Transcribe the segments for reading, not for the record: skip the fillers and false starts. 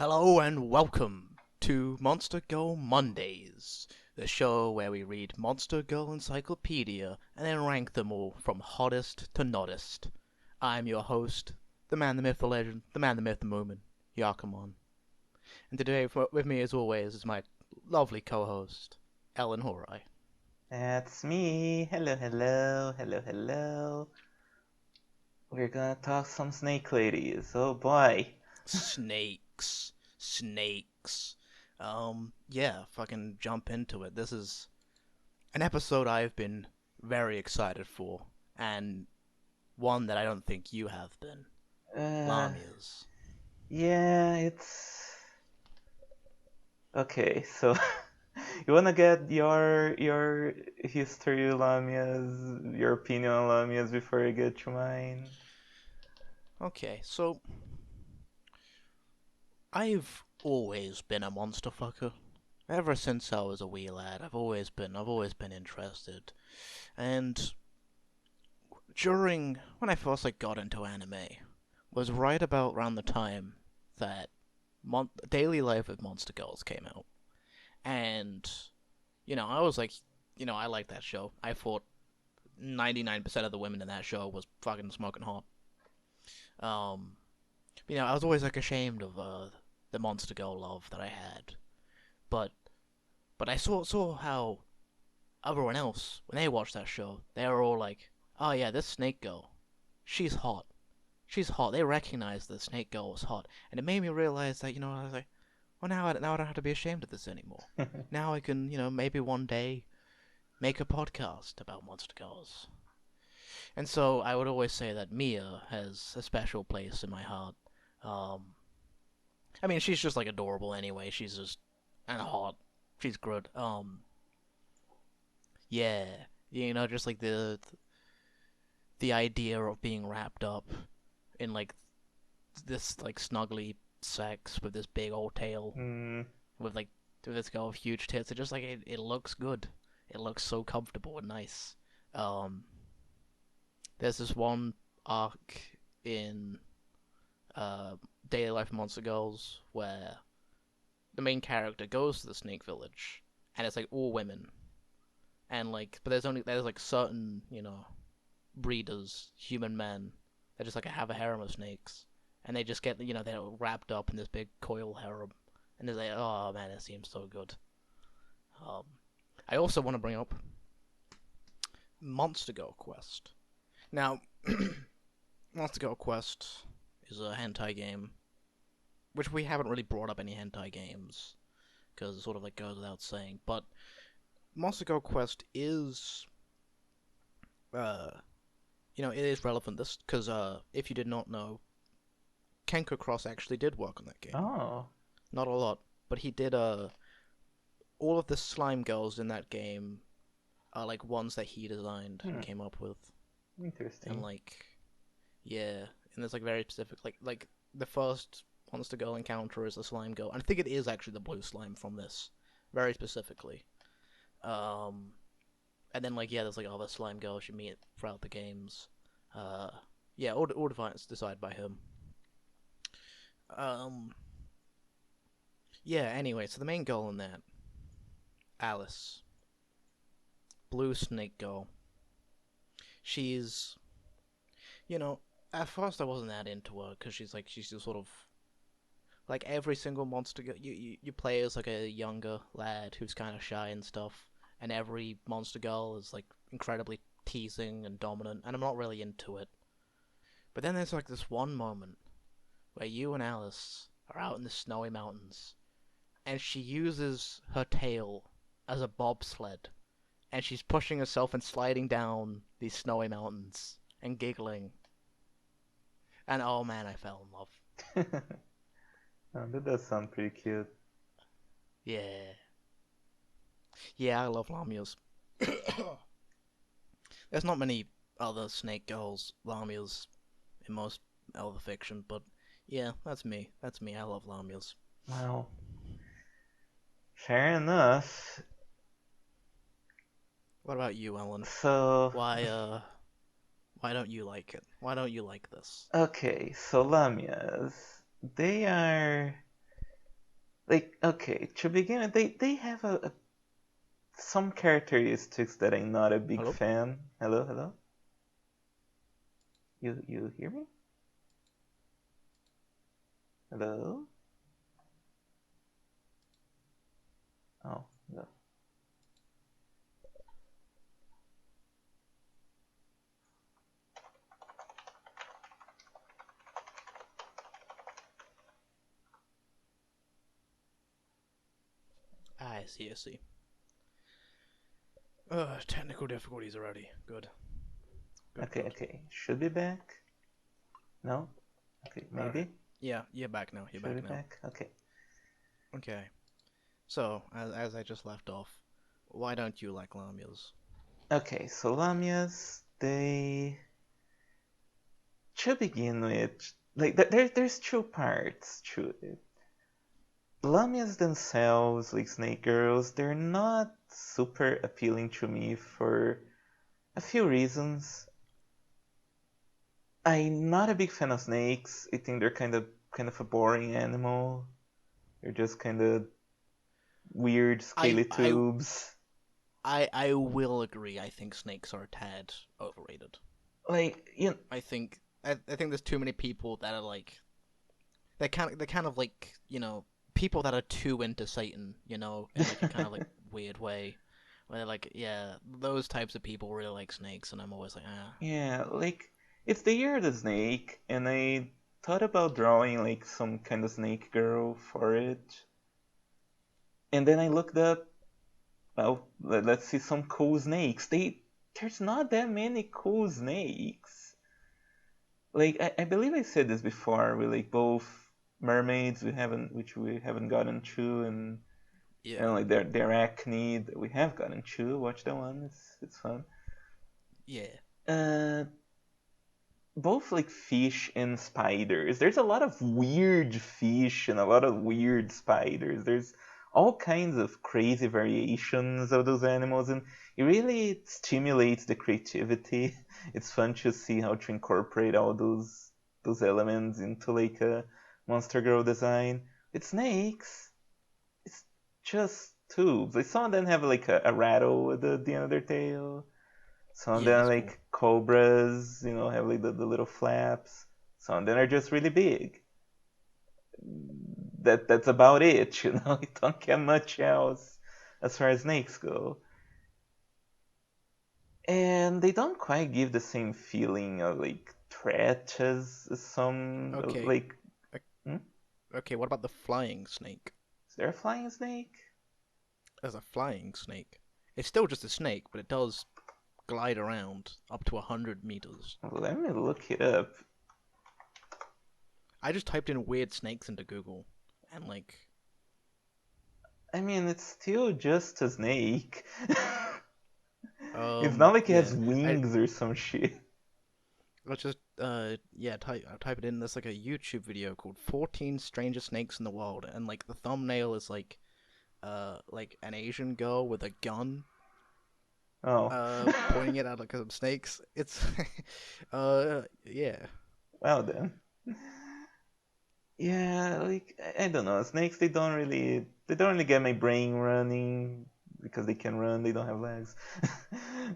Hello and welcome to Monster Girl Mondays, the show where we read Monster Girl Encyclopedia and then rank them all from hottest to nottest. I'm your host, the man, the myth, the legend, the man, the myth, the moomin, Yakamon. And today with me as always is my lovely co-host, Ellen Horai. That's me. Hello, hello, hello, hello. We're gonna talk some snake ladies. Oh boy. Snakes. Snakes. Yeah, fucking jump into it. This is an episode I've been very excited for, and one that I don't think you have been. Uh, Lamia's. yeah, it's okay. So, you wanna get your history of Lamia's, your opinion on Lamia's before I get to mine? Okay, so I've always been a monster fucker. Ever since I was a wee lad, I've always been interested. And during when I first got into anime was right about around the time that Daily Life of Monster Girls came out. And I was like, I liked that show. I thought 99% of the women in that show was fucking smoking hot. Um, I was always ashamed of the monster girl love that I had, but I saw how everyone else when they watched that show, they were all like, "Oh yeah, this snake girl, she's hot. She's hot." They recognized the snake girl was hot, and it made me realize that I was like, well now I don't have to be ashamed of this anymore. Now I can maybe one day make a podcast about monster girls. And so I would always say that Mia has a special place in my heart. Um, I mean, she's just adorable anyway. She's just and hot. She's good. Yeah, just the idea of being wrapped up in this snuggly sex with this big old tail Hmm. with with this girl with huge tits. It just it looks good. It looks so comfortable and nice. Um, there's this one arc in uh, Daily Life of Monster Girls where the main character goes to the Snake Village and it's all women and but there's certain breeders, human men that just have a harem of snakes and they just get they're wrapped up in this big coil harem and they're like, oh man, it seems so good. Um, I also want to bring up Monster Girl Quest. Now, Monster Girl Quest is a hentai game, which we haven't really brought up any hentai games because it sort of goes without saying. But Monster Girl Quest is, uh, it is relevant. This because if you did not know, Kenko Cross actually did work on that game. Oh, Not a lot, but he did. All of the slime girls in that game are ones that he designed and hmm. came up with, and Interesting. yeah, and there's very specific the first monster girl encounter is a slime girl. And I think it is actually the blue slime from this, very specifically. Um, and then yeah, there's other slime girls you meet throughout the games. Uh, yeah, all decided by him. Um, yeah. Anyway, so the main girl in that, Alice, blue snake girl. She's, you know, at first I wasn't that into her because she's just sort of every single monster you play as a younger lad who's kind of shy and stuff, and every monster girl is incredibly teasing and dominant, and I'm not really into it. But then there's this one moment where you and Alice are out in the snowy mountains, and she uses her tail as a bobsled, and she's pushing herself and sliding down these snowy mountains and giggling. And oh man, I fell in love. Oh, that does sound pretty cute. Yeah. Yeah, I love Lamias. There's not many other snake girls, Lamias, in most other fiction, but yeah, that's me. That's me. I love Lamias. Well, fair enough. What about you, Ellen? So, Why, why don't you like it? Why don't you like this? okay, so Lamias, they are like okay, to begin with, they have some characteristics that I'm not a big Hello? fan. Hello, hello. You hear me? Hello? Oh, no. I see, I see. Technical difficulties already. Good. Good, Okay, good. okay. Should be back. No? Okay, Alright. maybe. Yeah, you're back now. You're Should be back now. back. Okay. Okay. So, as I just left off, why don't you like Lamias? Okay, so Lamias, they to begin with, like there's two parts to it. Lamias themselves, like snake girls, they're not super appealing to me for a few reasons. I'm not a big fan of snakes. I think they're kind of a boring animal. They're just kind of weird I scaly I tubes. I will agree. I think snakes are a tad overrated. Like you know, I think there's too many people that are like they're kind of like people that are too into Satan, in like a kind of like weird way. Where they're like, yeah, those types of people really like snakes, and I'm always like, ah, yeah, like it's the year of the snake, and I thought about drawing like some kind of snake girl for it. And then I looked up, well, let's see some cool snakes. There's not that many cool snakes. Like I believe I said this before. We like both mermaids which we haven't gotten to, and yeah, like their acne that we have gotten to. Watch that one. It's fun. yeah, Uh, both like fish and spiders. There's a lot of weird fish and a lot of weird spiders. There's all kinds of crazy variations of those animals, and it really stimulates the creativity. It's fun to see how to incorporate all those elements into like a monster girl design. With snakes, it's just tubes. Like some of them have like a rattle at the end of their tail. Some of yeah. them are That's cool. like cobras, have like the little flaps. Some of them are just really big. That's about it, you know. You don't get much else as far as snakes go. And they don't quite give the same feeling of like threat as some Okay, like. Hmm? okay. What about the flying snake? Is there a flying snake? As a flying snake, it's still just a snake, but it does glide around up to 100 meters. Let me look it up. I just typed in weird snakes into Google, and like, I mean, it's still just a snake. It's not like it has yeah, I wings or some shit. let's just yeah, type it in. There's like a YouTube video called 14 Strangest Snakes in the World, and like the thumbnail is like an Asian girl with a gun Oh. pointing it at like some snakes. It's yeah. Well then. Yeah, like I don't know. Snakes they don't really get my brain running because they can run, they don't have legs.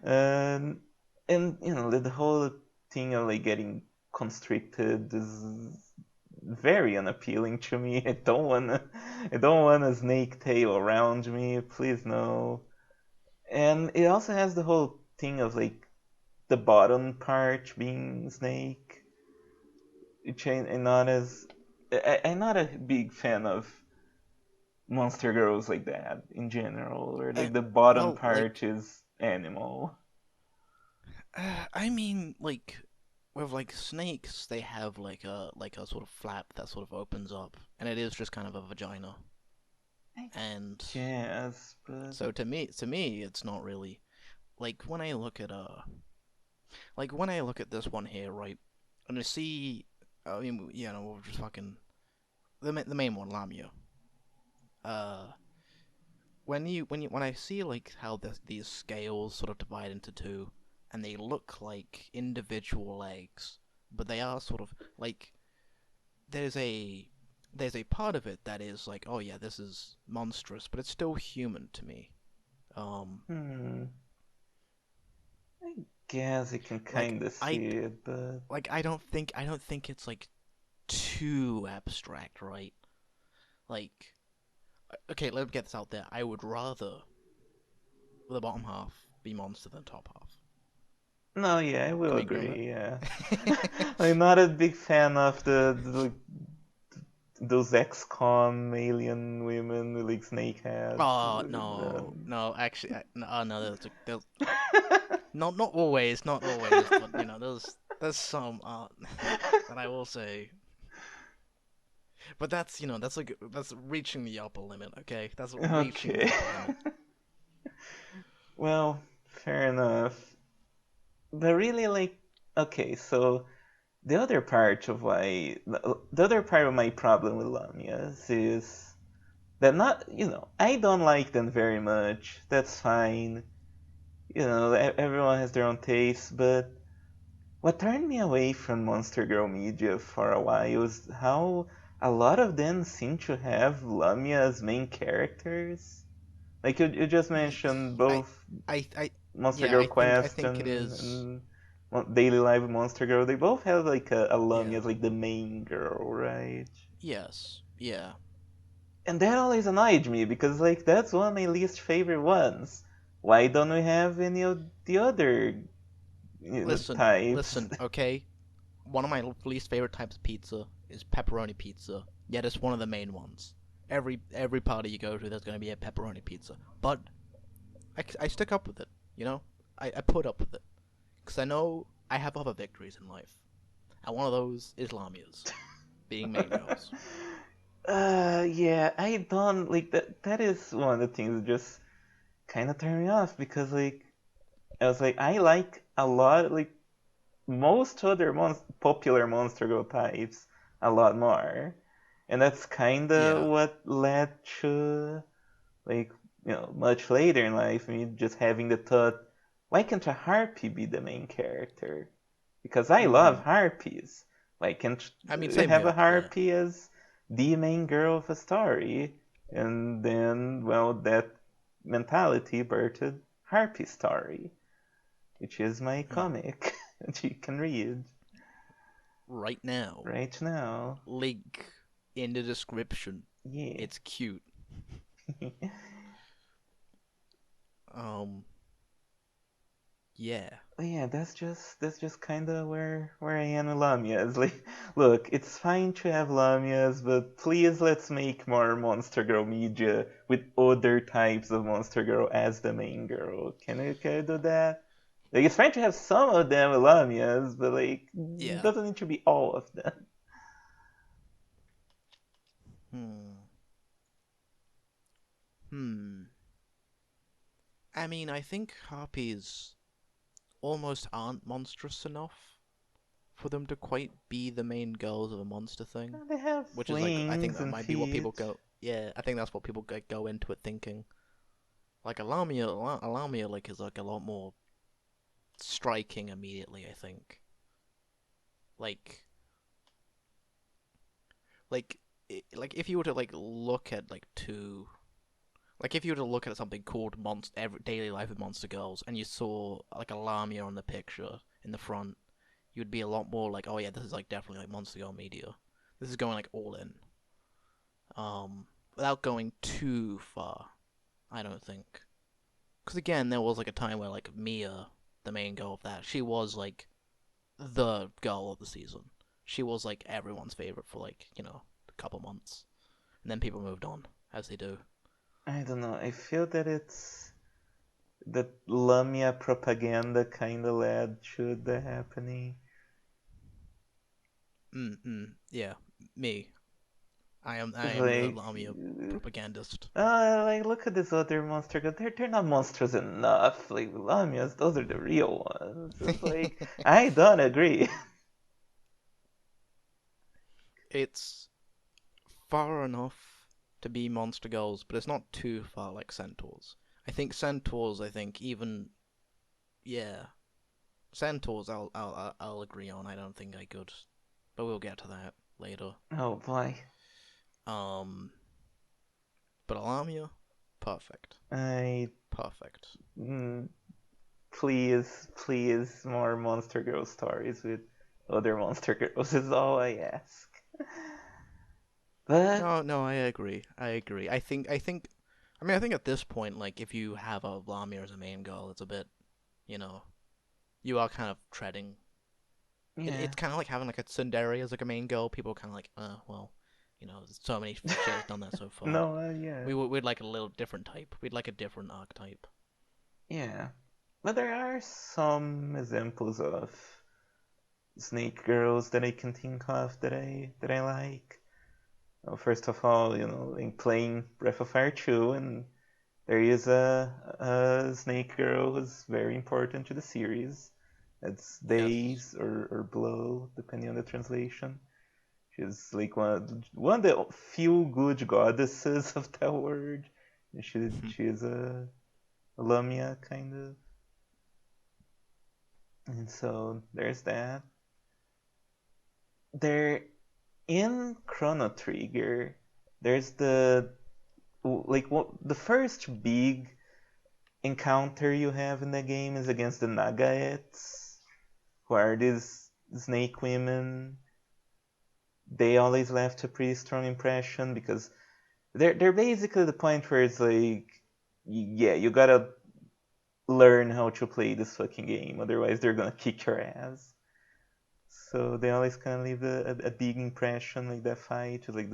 and and the whole thing of like getting constricted is very unappealing to me. I don't want a snake tail around me, please no. And it also has the whole thing of like the bottom part being snake, which I'm not a big fan of monster girls like that in general, or Uh, like the bottom well, part is animal. I mean, like with like snakes, they have like a sort of flap that sort of opens up, and it is just kind of a vagina. I And guess, but so to me, it's not really like when I look at this one here, right, and I see, I mean, we're just fucking the main one, Lamia. Uh, when I see like how these scales sort of divide into two, and they look like individual legs, but they are sort of like there's a there's a part of it that is like, oh yeah, this is monstrous, but it's still human to me. Um, Hmm. I guess I can like kind of I see it, but I don't think it's like too abstract, right? Like, okay, let me get this out there. I would rather the bottom half be monster than top half. no, yeah, I will Can we agree on agree. Yeah, that? I'm not a big fan of the those XCOM alien women with like snake heads. Oh no, no, actually, no, no, not always, not always, but there's some that I will say. But that's like that's reaching the upper limit. Okay, that's reaching the Okay. upper limit. Well, fair enough. But really, like, okay, so the other part of why, the other part of my problem with Lamias is that not, I don't like them very much. That's fine. Everyone has their own taste, but what turned me away from Monster Girl media for a while was how a lot of them seem to have Lamia as main characters. Like you just mentioned I, both I, Monster yeah, Girl I Quest think it is. and Daily Life with Monster Girl. They both have like a Lamia Yeah. as like the main girl, right? Yes. Yeah. And that always annoyed me because like that's one of my least favorite ones. Why don't we have any of the other types? Listen. Okay. One of my least favorite types of pizza is pepperoni pizza. Yet it's one of the main ones. Every party you go to, there's going to be a pepperoni pizza. But I stick up with it. You know, I put up with it because I know I have other victories in life, and one of those is Lamia's being main girls. Yeah, I don't like that. That is one of the things that just kind of turned me off because like I was like I like a lot like most other popular Monster Girl types a lot more, and that's kind of Yeah. what led to like much later in life me just having the thought, why can't a Harpy be the main character? Because I love Mm-hmm. harpies. Why can't I mean, we same have a here. Yeah. harpy as the main girl of a story? And then, well, that mentality birthed Harpy Story, which is my Mm. comic that you can read Right now, right now. link in the description. Yeah. It's cute. Um. Yeah. Yeah, that's just kind of where I am with Lamias. Like, look, it's fine to have Lamias, but please let's make more Monster Girl media with other types of Monster Girl as the main girl. Can you do that? Like, it's fine to have some of them with Lamias, but like, it Yeah. doesn't need to be all of them. Hmm. Hmm. I mean, I think harpies almost aren't monstrous enough for them to quite be the main girls of a monster thing. They have Which is like, I think wings that and might be what people feet. go. Yeah, I think that's what people go into it thinking. Like a Lamia like is like a lot more striking immediately. I think. Like, like, like if you were to like look at like two. Like if you were to look at something called Daily Life of Monster Girls, and you saw like a Lamia on the picture in the front, you'd be a lot more like, oh yeah, this is like definitely like Monster Girl media. This is going like all in. Without going too far, I don't think. Because again, there was like a time where like Mia, the main girl of that, she was like the girl of the season. She was like everyone's favorite for like a couple months, and then people moved on as they do. I don't know. I feel that it's that Lamia propaganda kind of led to the happening. Yeah, me. I am the Like, Lamia propagandist. like look at this other monster. They're not monsters enough. Like Lamias, those are the real ones. It's like I don't agree. It's far enough to be monster girls, but it's not too far like centaurs. I think centaurs. I think even yeah, centaurs. I'll agree on. I don't think I could, but we'll get to that later. Oh boy. Um, but Lamia, perfect, I perfect. mm, please, more Monster Girl stories with other Monster Girls is all I ask. But No, no, I agree. I agree. I think at this point, like, if you have a Lamia as a main girl, it's a bit, you know, you are kind of treading. yeah, It's kind of like having like a Tsundere as like a main girl. People are kind of like, well, so many she has done that so far. no, yeah, We'd like a little different type. We'd like a different archetype. yeah. But there are some examples of Snake Girls that I can think of that I like. Well, first of all, in playing Breath of Fire 2, and there is a Snake Girl who's very important to the series. It's Yes. Days or Blow, depending on the translation. She's like one of the few good goddesses of that word. She's a Lamia kind of, and so there's that. There in Chrono Trigger, there's the first big encounter you have in the game is against the Nagaets, who are these snake women. They always left a pretty strong impression because they're basically the point where it's like, yeah, you gotta learn how to play this fucking game, otherwise they're gonna kick your ass. So they always kind of leave a big impression, like that fight, like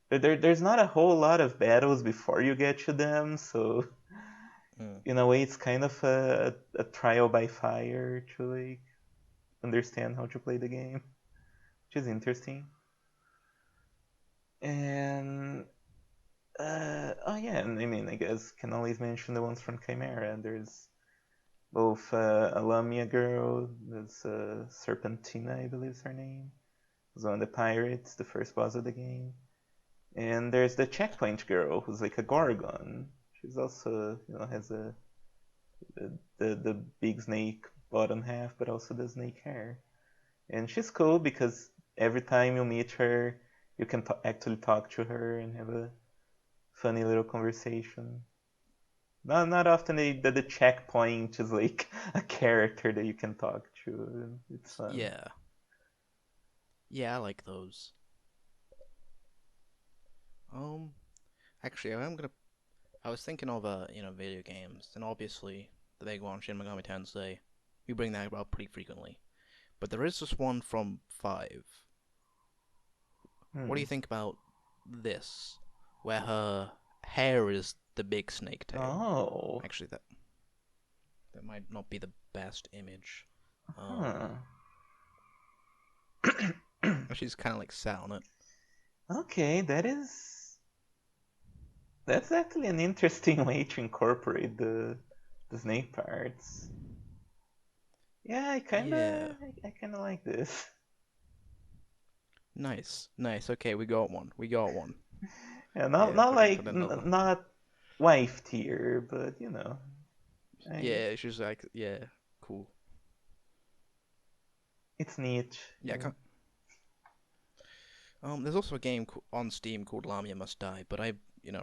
there's not a whole lot of battles before you get to them, so Mm. in a way it's kind of a trial by fire to like understand how to play the game, which is interesting. And oh yeah, and I mean, I guess can always mention the ones from Chimera. There's both a Lamia girl, there's Serpentina, I believe is her name, who's one of the pirates, the first boss of the game. And there's the checkpoint girl, who's like a Gorgon. She's also, has the big snake bottom half, but also the snake hair. And she's cool because every time you meet her, you can actually talk to her and have a funny little conversation. Not often that the checkpoint is like a character that you can talk to. It's fun. Yeah. Yeah, I like those. Um, Actually, I was thinking of video games, and obviously the big one, Shin Megami Tensei. We bring that up pretty frequently. But there is this one from 5. What do Hmm. you think about this, where her hair is the big snake tail? Oh. Actually, that might not be the best image. Huh. She's kind of like sat on it. Okay, that's actually an interesting way to incorporate the snake parts. Yeah, Yeah, I kinda like this. nice, nice. Okay, we got one. We got one. Yeah, Yeah, not if I can like put another. not wife tier, but I Yeah, she's like, yeah, cool. it's neat. Yeah, there's also a game on Steam called Lamia Must Die, but I,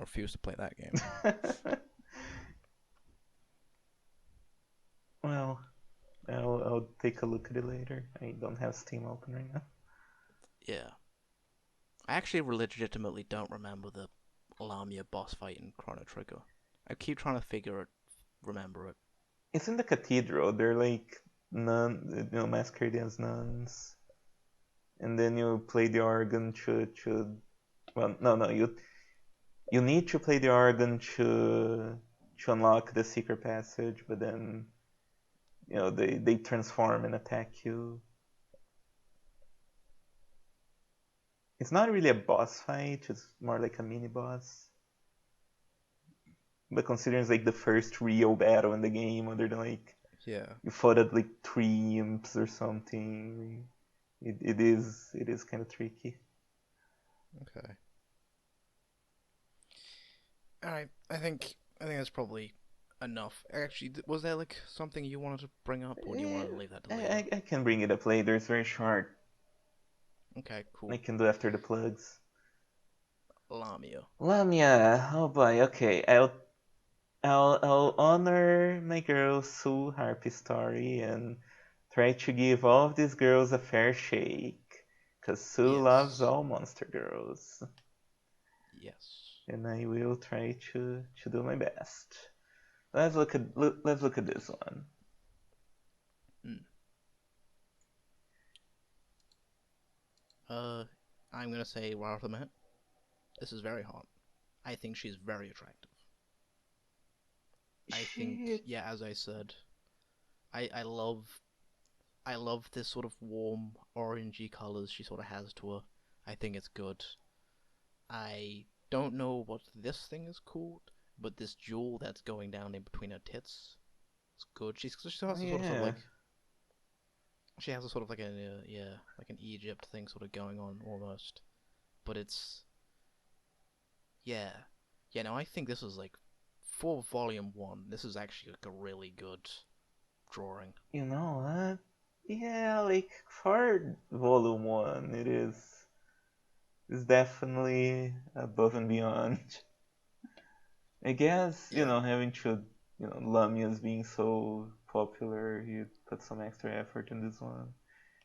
refuse to play that game. Well, I'll take a look at it later. I don't have Steam open right now. Yeah, I actually legitimately don't remember the Lamia boss fight in Chrono Trigger. I keep trying to remember it. It's in the cathedral. They're like masquerading as nuns, and then you play the organ to. Well, no, you need to play the organ to unlock the secret passage, but then they transform and attack you. It's not really a boss fight; it's more like a mini boss. But considering it's like the first real battle in the game, other than like Yeah. you fought at like three imps or something, it is kind of tricky. Okay. All right. I think that's probably enough. Actually, was there like something you wanted to bring up, or do you Eh, want to leave that to I, later? I can bring it up later. It's very short. Okay, I cool. can do after the plugs. Lamia. Lamia, oh boy, okay. I'll honor my girl Sue Harpy story and try to give all of these girls a fair shake. Cause Sue loves Yes. all monster girls. Yes. And I will try to do my best. Let's look at this one. Hmm. Uh, I'm gonna say right off the bat, this is very hot. I think she's very attractive. I think, She, yeah, as I said, I love this sort of warm orangey colors she sort of has to her. I think it's good. I don't know what this thing is called, but this jewel that's going down in between her tits is good. She oh has a sort of yeah, like she has a sort of like a yeah like an Egypt thing sort of going on almost, but it's yeah yeah. No, I think this is like for volume one. This is actually like a really good drawing. you know what? Yeah, like for volume one, it is definitely above and beyond. I guess, Yeah. having to, Lamia's being so popular, he put some extra effort in this one.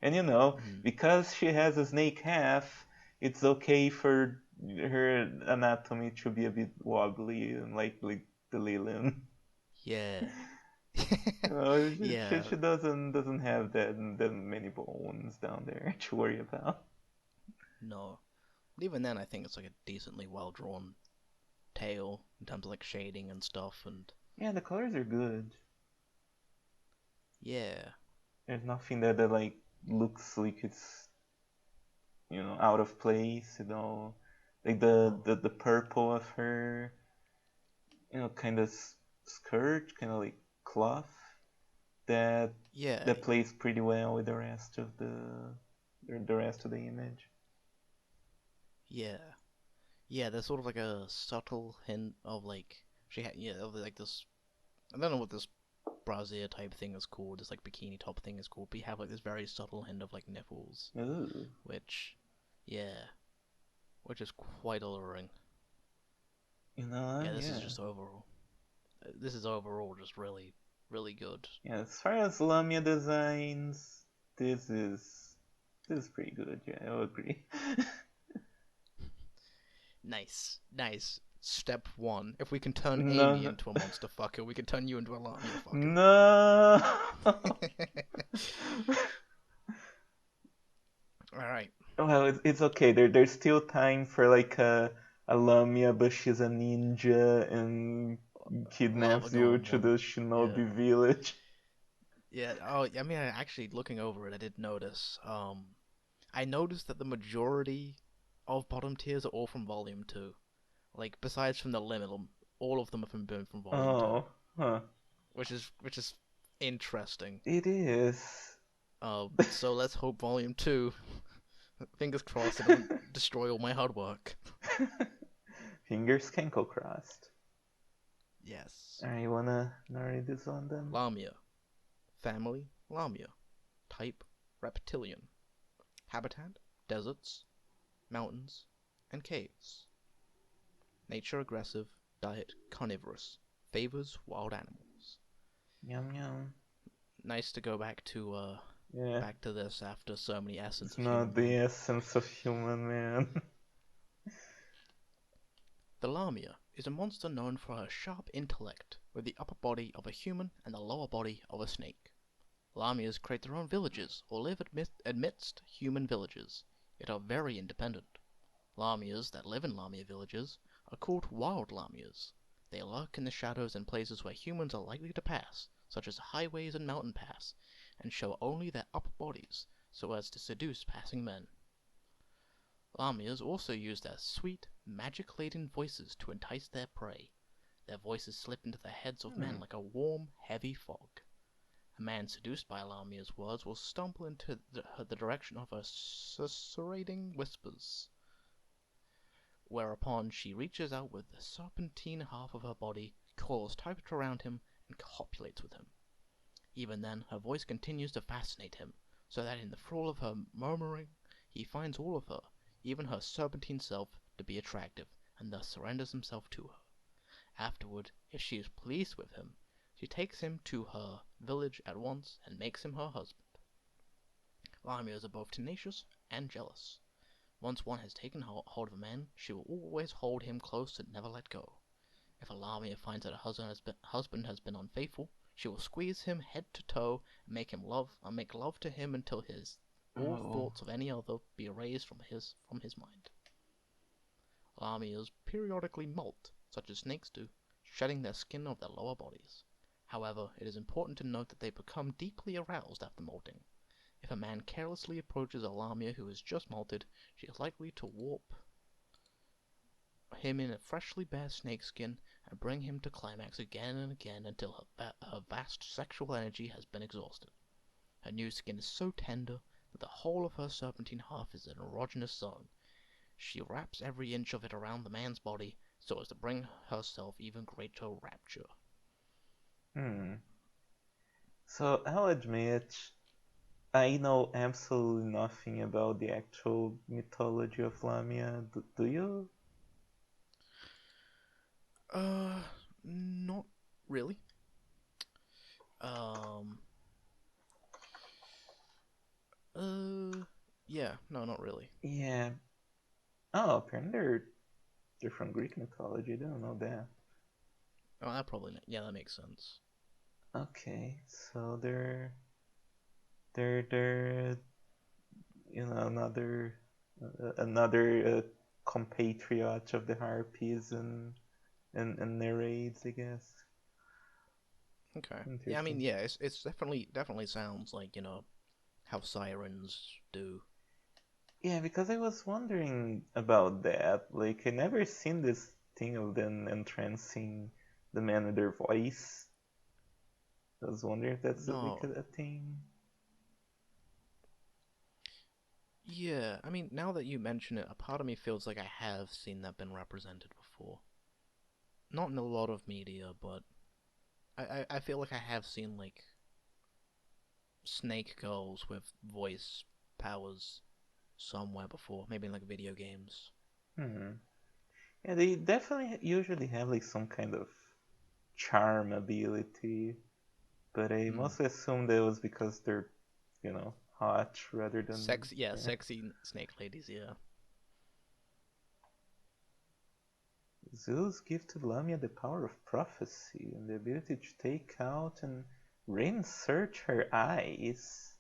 And Mm. because she has a snake half, it's okay for her anatomy to be a bit wobbly and like the Leland. Yeah. She, Yeah. she doesn't have that many bones down there to worry about. No. But even then, I think it's like a decently well drawn tail in terms of like shading and stuff, and Yeah, the colors are good. yeah. There's nothing that like looks like it's out of place. Like Oh. the purple of her kind of skirt, kind of like cloth that Yeah. that plays pretty well with the rest of the rest of the image. Yeah. Yeah, there's sort of like a subtle hint of like she had yeah, of like this I don't know what this brassiere type thing is called, this like bikini top thing is called, but you have like this very subtle hint of like nipples, Ooh, which yeah, which is quite alluring. Yeah, this is yeah, just overall this is overall just really, really good. yeah. As far as Lamia designs, this is this is pretty good. Yeah, I will agree. Nice, nice. Step one. If we can turn Amy No, into a monster fucker, we can turn you into a Lamia fucker. no. Alright. Well, it's okay. There's still time for like a Lamia, but she's a ninja and Lava kidnaps you Golem to one. the Yeah. Shinobi village. Yeah, oh, I mean, actually, looking over it, I did notice. I noticed that the majority of bottom tiers are all from Volume 2. Like, besides from the limit, all of them have been from Volume 2. Oh, huh. Which is interesting. It is. So let's hope Volume 2, fingers crossed, it doesn't destroy all my hard work. Fingers cankle crossed. Yes. Alright, you wanna narrate this one then? Lamia. Family, Lamia. Type, reptilian. Habitat, deserts, mountains, and caves. Nature aggressive, diet carnivorous. Favors wild animals. Yum yum. Nice to go Yeah, back to this after so many it's essence of not human the man. essence of human man. The Lamia is a monster known for her sharp intellect, with the upper body of a human and the lower body of a snake. Lamias create their own villages or live amidst human villages, yet are very independent. Lamias that live in Lamia villages are called wild Lamias. They lurk in the shadows in places where humans are likely to pass, such as highways and mountain paths, and show only their upper bodies so as to seduce passing men. Lamias also use their sweet, magic-laden voices to entice their prey. Their voices slip into the heads of men Hmm. like a warm, heavy fog. A man seduced by Lamia's words will stumble into the direction of her susurrating whispers, whereupon she reaches out with the serpentine half of her body, coils tight around him, and copulates with him. Even then, her voice continues to fascinate him, so that in the thrall of her murmuring, he finds all of her, even her serpentine self, to be attractive, and thus surrenders himself to her. Afterward, if she is pleased with him, she takes him to her village at once and makes him her husband. Lamias are both tenacious and jealous. Once one has taken hold of a man, she will always hold him close and never let go. If a Lamia finds that her husband has been unfaithful, she will squeeze him head to toe and make love to him until all Oh. thoughts of any other be erased from his mind. Lamias periodically molt, such as snakes do, shedding their skin of their lower bodies. However, it is important to note that they become deeply aroused after molting. If a man carelessly approaches a Lamia who has just molted, she is likely to warp him in a freshly bare snakeskin and bring him to climax again and again until her vast sexual energy has been exhausted. Her new skin is so tender that the whole of her serpentine half is an erogenous zone. She wraps every inch of it around the man's body so as to bring herself even greater rapture. Hmm. So I'll admit, I know absolutely nothing about the actual mythology of Lamia. Do you? Not really. Um, yeah, no, not really. Yeah. Oh, apparently they're from Greek mythology. I didn't know that. Oh, that probably, yeah, that makes sense. Okay, so they're another compatriot of the Harpies and Nereids, I guess. Okay. Yeah, I mean, Interesting. yeah, it's definitely sounds like how sirens do. Yeah, because I was wondering about that. Like, I never seen this thing of them entrancing the man with their voice. I was wondering if that's like No. a thing. Yeah, I mean, now that you mention it, a part of me feels like I have seen that been represented before. Not in a lot of media, but I feel like I have seen like snake girls with voice powers somewhere before, maybe in like video games. Hmm. Yeah, they definitely usually have like some kind of charm ability, but I Hmm. mostly assume that was because they're, hot rather than. Sexy, yeah, Yeah. sexy snake ladies, yeah. Zeus gave to Lamia the power of prophecy and the ability to take out and reinsert her eyes.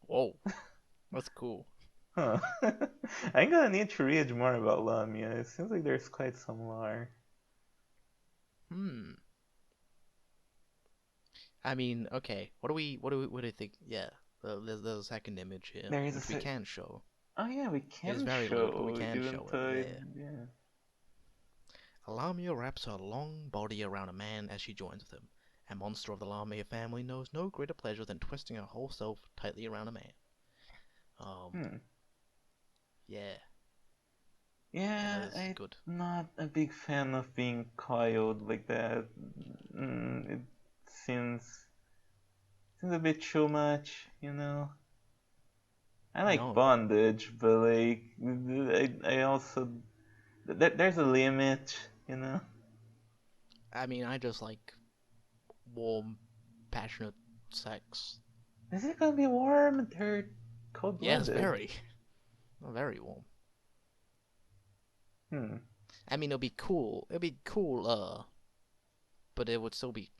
Whoa, that's cool. Huh. I'm gonna need to read more about Lamia. It seems like there's quite some lore. Hmm. I mean, okay. What do you think? Yeah, there's a second image here, There is a which we can show. Oh yeah, we It is can very lewd, but we show can even show it. though Yeah. yeah. Lamia wraps her long body around a man as she joins with him. A monster of the Lamia family knows no greater pleasure than twisting her whole self tightly around a man. Um, Hmm. yeah, yeah, that Yeah, is I'm good. not a big fan of being coiled like that. It seems seems a bit too much. I like No, bondage, but like I also there's a limit. I mean, I just like warm, passionate sex. Is it gonna be warm? They're Yes, cold-blooded. very, very warm. Hmm. I mean, it'll be cool. It'll be cool, but it would still be,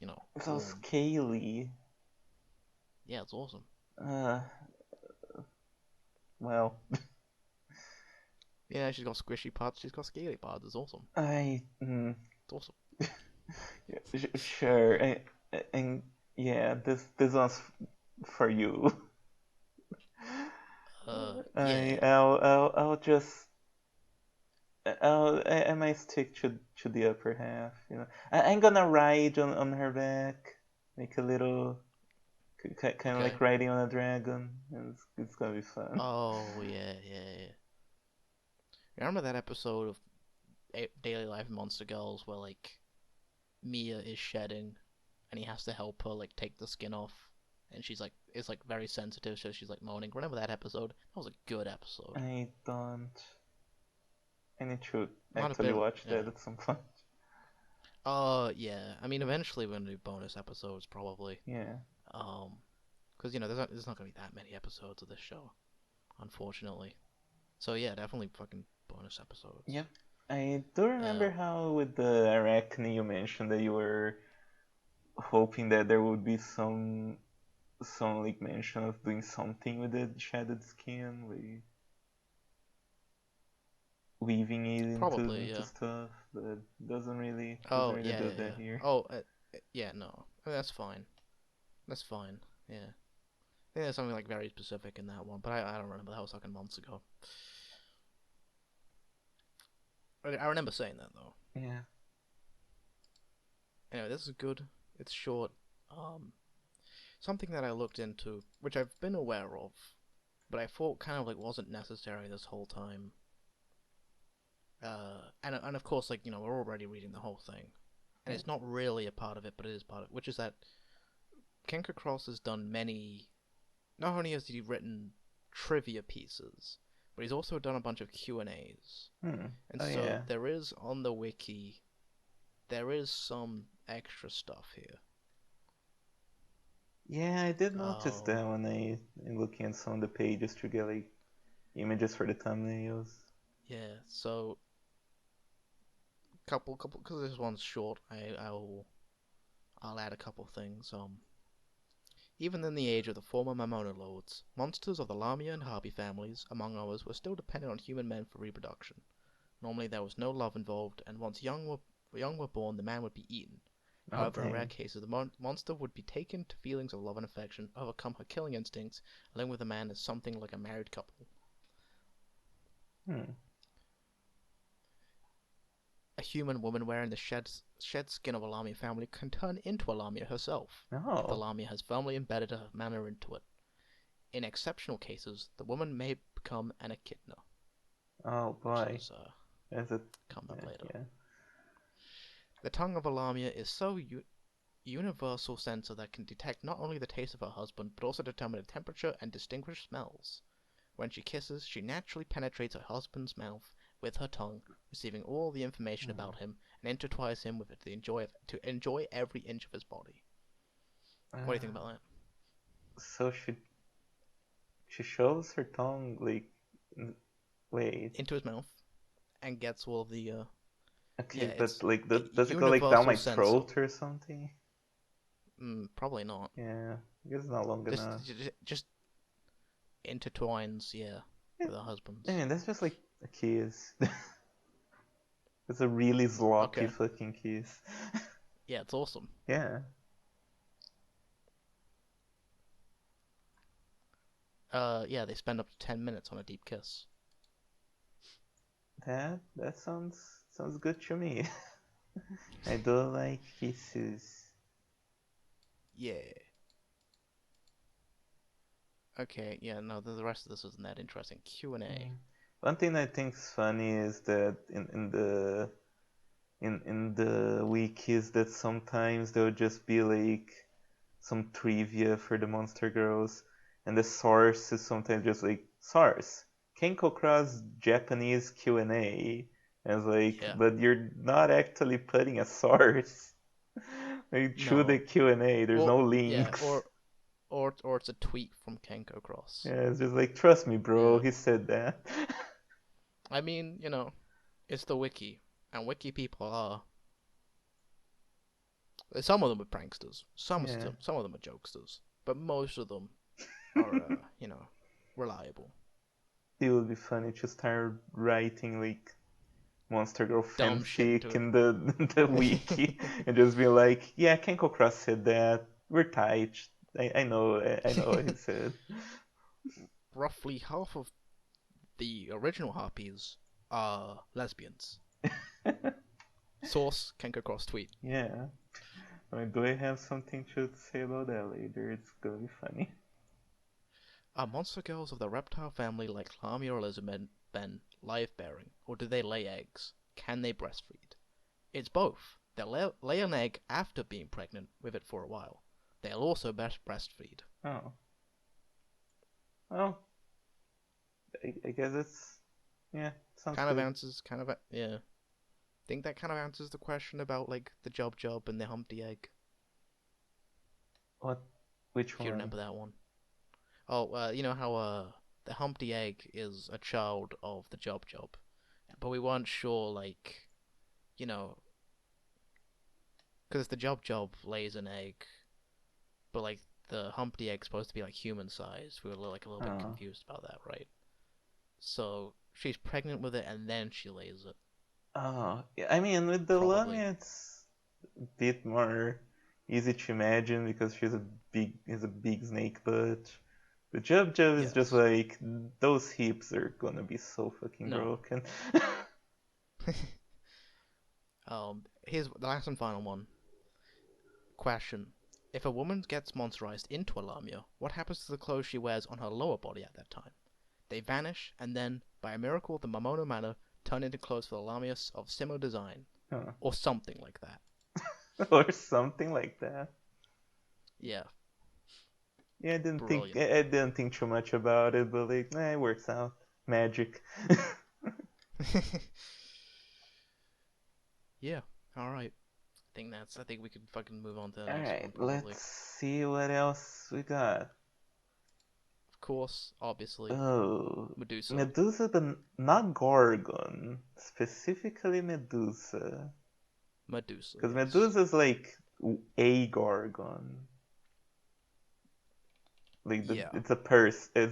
So warm. scaly. Yeah, it's awesome. Uh, well, Yeah, she's got squishy parts. She's got scaly parts. It's awesome. I. It's awesome. Yeah, sure. And yeah, this one's for you. Yeah. I'll just I might stick to the upper half. I'm gonna ride on her back, make a little kind of like Okay. riding on a dragon. It's gonna be fun. Oh yeah, yeah, yeah. Remember that episode of Daily Life of Monster Girls where like Mia is shedding, and he has to help her like take the skin off, and she's like, it's like very sensitive, so she's like moaning. Remember that episode? That was a good episode. I don't. I need to Might have actually been, watch that yeah. at some point. Yeah. I mean, eventually we're gonna do bonus episodes, probably. Yeah. Um, because there's not gonna be that many episodes of this show, unfortunately. So yeah, definitely fucking bonus episodes. Yep. I do Uh, remember how with the arachne you mentioned that you were hoping that there would be some like mention of doing something with the shaded skin, like weaving it Probably, into yeah. stuff, but doesn't Oh, really yeah, do yeah, that yeah. here. Oh, yeah, no. That's fine. That's fine. Yeah. I think there's something like very specific in that one, but I don't remember. That was fucking months ago. I remember saying that though. Yeah. Anyway, this is good. It's short. Um, Something that I looked into, which I've been aware of, but I thought kind of like wasn't necessary this whole time. And of course, like we're already reading the whole thing, and Yeah. it's not really a part of it, but it is part of it, which is that Kenka Cross has done many. Not only has he written trivia pieces, but he's also done a bunch of Q&As. Hmm. And Oh so yeah. there is on the wiki, there is some extra stuff here. Yeah, I did notice Um, that when in looking at some of the pages to get like images for the thumbnails. yeah. So couple, because this one's short. I'll add a couple things. Even in the age of the former Mamona lords, monsters of the Lamia and HARPY families, among others, were still dependent on human men for reproduction. Normally there was no love involved, and once young were born, the man would be eaten. Oh However, in rare dang. cases, the monster would be taken to feelings of love and affection, overcome her killing instincts, and live with the man as something like a married couple. Hmm. A human woman wearing the shed skin of a Lamia family can turn into a Lamia herself, if the Oh. Lamia has firmly embedded her manner into it. In exceptional cases, the woman may become an echidna, Oh which boy. is Is it? come up Yeah. later. Yeah. The tongue of a Lamia is so universal sensor that can detect not only the taste of her husband, but also determine the temperature and distinguish smells. When she kisses, she naturally penetrates her husband's mouth with her tongue, receiving all the information Hmm. about him, and intertwines him with it to enjoy every inch of his body. What do you think Uh, about that? so she shows her tongue like wait. Into his mouth and gets all of the Okay, yeah, but it's like a does it go like down universal my sensor. throat or something? Probably not. Yeah, I guess it's not long This enough. just intertwines, yeah, Yeah, with her I husband's. mean that's just like a kiss. It's a really sloppy Okay, fucking kiss. yeah, it's awesome. Yeah, Yeah, they spend up to 10 minutes on a deep kiss. that sounds good to me. I do like kisses. Yeah. Okay, yeah, no, the rest of this isn't that interesting. Q&A. Yeah. One thing I think is funny is that in the wikis that sometimes there'll just be like some trivia for the Monster Girls, and the source is sometimes just like source Kenko Cross Japanese Q&A, and it's like, Yeah. but you're not actually putting a source like through the No. Q&A. There's Or no yeah, links. or it's a tweet from Kenko Cross. Yeah, it's just like trust me, bro. Yeah. He said that. I mean, it's the wiki, and wiki people are some of them are pranksters, Yeah, some of them are jokesters, but most of them are reliable. it would be funny to start writing like Monster Girl Dumb shit fanfic into in the the wiki it. and just be like, yeah, Kenko Cross said that. We're tight. I know what he said. Roughly half of the original harpies are lesbians. Source Kenko Cross tweet. Yeah. I mean, do I have something to say about that later? It's gonna be funny. Are monster girls of the reptile family like Lamia or Elizabeth Ben live bearing, or do they lay eggs? Can they breastfeed? It's both. They'll lay an egg after being pregnant with it for a while. They'll also breastfeed. Oh. Well, I guess Yeah, sounds Kind of good. answers, yeah. Think that kind of answers the question about like the job and the Humpty Egg, What? Which if you one? remember that one. Oh, you know how the Humpty Egg is a child of the job, but we weren't sure like you know because the job lays an egg, but like the Humpty Egg's supposed to be like human sized. We were like a little bit Oh. confused about that, right? So she's pregnant with it and then she lays it, Oh. Yeah, I mean, with the probably. Lamia, it's a bit more easy to imagine because is a big snake, but the Jub is just Yes. like those hips are gonna be so fucking No. broken. Here's the last and final one. Question: if a woman gets monsterized into a lamia, what happens to the clothes she wears on her lower body at that time? They vanish, and then, by a miracle, the Momono Manor turn into clothes for the lamias of similar design, Huh. or something like that. Or something like that. Yeah, Yeah, brilliant. I didn't think too much about it, but like, it works out. Magic. Yeah, alright. I think we could fucking move on to the next Alright, one, let's probably. see what else we got. Of course, obviously, Oh, Medusa. Medusa, but not Gorgon. Specifically Medusa. Medusa, Because yes. Medusa is like a Gorgon. Like Yeah. it's a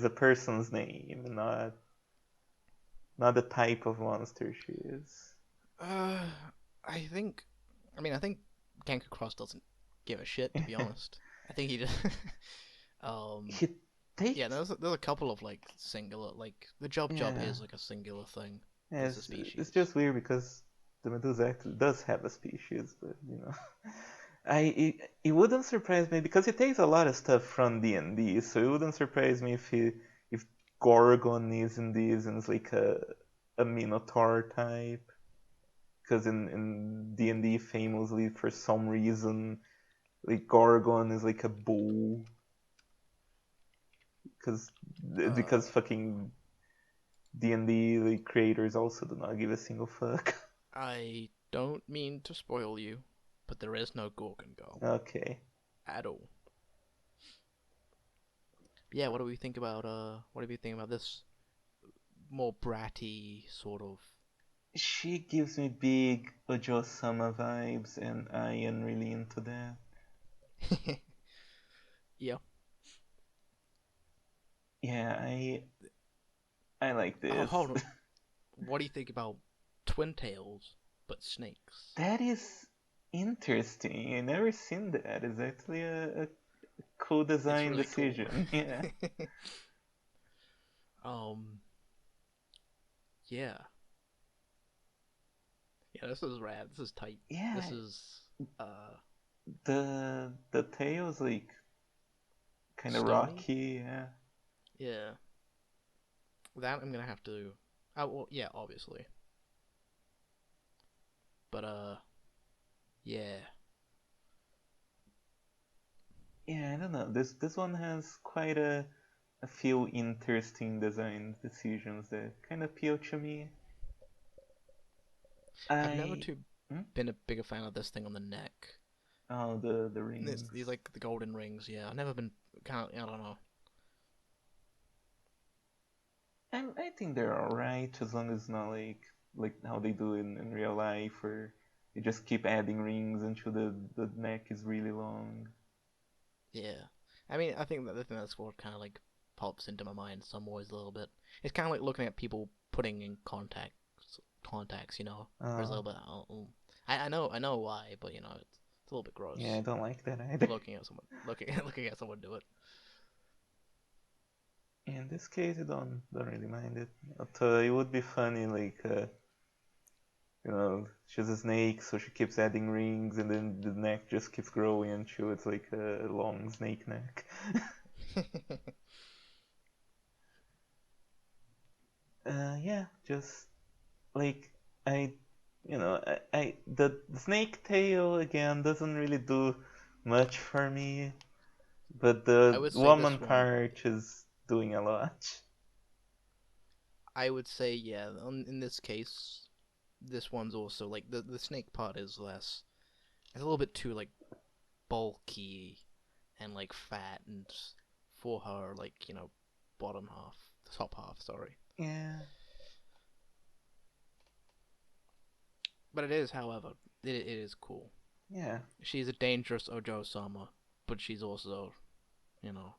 person's name, not the type of monster she is. Uh, I think. I think Genka Cross doesn't give a shit, to be honest. I think he just. um, He yeah, takes there's a couple of like singular, like the job yeah. is like a singular thing Yeah, as a it's species. just weird because the Medusa actually does have a species, but it wouldn't surprise me because he takes a lot of stuff from D&D, so it wouldn't surprise me if Gorgon is in this and it's like a Minotaur type. Because in D&D, famously for some reason, like Gorgon is like a bull because Uh, fucking D&D like creators also do not give a single fuck. I don't mean to spoil you, but there is no Gorgon Girl Okay. at all. Yeah, what do we think about this more bratty sort of? She gives me big Ojo-sama vibes, and I am really into that. Yeah. Yeah, I like Oh, this. hold on. What do you think about twin tails but snakes? That is interesting. I never seen that. It's actually a cool It's design really cool. decision. Yeah. um, yeah, yeah. This is rad. This is tight. Yeah, This is uh the tail's like kind of stony. rocky. Yeah. Yeah, that I'm gonna have to. Oh well, yeah, obviously. But yeah. Yeah, I don't know. This one has quite a few interesting design decisions that kind of appeal to me. I've never I too hmm? been a bigger fan of this thing on the neck. Oh, the These rings. like the golden rings. Yeah, I've never been kind of. I don't know. I think they're alright as long as it's not like how they do in real life, where you just keep adding rings until the neck is really long. Yeah. I mean, I think that the thing that's what kind of like pops into my mind some ways a little bit. It's kind of like looking at people putting in contacts, you know. Whereas a Uh, little bit, I know why, but you know, it's a little bit yeah, I gross don't like that either. looking at someone do it. In this case, I don't really mind it. But it would be funny, like she's a snake, so she keeps adding rings, and then the neck just keeps growing until it's like a long snake neck. Yeah, just like I, the snake tail again doesn't really do much for me, but I the would say woman this one. part is doing a lot. I would say yeah. In this case, this one's also like the snake part is less. It's a little bit too like bulky and like fat and for her like bottom half, top half. Sorry, Yeah, but it is, however, it is cool. yeah, She's a dangerous Ojo-sama, but she's also you know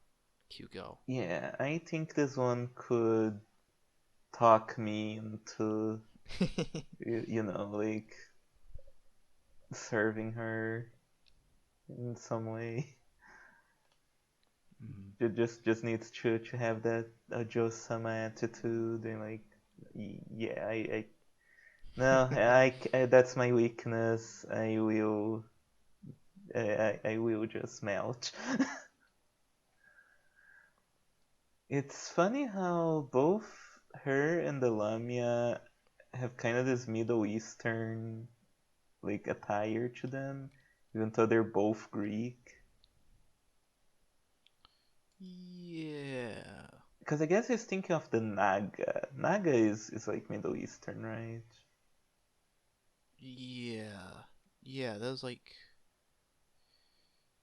cute girl. yeah. I think this one could talk me into, like serving her in some way. Mhm. Just needs to have that Joe-sama attitude and like, yeah, I no, that's my weakness. I will just melt. It's funny how both her and the Lamia have kind of this Middle Eastern like attire to them, even though they're both Greek. Yeah, Because I guess he's thinking of the Naga. Naga is like Middle Eastern, right? yeah, yeah. There's like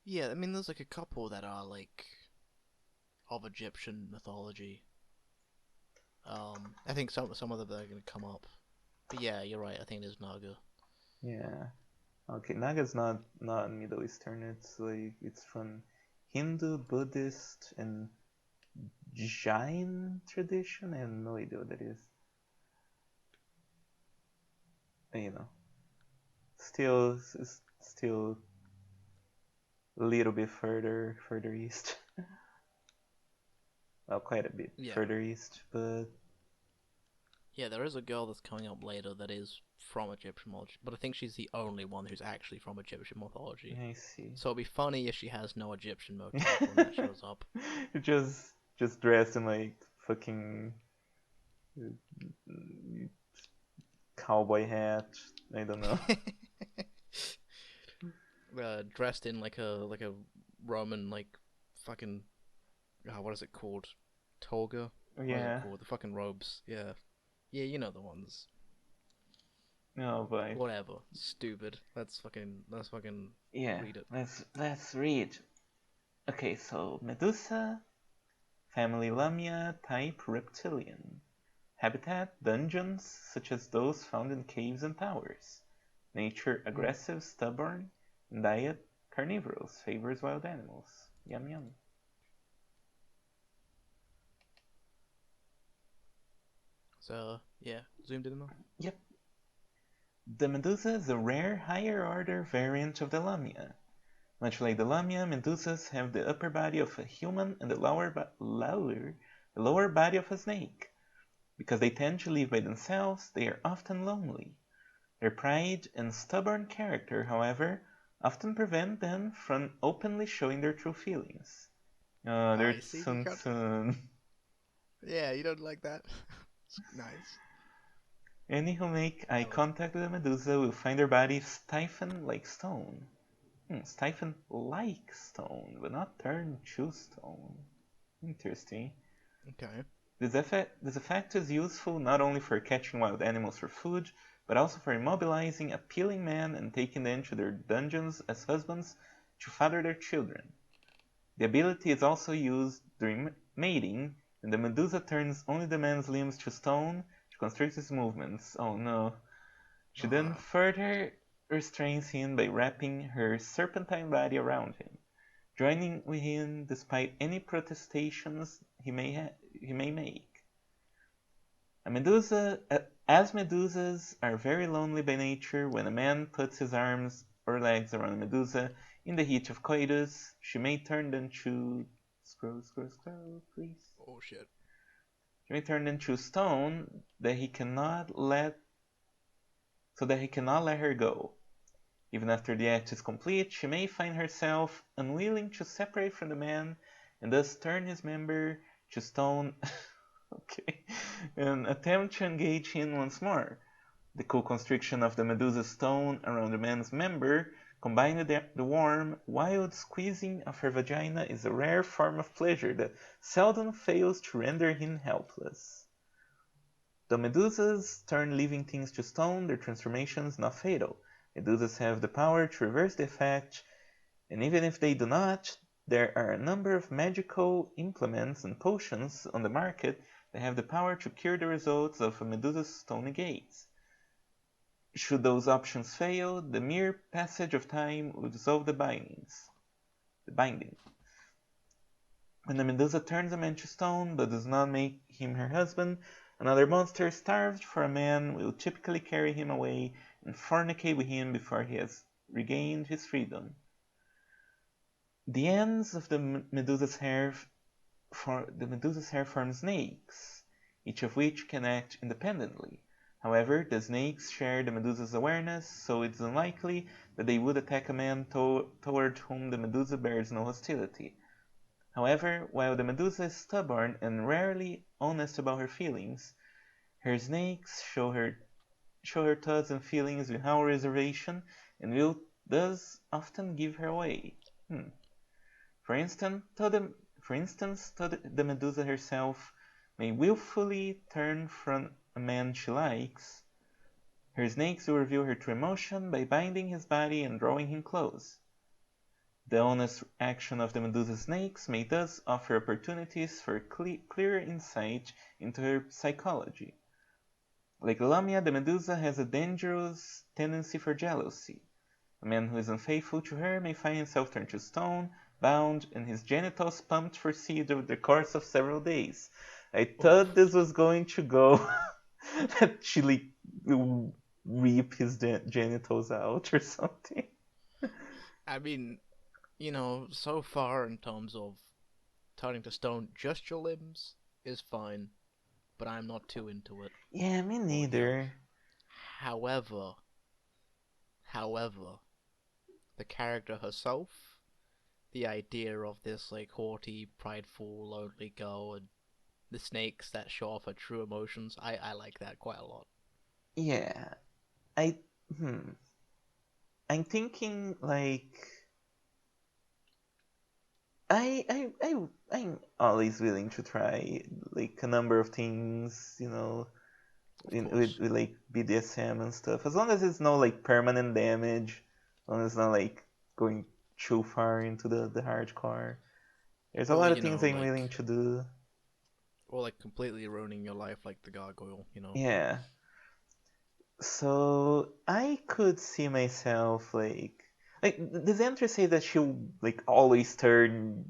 yeah. I mean, there's like a couple that are like of Egyptian mythology. I think some of them are gonna come up. But yeah, you're right. I think it is Naga. Yeah. Okay, Naga's not Middle Eastern. It's like it's from Hindu, Buddhist, and Jain tradition. I have no idea what that is. You know, still a little bit further east. Well, quite a bit Yeah, further east, but yeah. There is a girl that's coming up later that is from Egyptian mythology, but I think she's the only one who's actually from Egyptian mythology. I see. So it'd be funny if she has no Egyptian motif when that shows up. just dressed in like fucking cowboy hat. I don't know. Dressed in like a Roman like fucking what is it called? Toga? What is it Yeah. called? The fucking robes. Yeah. Yeah, you know the ones. No, but Whatever. Stupid. Let's fucking yeah. read it. Let's read. Okay, so Medusa, family Lamia, type reptilian. Habitat dungeons such as those found in caves and towers. Nature Mm. aggressive, stubborn. Diet carnivorous, favors wild animals. Yum yum. So yeah, zoomed in enough. Yep. The Medusa is a rare higher order variant of the Lamia. Much like the Lamia, Medusas have the upper body of a human and the lower body of a snake. Because they tend to live by themselves, they are often lonely. Their pride and stubborn character, however, often prevent them from openly showing their true feelings. Oh, they're I see. You Tsum can't. Tsum. Yeah, you don't like that. Nice. Any who make eye I like. contact with a Medusa will find their body stiffen like stone. Stiffen like stone, but not turn to stone. Interesting. Okay. This effect is useful not only for catching wild animals for food, but also for immobilizing appealing men and taking them to their dungeons as husbands to father their children. The ability is also used during mating, and the Medusa turns only the man's limbs to stone to constrict his movements. Oh no. She then Uh. further restrains him by wrapping her serpentine body around him, joining with him despite any protestations he may make. A Medusa, as Medusas are very lonely by nature, when a man puts his arms or legs around a Medusa in the heat of coitus, she may turn them to scroll, please. Oh shit. She may turn them to stone that he cannot let so that he cannot let her go. Even after the act is complete, she may find herself unwilling to separate from the man and thus turn his member to stone okay, and attempt to engage him once more. The cool constriction of the Medusa's stone around the man's member, combined with the warm, wild squeezing of her vagina, is a rare form of pleasure that seldom fails to render him helpless. Though medusas turn living things to stone, their transformation is not fatal. Medusas have the power to reverse the effect, and even if they do not, there are a number of magical implements and potions on the market that have the power to cure the results of a medusa's stony gaze. Should those options fail, the mere passage of time will dissolve the binding. When the Medusa turns a man to stone but does not make him her husband, another monster starved for a man will typically carry him away and fornicate with him before he has regained his freedom. The ends of the Medusa's hair form snakes, each of which can act independently. However, the snakes share the Medusa's awareness, so it's unlikely that they would attack a man toward whom the Medusa bears no hostility. However, while the Medusa is stubborn and rarely honest about her feelings, her snakes show her thoughts and feelings without reservation and will thus often give her away. For instance, the Medusa herself may willfully turn from a man she likes. Her snakes will reveal her true emotion by binding his body and drawing him close. The honest action of the Medusa snakes may thus offer opportunities for clearer insight into her psychology. Like Lamia, the Medusa has a dangerous tendency for jealousy. A man who is unfaithful to her may find himself turned to stone, bound, and his genitals pumped for seed over the course of several days. I thought Oof. this was going to go that she will rip his genitals out or something. I mean, so far in terms of turning to stone just your limbs is fine, but I'm not too into it. Yeah, me Or, neither. however, however, the character herself, the idea of this like haughty, prideful, lonely girl and the snakes that show off her true emotions, I like that quite a lot. Yeah, I hmm. I'm thinking like I'm always willing to try like a number of things, Of with, course. with like BDSM and stuff. As long as it's no like permanent damage, as long as it's not like going too far into the hardcore. There's a Or lot of things I'm willing like to do. completely ruining your life like the gargoyle. Yeah. So I could see myself like does Enter say that she'll like always turn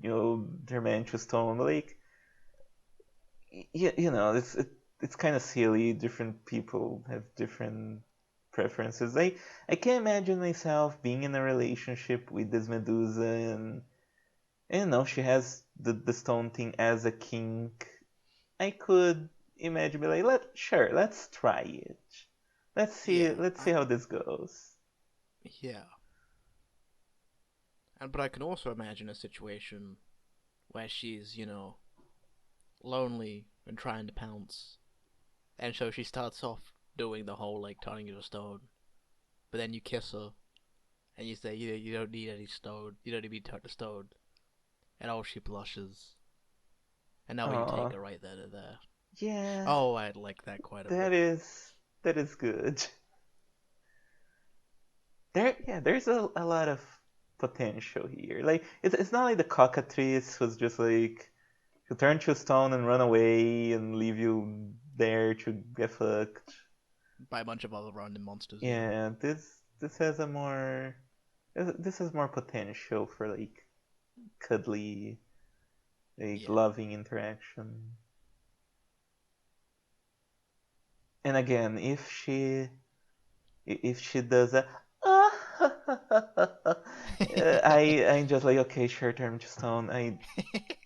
her man to stone? Like it's kind of silly. Different people have different preferences. I can't imagine myself being in a relationship with this Medusa and she has the stone thing as a kink. I could imagine be like let's try it. Yeah, Let's see how this goes. yeah. But I can also imagine a situation where she's, lonely and trying to pounce. And so she starts off doing the whole like turning you to stone. But then you kiss her and you say you don't need any stone. You don't need to be turned to stone. And oh, she blushes. And now you take Oh, her right there to there. yeah, Oh, I'd like that quite a that bit. is that is good. There's a lot of potential here. Like it's not like the cockatrice who's just like she'll turn to stone and run away and leave you there to get fucked. By a bunch of other random monsters, yeah. Yeah, this has a more this has more potential for like cuddly, like Yeah. loving interaction. And again, if she does that, I'm just like okay, sure, turn to stone. I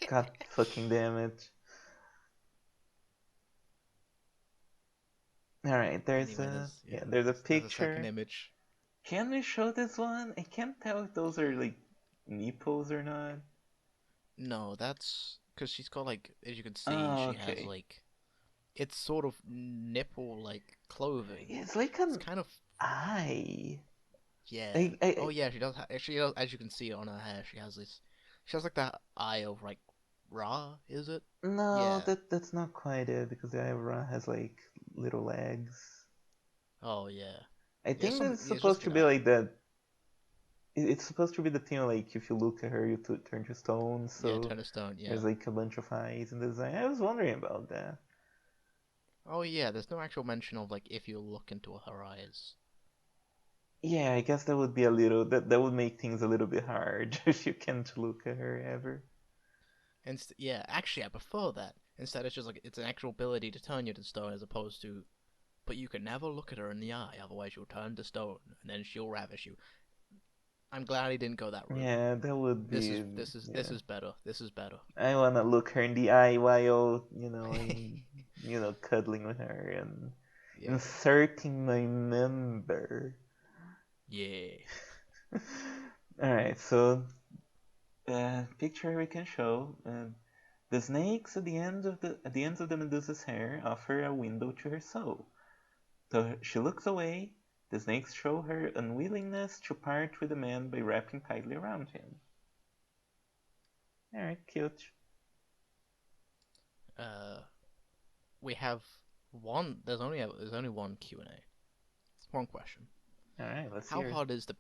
god fucking damn it. All right, Anyway, there's a there's a second picture. image. Can we show this one? I can't tell if those are like nipples or not. No, that's because she's got like, as you can see, Oh, she has okay. like it's sort of nipple like clothing. It's like It's an kind of eye. yeah. I Oh yeah, she does. Actually, as you can see on her hair, she has this. She has like that eye of like Ra, is it? No, Yeah. that's not quite it because the Ivra has like little legs. Oh yeah. I Yeah, think something. that's Yeah, it's just supposed like to an be eye. like that. It's supposed to be the thing like if you look at her, you turn to stone. Yeah, So turn to stone. there's Yeah. like a bunch of eyes in the design. I was wondering about that. Oh yeah. There's no actual mention of like if you look into her eyes. Yeah, I guess that would be a little that would make things a little bit hard if you can't look at her ever. And yeah, actually, I prefer that. Instead, it's just like it's an actual ability to turn you to stone, as opposed to. But you can never look at her in the eye, otherwise you'll turn to stone, and then she'll ravish you. I'm glad he didn't go that route. Yeah, that would This is be this is this yeah. is better. This is better. I wanna look her in the eye while I'm cuddling with her and Yeah, inserting my member. yeah. All right, so picture we can show. The snakes at the ends of the Medusa's hair offer a window to her soul. Though she looks away, the snakes show her unwillingness to part with the man by wrapping tightly around him. All right, cute. Uh, we have one. There's only one Q&A. One question. All right, let's How hear it. hard is the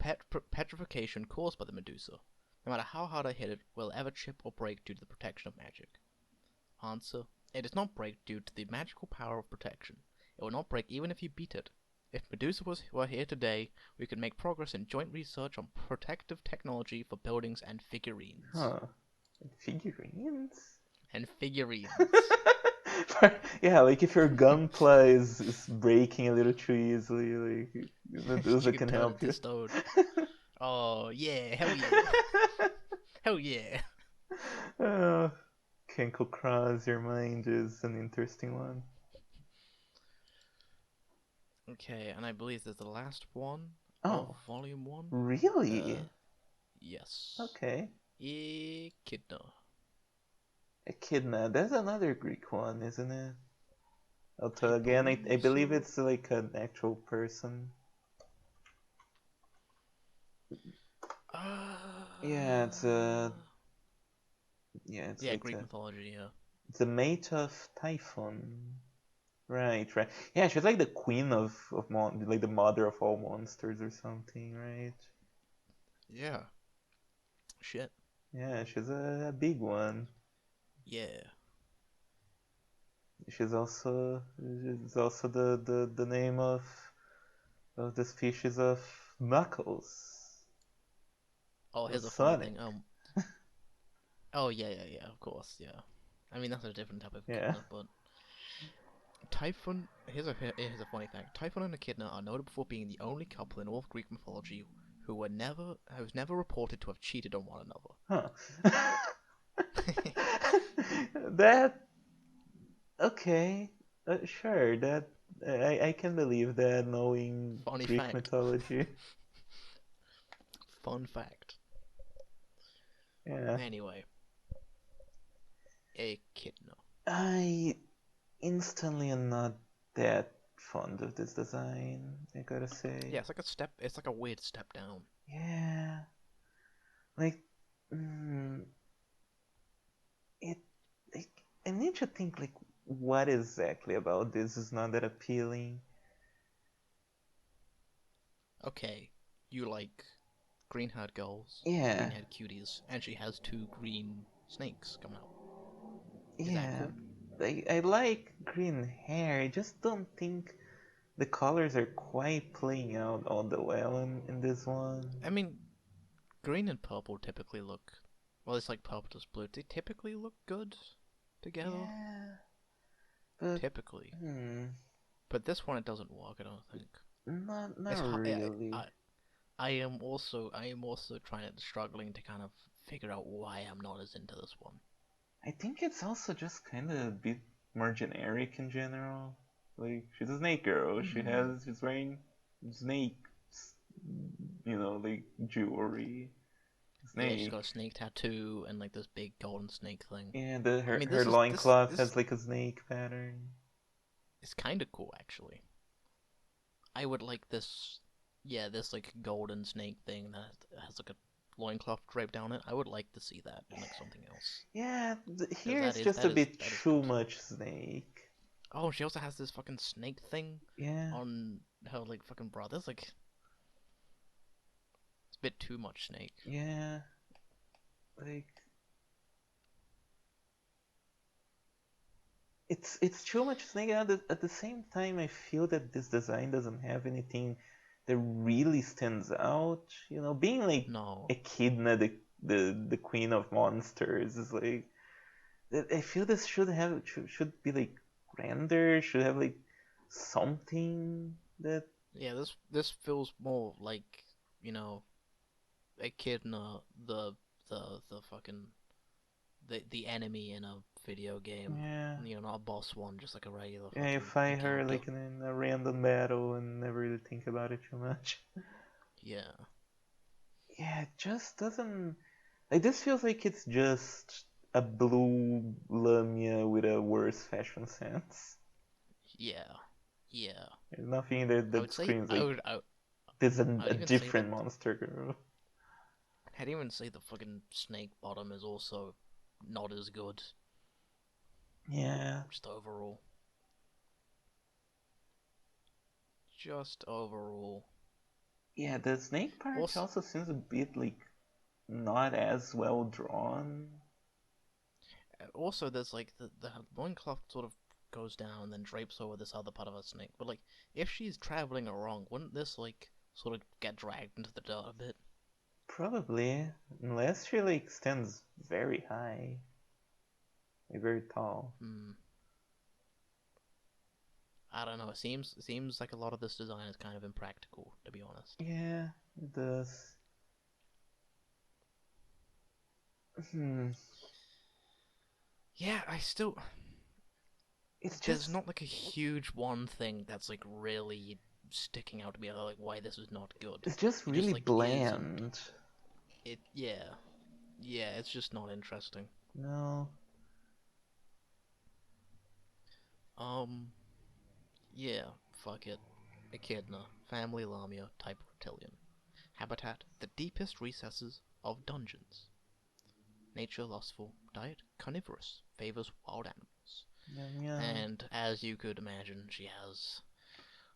petrification caused by the Medusa? No matter how hard I hit it, will it ever chip or break due to the protection of magic? Answer: it does not break due to the magical power of protection. It will not break even if you beat it. If Medusa were here today, we could make progress in joint research on protective technology for buildings and figurines. Huh? Figurines? And figurines. Yeah, like if your gunpla is breaking a little too easily, like She Medusa can can turn it help to you. stone. Oh, yeah, hell yeah. Hell yeah. Oh, Kenko Cross, your mind is an interesting one. Okay, and I believe there's the last one of Oh, Volume 1. Uh, really? yes. Okay. Echidna. Echidna, that's another Greek one, isn't it? I Although again, I believe believe so. it's like an actual person. Yeah, it's Yeah, like Greek mythology, yeah. it's a mate of Typhon. Right, right. Yeah, she's like the queen of like the mother of all monsters or something, right? Yeah. Shit. Yeah, she's a big one. Yeah. She's also the name of the species of Knuckles, Oh, of here's a funny thing. Sonic. Oh yeah, yeah, yeah. Of course, yeah. I mean that's a different type of Yeah. echidna, but Typhon. Here's a funny fact. Typhon and Echidna are notable for being the only couple in all of Greek mythology who's never reported to have cheated on one Huh. another. That okay. Sure. That I can believe that knowing Funny Greek fact. mythology. Fun fact. Yeah. Anyway, Echidna. I instantly am not that fond of this design, I gotta Yeah, say. it's like a step. It's like a weird step down. Yeah, like, mm, it, like, I need to think, like, what exactly about this is not that appealing. Okay, you like green-haired girls, Yeah, green-haired cuties, and she has two green snakes coming out. Is that yeah, cool? I like green hair, I just don't think the colors are quite playing out all the well in this one. I mean, green and purple typically look. Well, it's like purple to blue. They typically look good together. Yeah, but, Typically. hmm, But this one, it doesn't work, I don't think. not It's hard. really. I am also trying to struggling to kind of figure out why I'm not as into this one. I think it's also just kind of a bit more generic in general. Like she's a snake girl. Hmm. She's wearing snake, like jewelry. Yeah, she's got Snake. a snake tattoo and like this big golden snake thing. And I her mean, her this is this loincloth this has like a snake pattern. is kind of cool actually. I would like this, yeah, this like golden snake thing that has like a loincloth draped down it. I would like to see that in like something else. Yeah, Because here it's just a bit that is too good. much Snake. Oh, she also has this fucking snake thing Yeah, on her like fucking bra. That's like it's a bit too much snake. yeah, like it's too much Snake. And at the same time, I feel that this design doesn't have anything that really stands out. You know, being like No. Echidna, the queen of monsters, is like I feel this should be like grander. Should have like something that Yeah, this feels more like, you know, a kid in the fucking the enemy in a video game. yeah. You know, not a boss one, just like a regular Yeah, you fucking fight her encounter. like in a random battle and never really think about it too much. Yeah. Yeah, it just doesn't. Like, this feels like it's just a blue Lamia with a worse fashion sense. Yeah. Yeah. There's nothing that, I that would say screams like I a would even say that different monster girl. I'd even say the fucking snake bottom is also not as good, Yeah. just overall. Just overall. Yeah, the snake part Also, also seems a bit like not as well drawn. there's like the loincloth sort of goes down and then drapes over this other part of a snake. But like, if she's traveling along, wouldn't this like sort of get dragged into the dirt a bit? Probably, unless she like stands very high, like very tall. Hmm. I don't know. It seems like a lot of this design is kind of impractical, to be honest. Yeah, it does. Hmm. Yeah, I still It's there's just not like a huge one thing that's like really sticking out to me, like why this is not good. it's just It just really like is, and bland. yeah, it's just not interesting. No. Um, yeah, fuck it. Echidna, family Lamia, type reptilian. Habitat: the deepest recesses of dungeons. Nature lustful, diet carnivorous, favors wild animals. Yum, yum. And as you could imagine, she has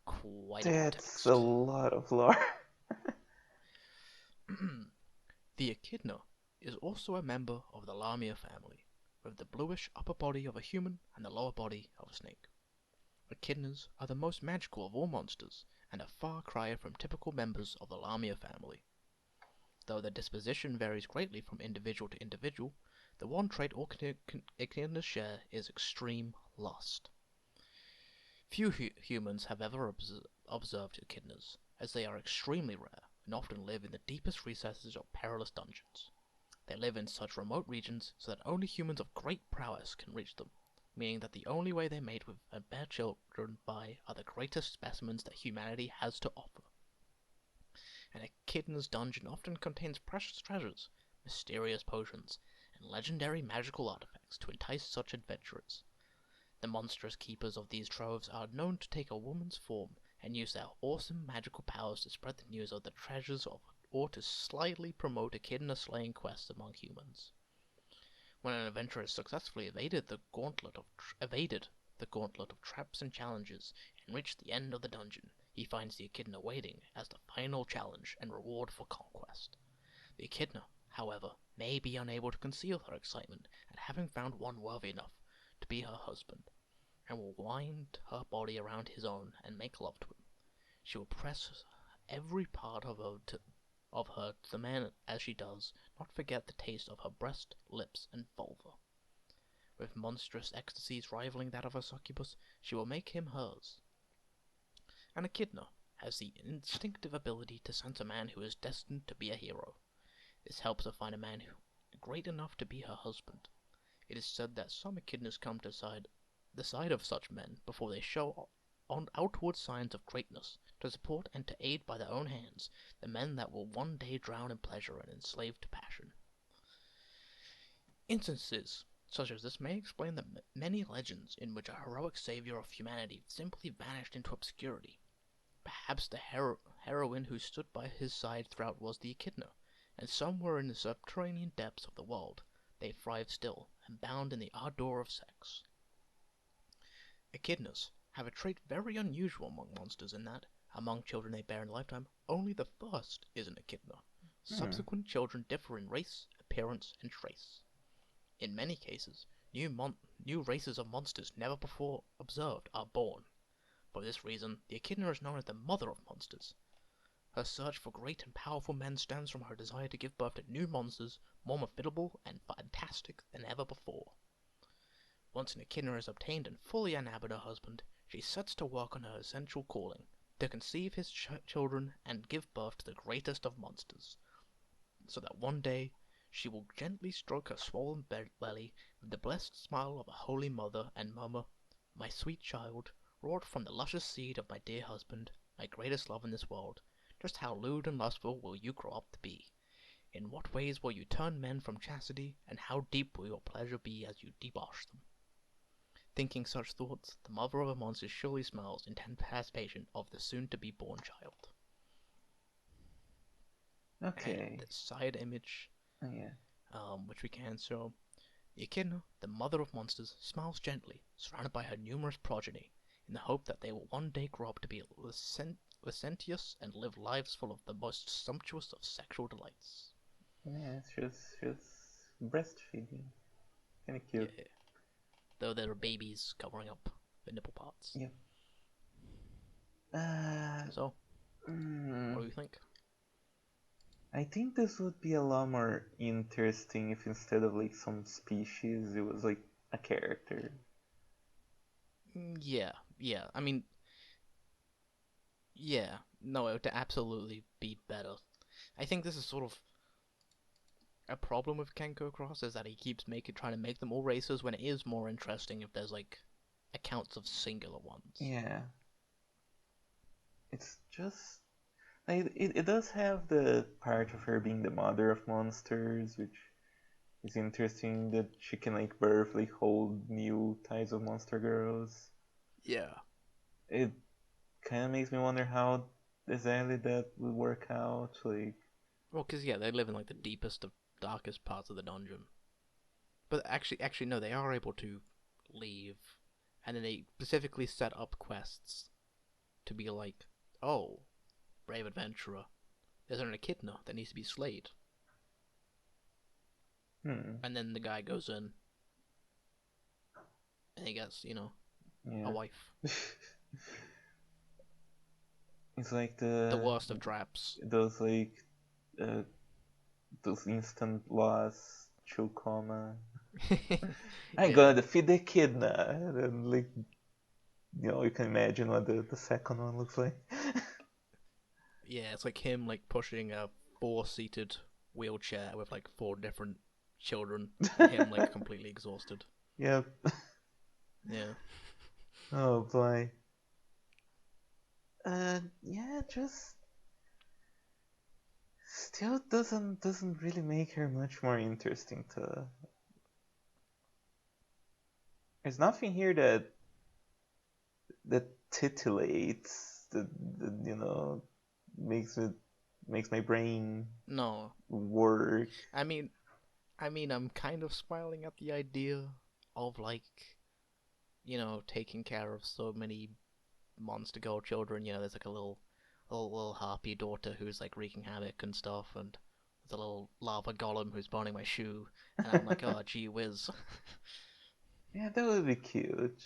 quite a bit of That's a text. lot of lore. The echidna is also a member of the Lamia family, with the bluish upper body of a human and the lower body of a snake. Echidnas are the most magical of all monsters, and a far cry from typical members of the Lamia family. Though their disposition varies greatly from individual to individual, the one trait all echidnas share is extreme lust. Few humans have ever observed echidnas, as they are extremely rare and often live in the deepest recesses of perilous dungeons. They live in such remote regions so that only humans of great prowess can reach them, meaning that the only way they mate with and bear children by are the greatest specimens that humanity has to offer. An echidna's dungeon often contains precious treasures, mysterious potions, and legendary magical artifacts to entice such adventurers. The monstrous keepers of these troves are known to take a woman's form and use their awesome magical powers to spread the news of the treasures or to slightly promote echidna slaying quests among humans. When an adventurer has successfully evaded the gauntlet of traps and challenges and reached the end of the dungeon, he finds the echidna waiting as the final challenge and reward for conquest. The echidna, however, may be unable to conceal her excitement at having found one worthy enough to be her husband, and will wind her body around his own and make love to him. She will press every part of her to the man as she does not forget the taste of her breast, lips, and vulva. With monstrous ecstasies rivaling that of her succubus, she will make him hers. An echidna has the instinctive ability to sense a man who is destined to be a hero. This helps her find a man great enough to be her husband. It is said that some echidnas come to the side of such men before they show on outward signs of greatness, to support and to aid by their own hands the men that will one day drown in pleasure and enslave to passion. Instances such as this may explain the many legends in which a heroic savior of humanity simply vanished into obscurity. Perhaps the heroine who stood by his side throughout was the echidna, and somewhere in the subterranean depths of the world they thrive still, and bound in the ardor of sex. Echidnas have a trait very unusual among monsters in that, among children they bear in a lifetime, only the first is an echidna. Hmm. Subsequent children differ in race, appearance, and trace. In many cases, new races of monsters never before observed are born. For this reason, the echidna is known as the mother of monsters. Her search for great and powerful men stems from her desire to give birth to new monsters more formidable and fantastic than ever before. Once an echidna has obtained and fully enamored her husband, she sets to work on her essential calling, to conceive his children and give birth to the greatest of monsters, so that one day she will gently stroke her swollen belly with the blessed smile of a holy mother and murmur, "My sweet child, wrought from the luscious seed of my dear husband, my greatest love in this world, just how lewd and lustful will you grow up to be? In what ways will you turn men from chastity, and how deep will your pleasure be as you debauch them?" Thinking such thoughts, the mother of a monster surely smiles in anticipation of the soon-to-be born child. And Okay. the side image, Yeah. which we can show, the echidna, the mother of monsters, smiles gently, surrounded by her numerous progeny, in the hope that they will one day grow up to be licentious and live lives full of the most sumptuous of sexual delights. Yeah. She's breastfeeding. Kind of cute. Yeah, though there are babies covering up the nipple parts. Yeah. Uh. So, mm, what do you think? I think this would be a lot more interesting if instead of like some species, it was like a character. Yeah, yeah. I mean, yeah. No, it would absolutely be better. I think this is sort of a problem with Kenko Cross is that he keeps trying to make them all races when it is more interesting if there's like accounts of singular ones. Yeah. It's just it does have the part of her being the mother of monsters, which is interesting that she can like birth like whole new types of monster girls. Yeah. It kind of makes me wonder how exactly that would work out. Like, Well, because yeah, they live in like the deepest of darkest parts of the dungeon. But actually, no, they are able to leave, and then they specifically set up quests to be like, oh, brave adventurer, there's an echidna that needs to be slayed, hmm, and then the guy goes in and he gets, a yeah. wife. It's like The worst of traps. those like uh, those instant loss, chill coma. I'm Yeah, gonna defeat the echidna, and then like you can imagine what the second one looks like. yeah, it's like him like pushing a four-seated wheelchair with like four different children, and him like completely exhausted. Yep. Yeah. Oh boy. Yeah, just still doesn't really make her much more interesting to. There's nothing here that titillates that makes it makes my brain No, work. I mean, I'm kind of smiling at the idea of like, taking care of so many monster girl children. There's like a little harpy daughter who's like wreaking havoc and stuff, and there's a little lava golem who's burning my shoe, and I'm like, oh, gee whiz. Yeah, that would be cute.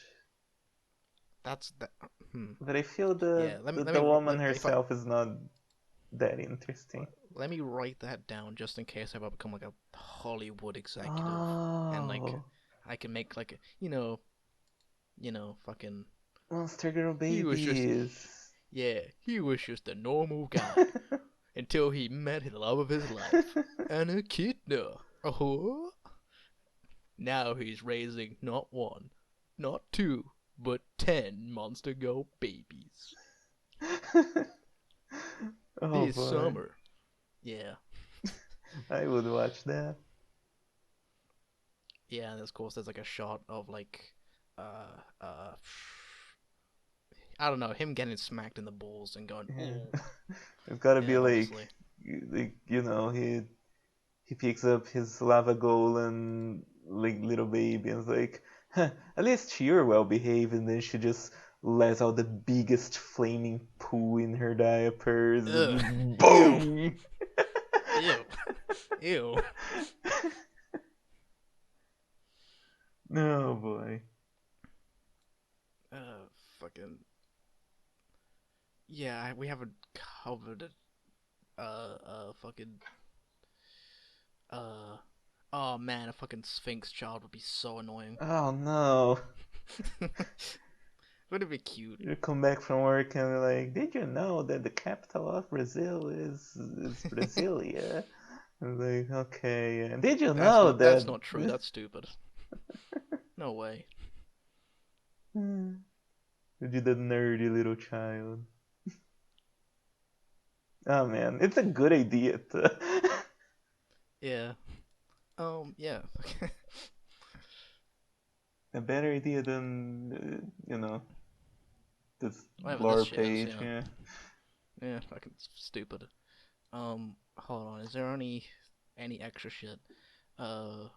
That's that. Hmm. But I feel Yeah. the woman herself is not that interesting. Let me write that down just in case I ever become like a Hollywood executive, and like Oh, I can make like fucking. monster girl He was just babies. Yeah, he was just a normal guy until he met the love of his life, an echidna. Oh, now he's raising not one, not two, but 10 monster girl babies Oh this boy, summer. Yeah, I would watch that. yeah, and of course there's like a shot of like, uh, uh, I don't know, him getting smacked in the balls and going, Yeah, ooh. it's gotta be Yeah, obviously. like he he picks up his lava golem like little baby and is like, huh, at least you're well behaved. And then she just lets out the biggest flaming poo in her diapers Ugh. and Ew. boom. Ew. Ew. Oh boy. Fucking. Yeah, we haven't covered it. Fucking. Uh. Oh man, a fucking Sphinx child would be so annoying. Oh no. Wouldn't it be cute? You come back from work and like, did you know that the capital of Brazil is Brasilia? I'm like, okay. And did you That's know not. That's that? not true. That's stupid. No way. You the nerdy little child. Oh man, it's a good idea. Yeah. Yeah. A better idea than this Whatever this lore shit is. page. Yeah. Yeah. Yeah. Fucking stupid. Hold on. Is there any extra shit? Uh,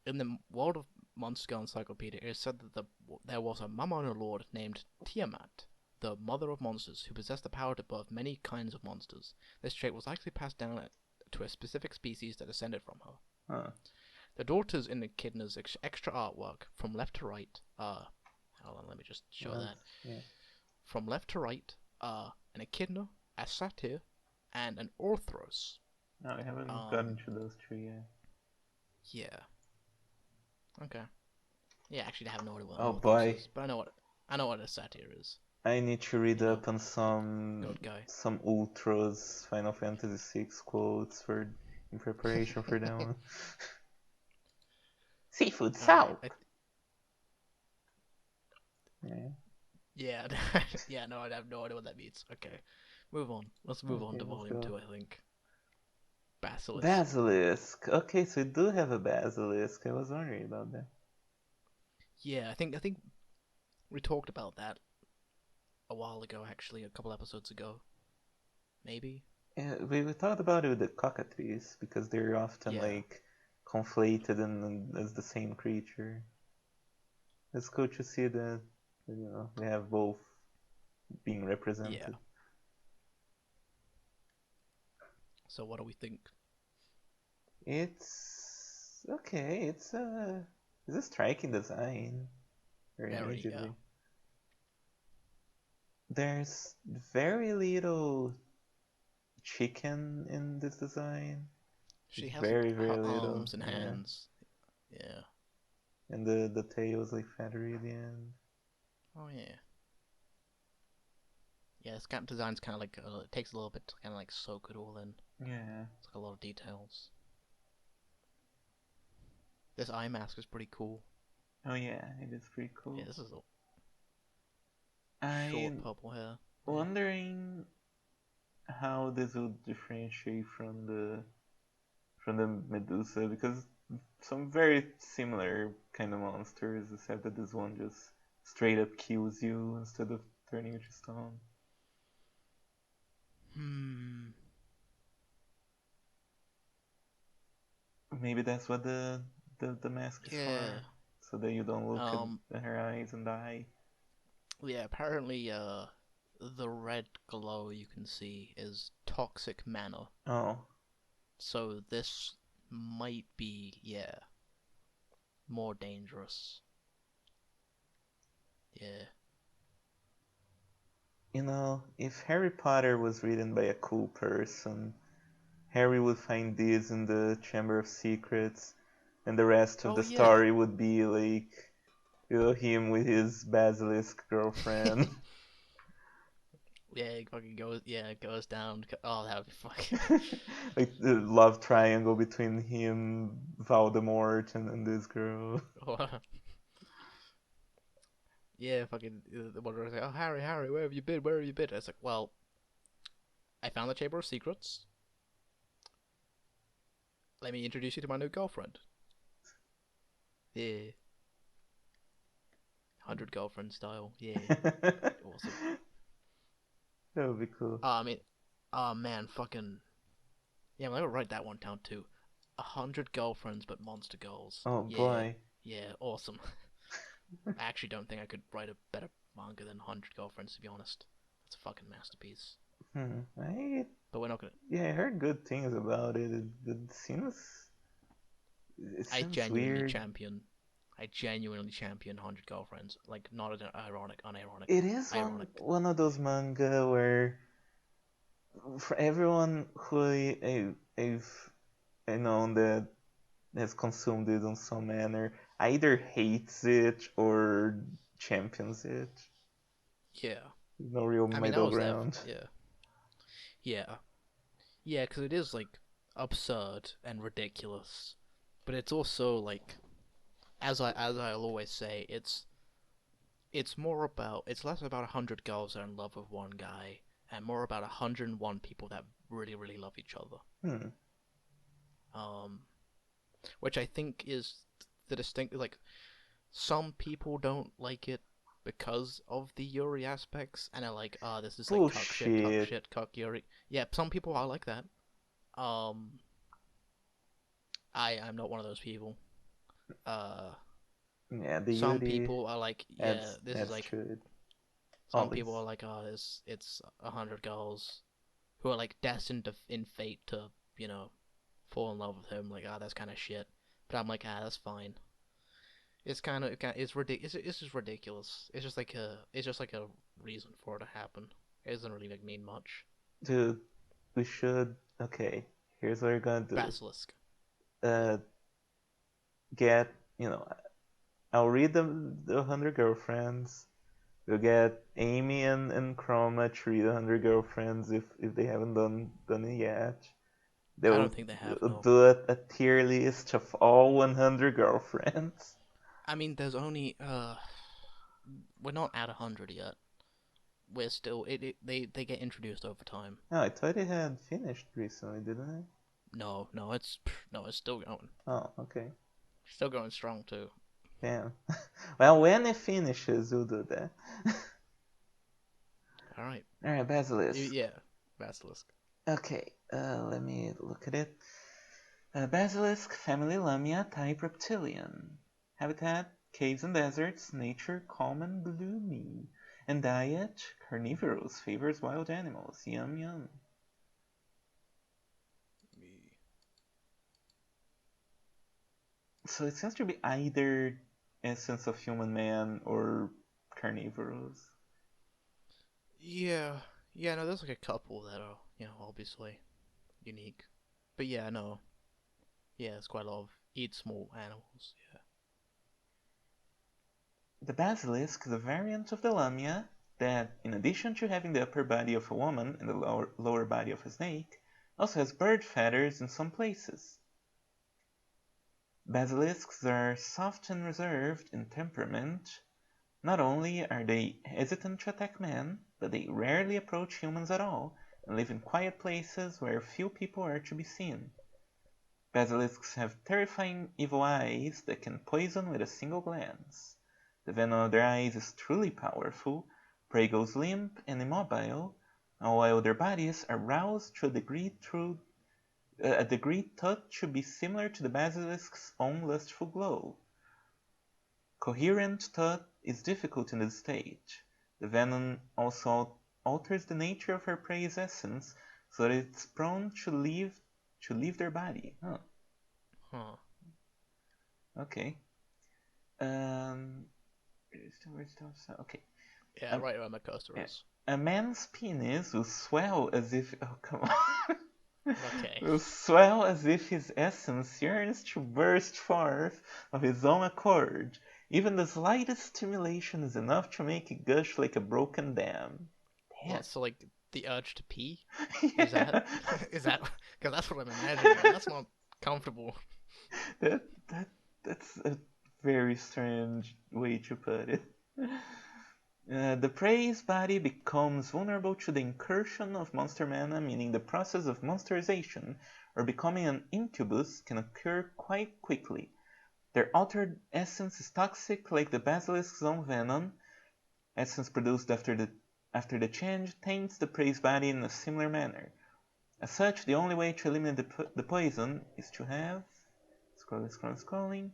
in the World of Monster Encyclopedia, it is said that there was a Mammoth lord named Tiamat, the mother of monsters, who possessed the power to birth many kinds of monsters. This trait was likely passed down to a specific species that descended from her. Huh. The daughters in Echidna's extra artwork, from left to right, hold on, let me just show that. Yeah. From left to right, an Echidna, a Satyr, and an Orthros. No, I haven't gotten Um, to those three yet. yeah. Okay. Yeah, actually, I have no idea what an Oh Orthros boy, is, but I know what a Satyr is. I need to read You know, up on good guy. some ultras Final Fantasy VI quotes for in preparation for that one. Seafood All right. salt. Yeah. Yeah. Yeah. No, I have no idea what that means. Okay. Move on. Let's move on Okay, to let's Volume go. 2. I think. Basilisk. Basilisk. Okay, so we do have a basilisk. I was wondering about that. Yeah, I think we talked about that a while ago. Actually, a couple episodes ago, maybe. Yeah, we talked about it with the cockatrice because they're often Yeah. like conflated as the same creature. It's cool to see that we have both being Yeah. represented. So what do we think? It's okay. It's a striking design very Very. Yeah. immediately. There's very little chicken in this design. She It's has like very very her little. arms and Yeah, hands. Yeah. and the tail is like feathery at the end. Oh yeah. Yeah, scamp design's kind of like it takes a little bit to kind of like soak it all in. Yeah. It's like a lot of details. This eye mask is pretty cool. Oh yeah, it is pretty Yeah, cool. this is a short I'm purple hair. Yeah. wondering how this would differentiate from the Medusa because some very similar kind of monsters, except that this one just straight up kills you instead of turning you to stone. Hmm. Maybe that's what the mask is Yeah. for, so that you don't look Um. at her eyes and die. Yeah. Apparently, the red glow you can see is toxic mana. Oh, So this might be, yeah, more dangerous. Yeah. if Harry Potter was written by a cool person, Harry would find this in the Chamber of Secrets, and the rest of Oh the yeah. story would be like, him with his basilisk girlfriend. Yeah, it fucking goes. Yeah, it goes down. Oh, that would be fucking. Like the love triangle between him, Voldemort, and this girl. Yeah, fucking. The Wonder like, oh Harry, Harry, where have you been? Where have you been? And it's like, well, I found the Chamber of Secrets. Let me introduce you to my new girlfriend. Yeah, 100 girlfriend style. Yeah, That awesome. would be cool. I mean, oh man, fucking. Yeah, I'm gonna write that one down too. 100 girlfriends, but monster girls. Oh Yeah, boy. yeah, awesome. I actually don't think I could write a better manga than 100 girlfriends, to be honest. That's a fucking masterpiece. I But we're not gonna. yeah, I heard good things about it. It I seems genuinely weird. champion. I genuinely champion 100 girlfriends. Like, not ironic, unironic, It is ironic. one of those manga where for everyone who I know that has consumed it in some manner, either hates it or champions it. Yeah. There's no real I mean, I middle was there. ground. Yeah. Yeah. Yeah, because it is, like, absurd and ridiculous. But it's also, like, as I'll always say, it's more about it's less about 100 girls that are in love with one guy and more about 101 people that really really love each other. Hmm. Um, which I think is the distinct like some people don't like it because of the Yuri aspects and are like, ah, this is like Bullshit. cuck Yuri. Yeah, some people are like that. Um, I'm not one of those people. Uh, Yeah, the some Yuri people are like, yeah, this is adds like. to it. Some people Always. are like, oh, this it's 100 girls who are like destined to in fate to fall in love with him. Like, ah, that's kind of shit. But I'm like, ah, that's fine. It's ridiculous. It's just ridiculous. It's just like a reason for it to happen. It doesn't really like mean much. Dude, we should. Okay, here's what we're gonna do. Basilisk. Yeah, Uh, get, you know, I'll read the 100 girlfriends. We'll get Amy and Chroma to read 100 girlfriends if they haven't done it yet. I don't They'll think they have no. do a tier list of all 100 girlfriends. I mean, there's only we're not at 100 yet. We're still they get introduced over time. Oh, I thought it had finished recently, didn't it? No, it's still going. Oh, okay. Still going strong too. Damn. Well, when it finishes, we'll do that. All right. Alright, Basilisk. Yeah, Basilisk. Okay, let me look at it. Basilisk, family Lamia, type reptilian. Habitat, caves and deserts, nature calm and gloomy. And diet, carnivorous, favors wild animals. Yum yum. So it seems to be either essence of human man or carnivorous. Yeah, yeah. No, there's like a couple that are obviously unique, but yeah, no, yeah, it's quite a lot of eat small animals. Yeah. The basilisk is a variant of the lamia that, in addition to having the upper body of a woman and the lower body of a snake, also has bird feathers in some places. Basilisks are soft and reserved in temperament. Not only are they hesitant to attack men, but they rarely approach humans at all and live in quiet places where few people are to be seen. Basilisks have terrifying evil eyes that can poison with a single glance. The venom of their eyes is truly powerful, prey goes limp and immobile, while their bodies are roused to a degree thought to be similar to the basilisk's own lustful glow. Coherent thought is difficult in this stage. The venom also alters the nature of her prey's essence so that it's prone to leave their body. Huh. Huh. Okay. Um. Okay. Yeah. A, Right where my cursor yeah. is. A man's penis will swell as if. Oh, come on. Okay. Will swell as if his essence yearns to burst forth of his own accord. Even the slightest stimulation is enough to make it gush like a broken dam. Damn. What? So like the urge to pee? Is that? Yeah. Is that? Because that's what I'm imagining, and that's not comfortable. that that that's a very strange way to put it. The prey's body becomes vulnerable to the incursion of monster mana, meaning the process of monsterization or becoming an incubus can occur quite quickly. Their altered essence is toxic like the basilisk's own venom. Essence produced after the change taints the prey's body in a similar manner. As such, the only way to eliminate the poison is to have scrolling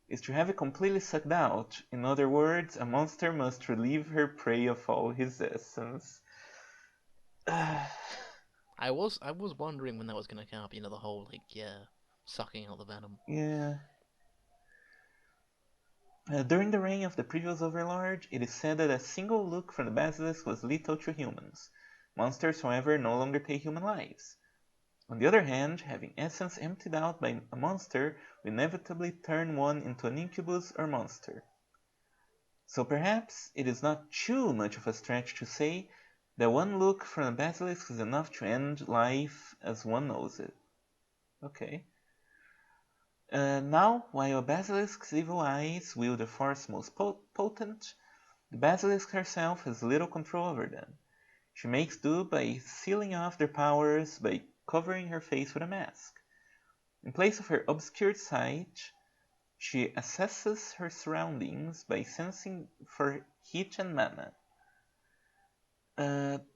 is to have it completely sucked out. In other words, a monster must relieve her prey of all his essence. I was wondering when that was gonna come up. The whole like sucking out the venom. Yeah. During the reign of the previous Overlord, it is said that a single look from the basilisk was lethal to humans. Monsters, however, no longer take human lives. On the other hand, having essence emptied out by a monster will inevitably turn one into an incubus or monster. So perhaps it is not too much of a stretch to say that one look from a basilisk is enough to end life as one knows it. Okay. Now, while a basilisk's evil eyes wield the force most potent, the basilisk herself has little control over them. She makes do by sealing off their powers by covering her face with a mask. In place of her obscured sight, she assesses her surroundings by sensing for heat and mana.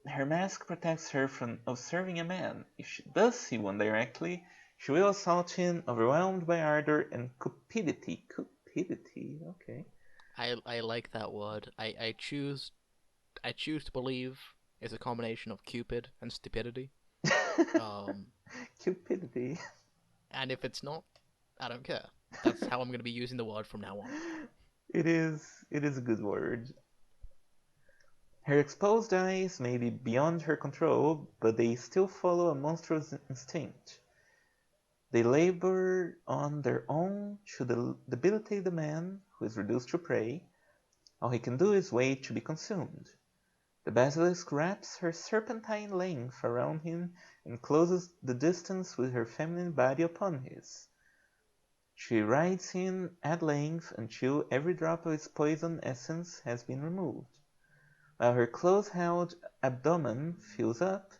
Her mask protects her from observing a man. If she does see one directly, she will assault him, overwhelmed by ardor and cupidity. Cupidity, okay. I like that word. I choose to believe it's a combination of Cupid and stupidity. Um, Cupidity. and if it's not, I don't care. That's how I'm gonna be using the word from now on. It is a good word. Her exposed eyes may be beyond her control, but they still follow a monstrous instinct. They labor on their own to debilitate the man who is reduced to prey. All he can do is wait to be consumed. The basilisk wraps her serpentine length around him and closes the distance with her feminine body upon his. She rides him at length until every drop of its poison essence has been removed. While her close-held abdomen fills up,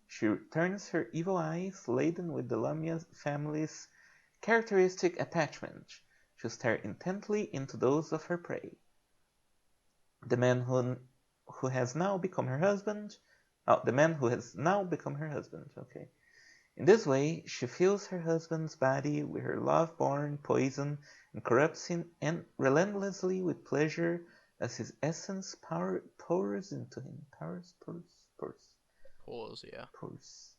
she turns her evil eyes, laden with the Lamia family's characteristic attachment, to stare intently into those of her prey. The man who has now become her husband. Oh, the man who has now become her husband. Okay. In this way, she fills her husband's body with her love-born poison and corrupts him relentlessly with pleasure as his essence pours into him. Pause. Yeah. Pours.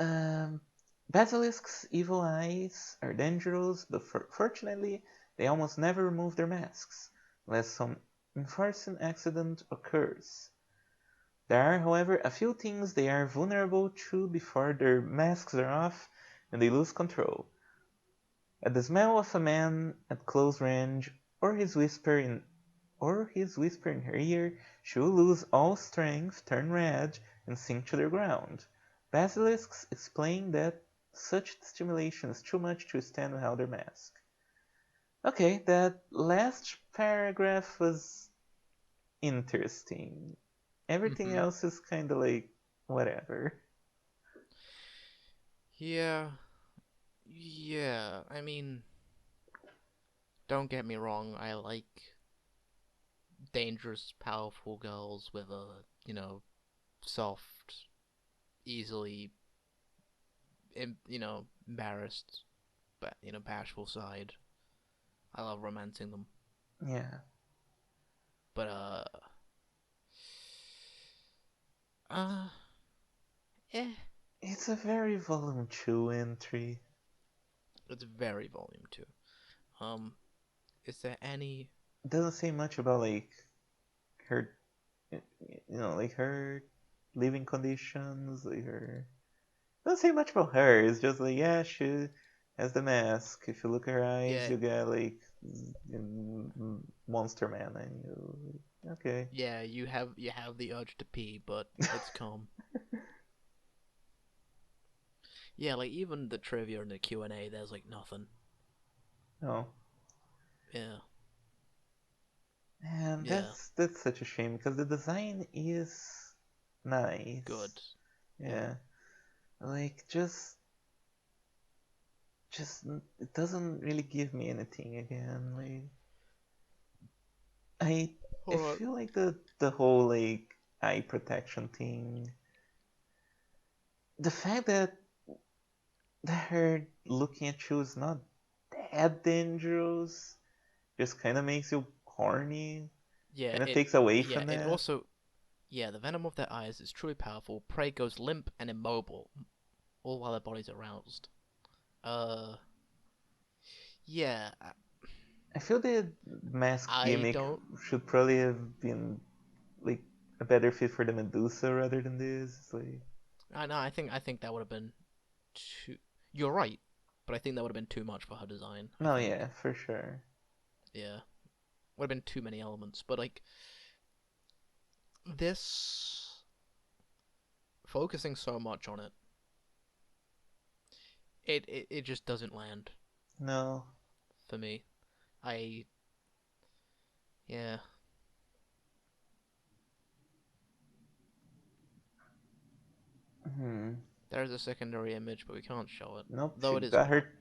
Um, Basilisks' evil eyes are dangerous, but fortunately, they almost never remove their masks, unless some unforeseen accident occurs. There are, however, a few things they are vulnerable to before their masks are off and they lose control. At the smell of a man at close range, or his whisper in her ear, she will lose all strength, turn red, and sink to the ground. Basilisks explain that such stimulation is too much to stand without their mask. Okay, that last paragraph was interesting. Everything Mm-hmm. else is kind of like whatever. Yeah. Yeah. I mean, don't get me wrong. I like dangerous, powerful girls with a soft, easily embarrassed, but bashful side. I love romancing them, Yeah, but uh, eh, it's a very volume 2 entry. it's very volume two. Um, is there any? It doesn't say much about like her, like her living conditions, like her. It doesn't say much about her. It's just like, yeah, she has the mask. If you look at her eyes, Yeah, you get like Monster Man, and okay. yeah. You have the urge to pee, but it's calm. Yeah, like even the trivia and the Q&A, there's like nothing. No, Yeah, and yeah, that's such a shame because the design is nice. good. Yeah, Yeah, like just it doesn't really give me anything again. Like I alright. feel like the whole like eye protection thing. the fact that her looking at you is not that dangerous just kind of makes you horny. Yeah, Kind of it takes away yeah, from it that. also yeah, the venom of their eyes is truly powerful. Prey goes limp and immobile, all while their body's aroused. Uh, yeah, I feel the mask I gimmick don't. should probably have been like a better fit for the Medusa rather than this. It's like, I know. I think that would have been too. You're right, but I think that would have been too much for her design. I no, think. yeah, for sure. Yeah, would have been too many elements. But like this, focusing so much on it, it just doesn't land No. for me. I yeah. Hmm. There's a secondary image, but we can't show it. Nope, Though she it is got her important.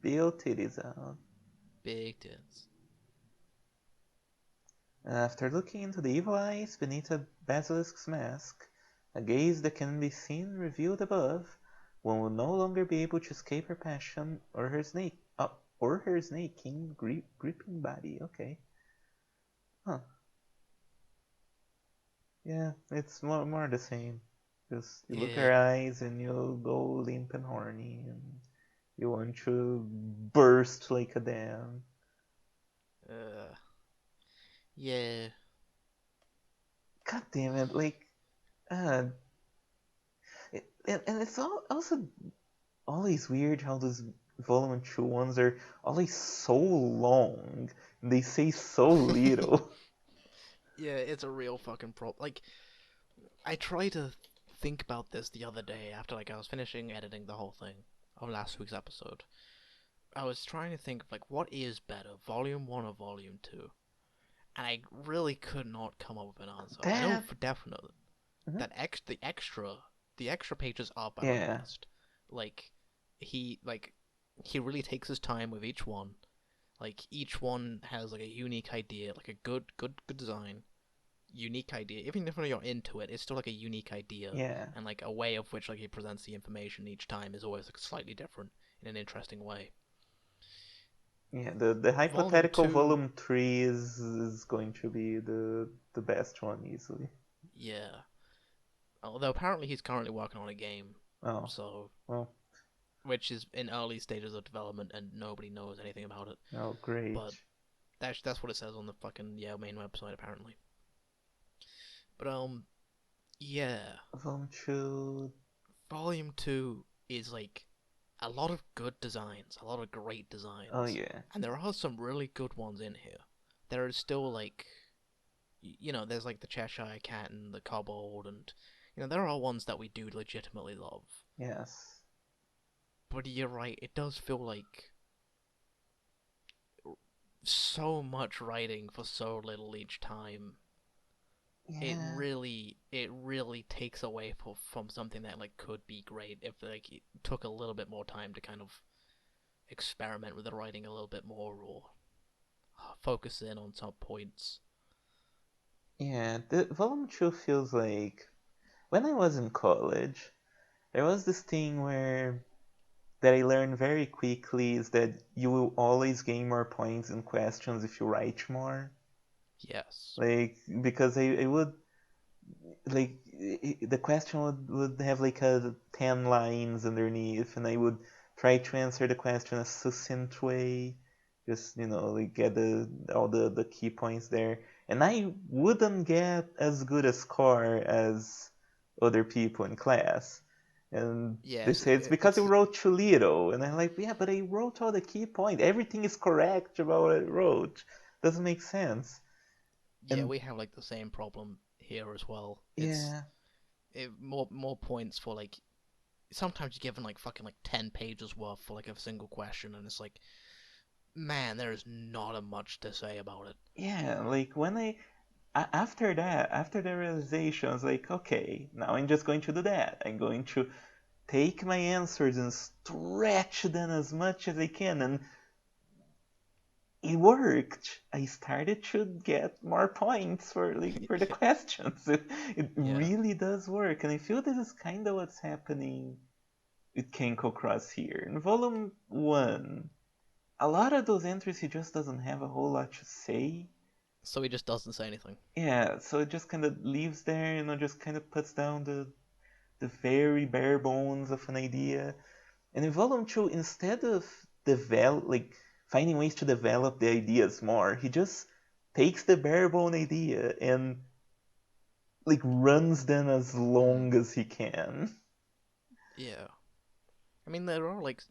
real titties out. Big tits. After looking into the evil eyes beneath a basilisk's mask, a gaze that can be seen revealed above, one will no longer be able to escape her passion or her snaking, gripping body. Okay. Huh. Yeah, it's more the same. Just you look at Yeah. her eyes and you go limp and horny and you want to burst like a dam. Uh. Yeah. God damn it! Like, uh, and it's also always weird how those Volume 2 ones are always so long. And they say so little. Yeah, it's a real fucking problem. Like, I tried to think about this the other day after like I was finishing editing the whole thing of last week's episode. I was trying to think of like what is better, Volume 1 or Volume 2? And I really could not come up with an answer. I know That. for definite Mhm. that the extra pages are better Yeah. last. Like he like he really takes his time with each one. Like each one has like a unique idea, like a good design, unique idea. Even if you're into it, it's still like a unique idea, Yeah. and like a way of which like he presents the information each time is always like slightly different in an interesting way. Yeah. The Volume hypothetical two, Volume 3 is going to be the best one easily. yeah. Although apparently he's currently working on a game, Oh. so Well. which is in early stages of development and nobody knows anything about it. Oh, great. But that's what it says on the fucking main website apparently. But yeah, Volume 2. Volume 2 is like a lot of good designs, a lot of great Oh, designs. yeah. And there are some really good ones in here. There is still like, there's like the Cheshire Cat and the Kobold, and, there are ones that we do legitimately love. Yes. But you're right, it does feel like so much writing for so little each time. Yeah. It really takes away from something that like could be great if like it took a little bit more time to kind of experiment with the writing a little bit more or focus in on some points. Yeah. The Volume 2 feels like when I was in college, there was this thing where that I learned very quickly is that you will always gain more points in questions if you write more. Yes. Like because I would like the question would have like a 10 lines underneath and I would try to answer the question in a succinct way, just like get all the key points there, and I wouldn't get as good a score as other people in class, and they Yes, say it's because you it's wrote too little, and I'm like, yeah, but I wrote all the key points, everything is correct about what I wrote, doesn't make sense. yeah, And we have like the same problem here as well. It's yeah. more points for like sometimes you're given like fucking like 10 pages worth for like a single question and it's like man, there is not a much to say about it. Yeah, like when after that, after the realization, I was like, okay, now I'm just going to do that. I'm going to take my answers and stretch them as much as I can. And it worked. I started to get more points for the questions. It Yeah. really does work, and I feel this is kind of what's happening with Kenko Cross here. In Volume 1, a lot of those entries he just doesn't have a whole lot to say. So he just doesn't say anything. Yeah, so it just kind of leaves there, just kind of puts down the very bare bones of an idea. And in Volume 2, instead of finding ways to develop the ideas more, he just takes the bare bone idea and runs them as Mm. long as he can. Yeah. I mean, there are like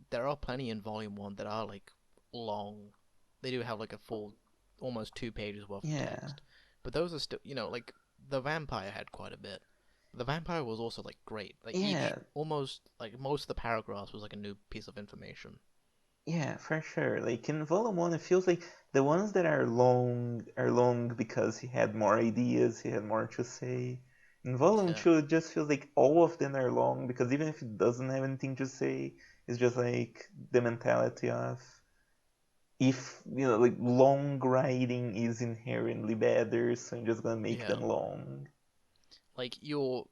there are plenty in Volume One that are like long. They do have like a full, almost 2 pages worth of Yeah. text, but those are still like the vampire had quite a bit. The vampire was also like great. Like each Yeah, almost like most of the paragraphs was like a new piece of information. yeah, for sure. Like in Volume 1, it feels like the ones that are long because he had more ideas, he had more to say. In Volume Yeah, 2, it just feels like all of them are long because even if it doesn't have anything to say, it's just like the mentality of if, long writing is inherently better, so I'm just gonna make yeah. them long. Like you're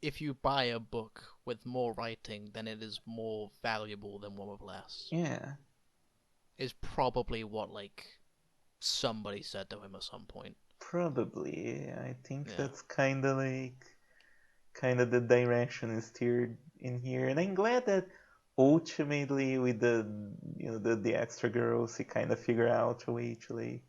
if you buy a book with more writing, then it is more valuable than one with less. Yeah, Is probably what like somebody said to him at some point. probably. I think Yeah. that's kind of the direction is steered in here, and I'm glad that ultimately with the extra girls, he kind of figure out a way to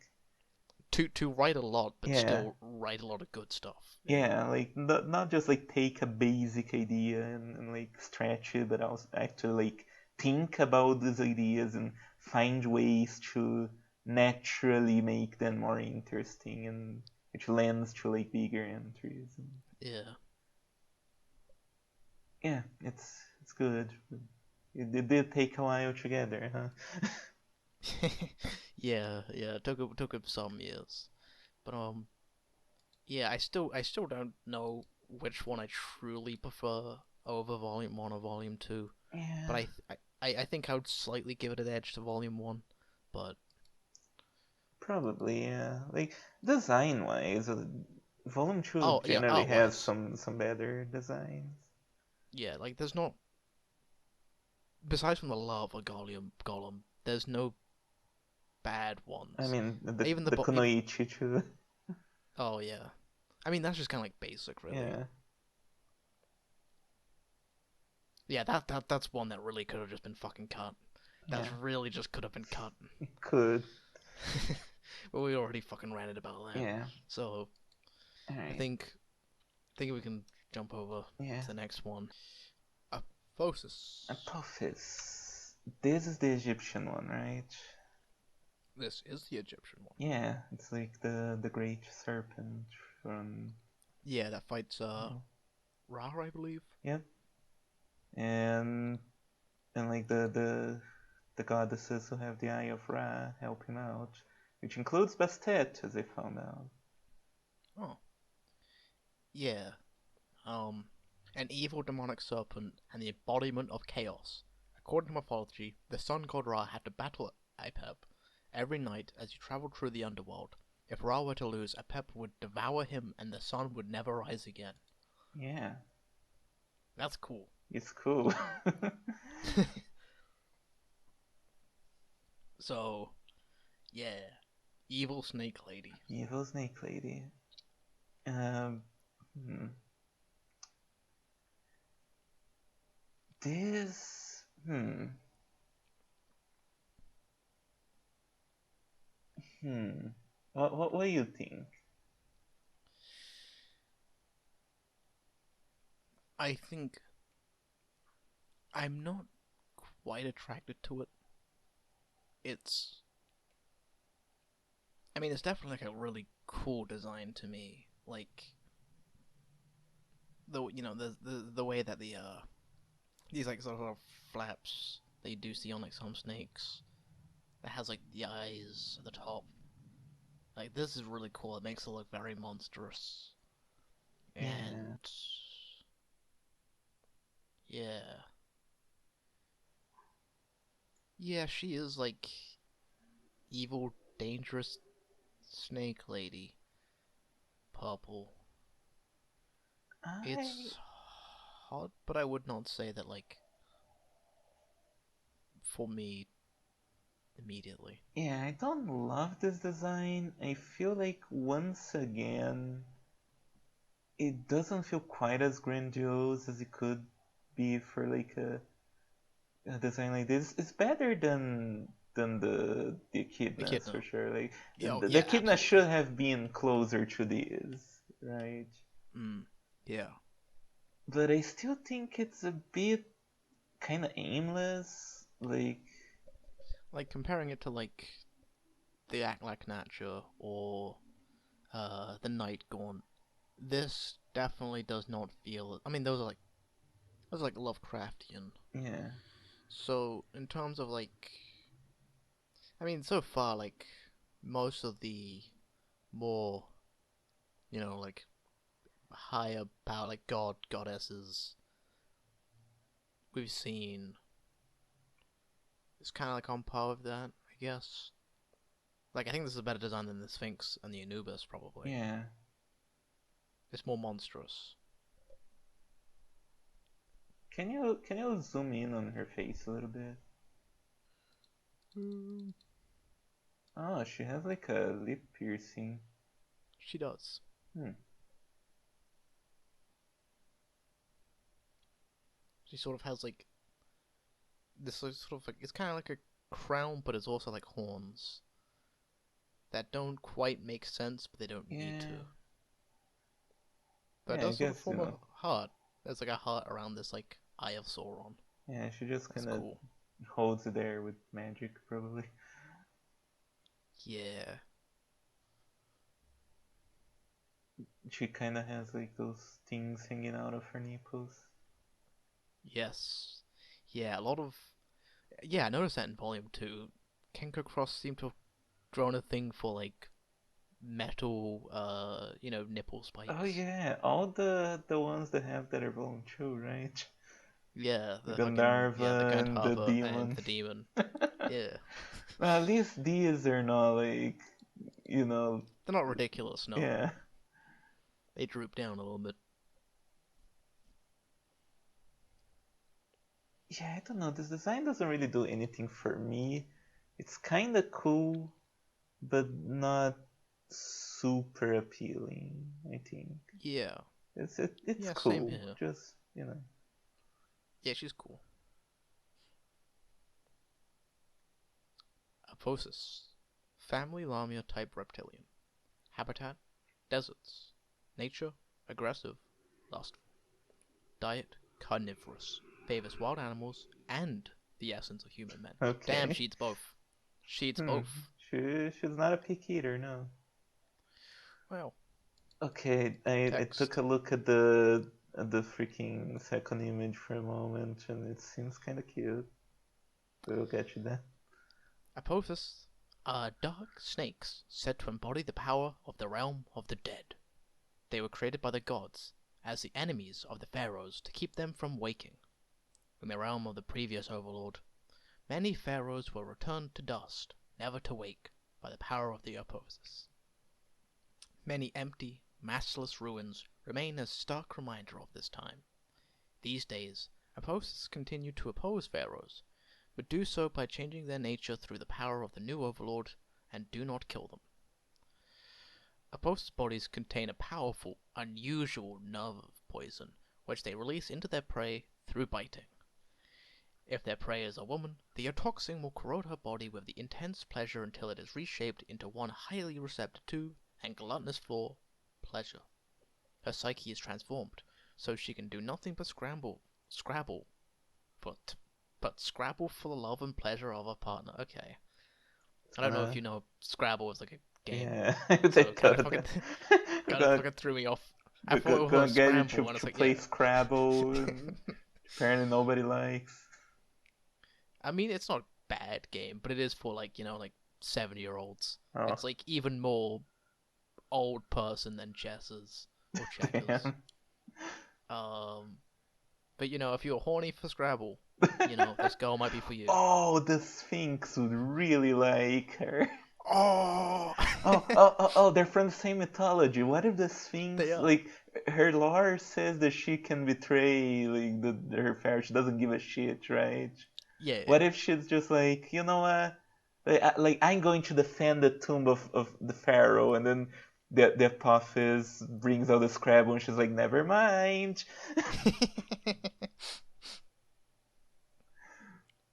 To write a lot, but yeah, still write a lot of good stuff. Yeah. yeah, not just take a basic idea and stretch it, but also actually think about these ideas and find ways to naturally make them more interesting, and which lends to bigger entries. And Yeah. yeah, it's good. It did take a while together, huh? Yeah, yeah. It took him some years, but yeah. I still don't know which one I truly prefer over Volume One or Volume Two. But Yeah, I think I would slightly give it an edge to Volume One. But probably. Yeah, design wise, Volume Two oh yeah, generally art has wise, some better designs. yeah. Like there's not besides from the lava golem, there's no bad I ones. mean, Even the even Kunoichi too. oh yeah. I mean that's just kind of like basic, really. Yeah, Yeah, that's one that really could have just been fucking cut. That's yeah, really just could have been cut. could. But we already fucking ranted about that. Yeah. So All I right. think we can jump over Yeah. to the next one. Apophosis. Apophis. This is the Egyptian one, right? This is the Egyptian one. Yeah, it's like the great serpent from. Yeah, that fights Oh, Ra, I believe. yep. And the goddesses who have the Eye of Ra help him out, which includes Bastet, as I found out. Oh, yeah. Um, an evil demonic serpent and the embodiment of chaos. According to mythology, the sun god Ra had to battle Apep every night as he traveled through the underworld. If Ra were to lose, Apep would devour him and the sun would never rise again. Yeah, That's cool. it's cool. So, yeah. Evil Snake Lady. Evil Snake Lady. Um, hmm. This. Hmm. Hmm. What do you think? I think I'm not quite attracted to it. It's. I mean, it's definitely like a really cool design to me. Like, the way that these like sort of flaps that you do see on like some snakes that has like the eyes at the top. Like this is really cool. It makes it look very monstrous. Yeah. And yeah. Yeah, she is like evil, dangerous snake lady. Purple. I It's hot, but I would not say that, like, for me immediately. Yeah, I don't love this design. I feel like once again, it doesn't feel quite as grandiose as it could be for like a design like this. It's better than the echidnas for Echidna. sure. Like Yeah, the yeah, echidna absolutely. should have been closer to these, right? Mm, yeah. But I still think it's a bit kind of aimless. Like, Like, comparing it to, like, the Act Like Nature or the Night Gaunt, this definitely does not feel. I mean, those are like Lovecraftian. yeah, So in terms of like, I mean, so far like most of the more like higher power like goddesses we've seen is kind of like on par with that, I guess. Like I think this is a better design than the Sphinx and the Anubis probably. yeah. It's more monstrous. Can you zoom in on her face a little bit? Mm. Oh, she has like a lip piercing. She does. Hmm. She sort of has like this sort of like it's kind of like a crown, but it's also like horns that don't quite make sense, but they don't need Yeah. to. But it Yeah, I does sort of guess, form a heart. There's like a heart around this like Eye of Sauron. yeah, she just That's kind of cool. holds it there with magic, probably. Yeah. She kind of has like those things hanging out of her nipples. Yes. Yeah. A lot of yeah. I noticed that in Volume Two. Kenko Cross seemed to have drawn a thing for like metal, nipple Oh spikes. yeah, all the ones that have that are volume 2, right? Yeah, The the fucking the Gandharva and the Gandharva and demons. the demon. Yeah, Well, at least these are not like, you know, they're not ridiculous. No, yeah. they droop down a little bit. Yeah, I don't know. This design doesn't really do anything for me. It's kind of cool, but not super appealing, I think. Yeah, It's yeah. Same cool, here. just, you know. Yeah, she's cool. Aphosis, family Lamia type reptilian. Habitat: deserts. Nature: aggressive, lustful. Diet: carnivorous. Favors wild animals and the essence of human men. Damn, Okay. she eats both. She eats Hmm. both. She's not a picky eater, no. Well, Okay, I took text. a look at the freaking second image for a moment, and it seems kind of cute. We'll get you that. Aphosis are dark snakes said to embody the power of the realm of the dead. They were created by the gods as the enemies of the pharaohs to keep them from waking. In the realm of the previous overlord, many pharaohs were returned to dust, never to wake, by the power of the Aphosis. Many empty, massless ruins remain as stark reminder of this time. These days, Aphosis continue to oppose pharaohs, but do so by changing their nature through the power of the new overlord and do not kill them. Aphosis bodies contain a powerful, unusual nerve poison, which they release into their prey through biting. If their prey is a woman, the toxin will corrode her body with the intense pleasure until it is reshaped into one highly receptive to, and gluttonous for, pleasure. Her psyche is transformed, so she can do nothing but scrabble, but scrabble for the love and pleasure of her partner. Okay, It's I don't know if gonna, you know Scrabble is like a game, yeah, they so kind of thought fucking we're kind of gonna, fucking threw me off. I thought it gonna was get you Scramble, and it's to like play yeah. Scrabble, and apparently nobody likes. I mean, it's not a bad game, but it is for like 7-year-olds. Oh, It's like even more old person than chesses or checkers. damn. Um, but if you're horny for Scrabble, This girl might be for you. Oh, the Sphinx would really like her. Oh, Oh, they're from the same mythology. What if the they Sphinx, are. like, her lore says that she can betray, like, her pharaoh. She doesn't give a shit, right? Yeah, What yeah. if she's just like, you know what? Like, I'm going to defend the tomb of the pharaoh, and then the Apophis brings out the Scrabble, and she's like, never mind.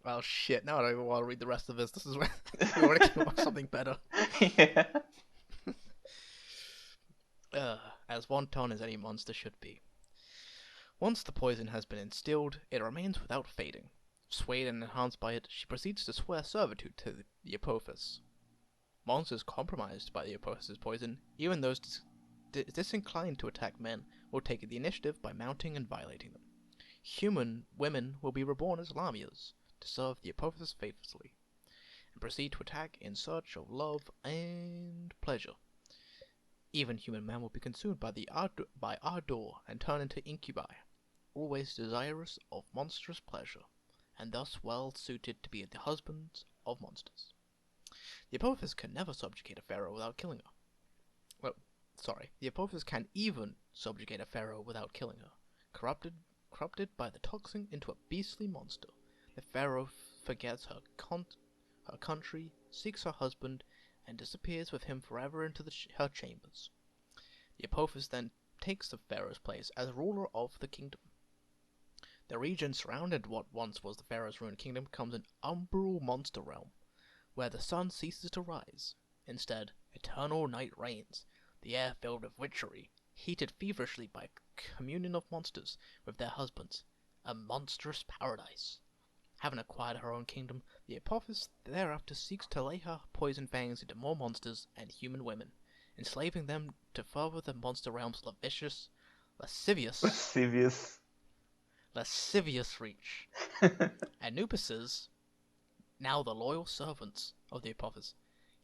Well, shit. Now I don't even want to read the rest of this. This is where we already came up with something better. Yeah. As wanton as any monster should be. Once the poison has been instilled, it remains without fading. Swayed and enhanced by it, she proceeds to swear servitude to the Apophis. Monsters compromised by the Apophis' poison, even those disinclined to attack men, will take the initiative by mounting and violating them. Human women will be reborn as Lamias to serve the Apophis faithfully, and proceed to attack in search of love and pleasure. Even human men will be consumed by ardor and turn into incubi, always desirous of monstrous pleasure, and thus well suited to be the husbands of monsters. The Apophis can never subjugate a pharaoh without killing her. Well, sorry, the Apophis can even subjugate a pharaoh without killing her. Corrupted by the toxin into a beastly monster, the pharaoh forgets her country, seeks her husband, and disappears with him forever into her chambers. The Apophis then takes the pharaoh's place as ruler of the kingdom. The region surrounded what once was the pharaoh's ruined kingdom becomes an umbral monster realm, where the sun ceases to rise. Instead, eternal night reigns, the air filled with witchery, heated feverishly by communion of monsters with their husbands. A monstrous paradise. Having acquired her own kingdom, the Apophis thereafter seeks to lay her poison fangs into more monsters and human women, enslaving them to further the monster realm's lascivious, Lascivious. lascivious reach. Anubises, now the loyal servants of the Apophis,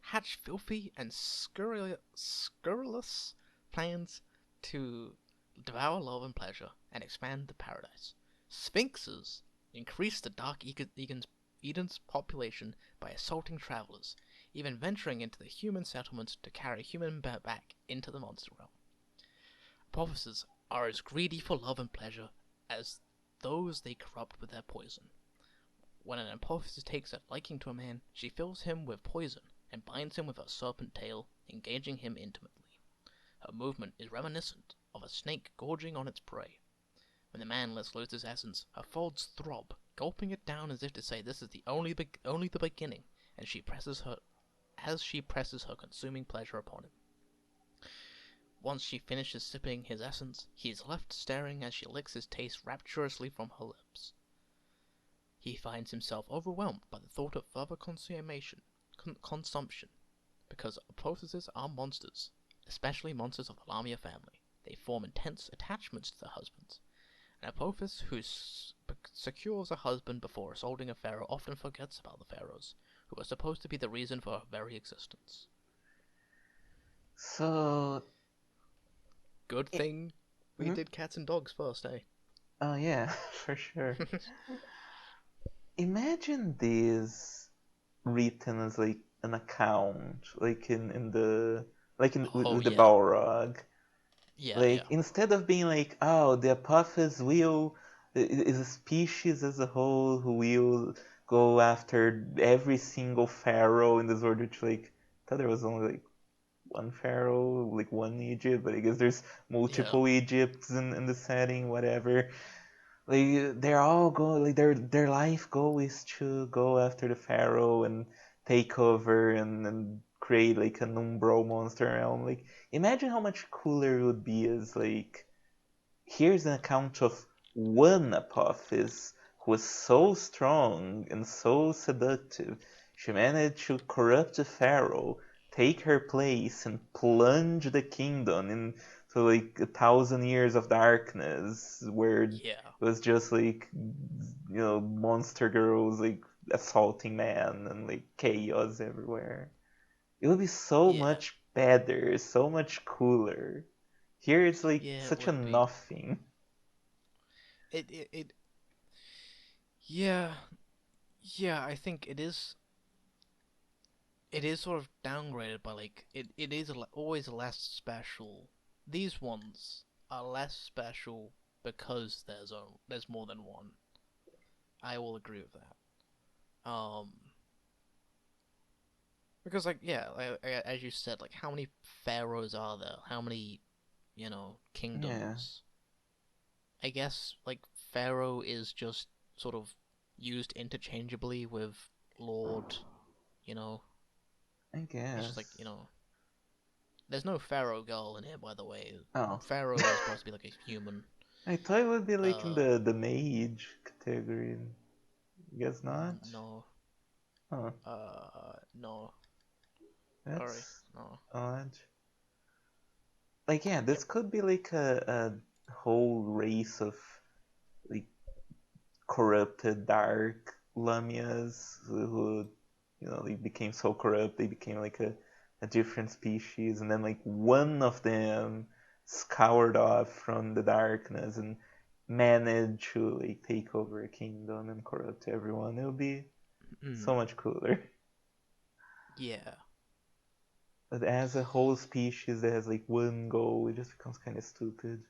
hatch filthy and scurrilous plans to devour love and pleasure and expand the paradise. Sphinxes increase the Dark Eden's population by assaulting travelers, even venturing into the human settlements to carry human back into the monster realm. Apophyses are as greedy for love and pleasure as those they corrupt with their poison. When an Apophysis takes a liking to a man, she fills him with poison and binds him with her serpent tail, engaging him intimately. Her movement is reminiscent of a snake gorging on its prey. When the man lets loose his essence, her folds throb, gulping it down as if to say this is only the beginning, and she presses her as she presses her consuming pleasure upon him. Once she finishes sipping his essence, he is left staring as she licks his taste rapturously from her lips. He finds himself overwhelmed by the thought of further consumption, because Apophis are monsters, especially monsters of the Lamia family. They form intense attachments to their husbands. An Apophis who secures a husband before assaulting a pharaoh often forgets about the pharaohs, who are supposed to be the reason for her very existence. So, Good it, thing we mhm. did cats and dogs first, eh? Oh yeah, for sure. Imagine this written as like an account, like in the like in Oh with the yeah, Balrog. yeah, yeah, Like instead of being like, oh, the Apophis will is a species as a whole who will go after every single pharaoh in this world, which like I thought there was only like one pharaoh, like one Egypt, but I guess there's yeah, multiple Egypts in the setting, whatever. Like they're all going, like their life goal is to go after the pharaoh and take over and create like an umbral monster realm. Like imagine how much cooler it would be as like here's an account of one Apophis who was so strong and so seductive. She managed to corrupt the pharaoh, take her place, and plunge the kingdom into like 1,000 years of darkness, where it yeah, was just like monster girls like assaulting men and like chaos everywhere. It would be so yeah, much better, so much cooler. Here it's like yeah. It such a would be. nothing. It Yeah, yeah, I think it is. It is sort of downgraded by like it is always less special. These ones are less special because there's more than one. I will agree with that. Because like yeah, as you said, like how many pharaohs are there? How many Yeah, kingdoms? I guess like pharaoh is just sort of used interchangeably with lord. You know, I it's just like guess. there's no pharaoh girl in here, by the way. Oh. Pharaoh is supposed to be like a human. I thought it would be like in Uh, the mage category. Guess not. no. Huh. No. Sorry, That's no. odd. Like yeah, Yep. this could be like a whole race of like corrupted dark Lamias who they became so corrupt they became like a different species and then like one of them scoured off from the darkness and managed to like take over a kingdom and corrupt everyone. It would be so Mm, much cooler. yeah. But as a whole species that has like one goal, it just becomes kind of stupid.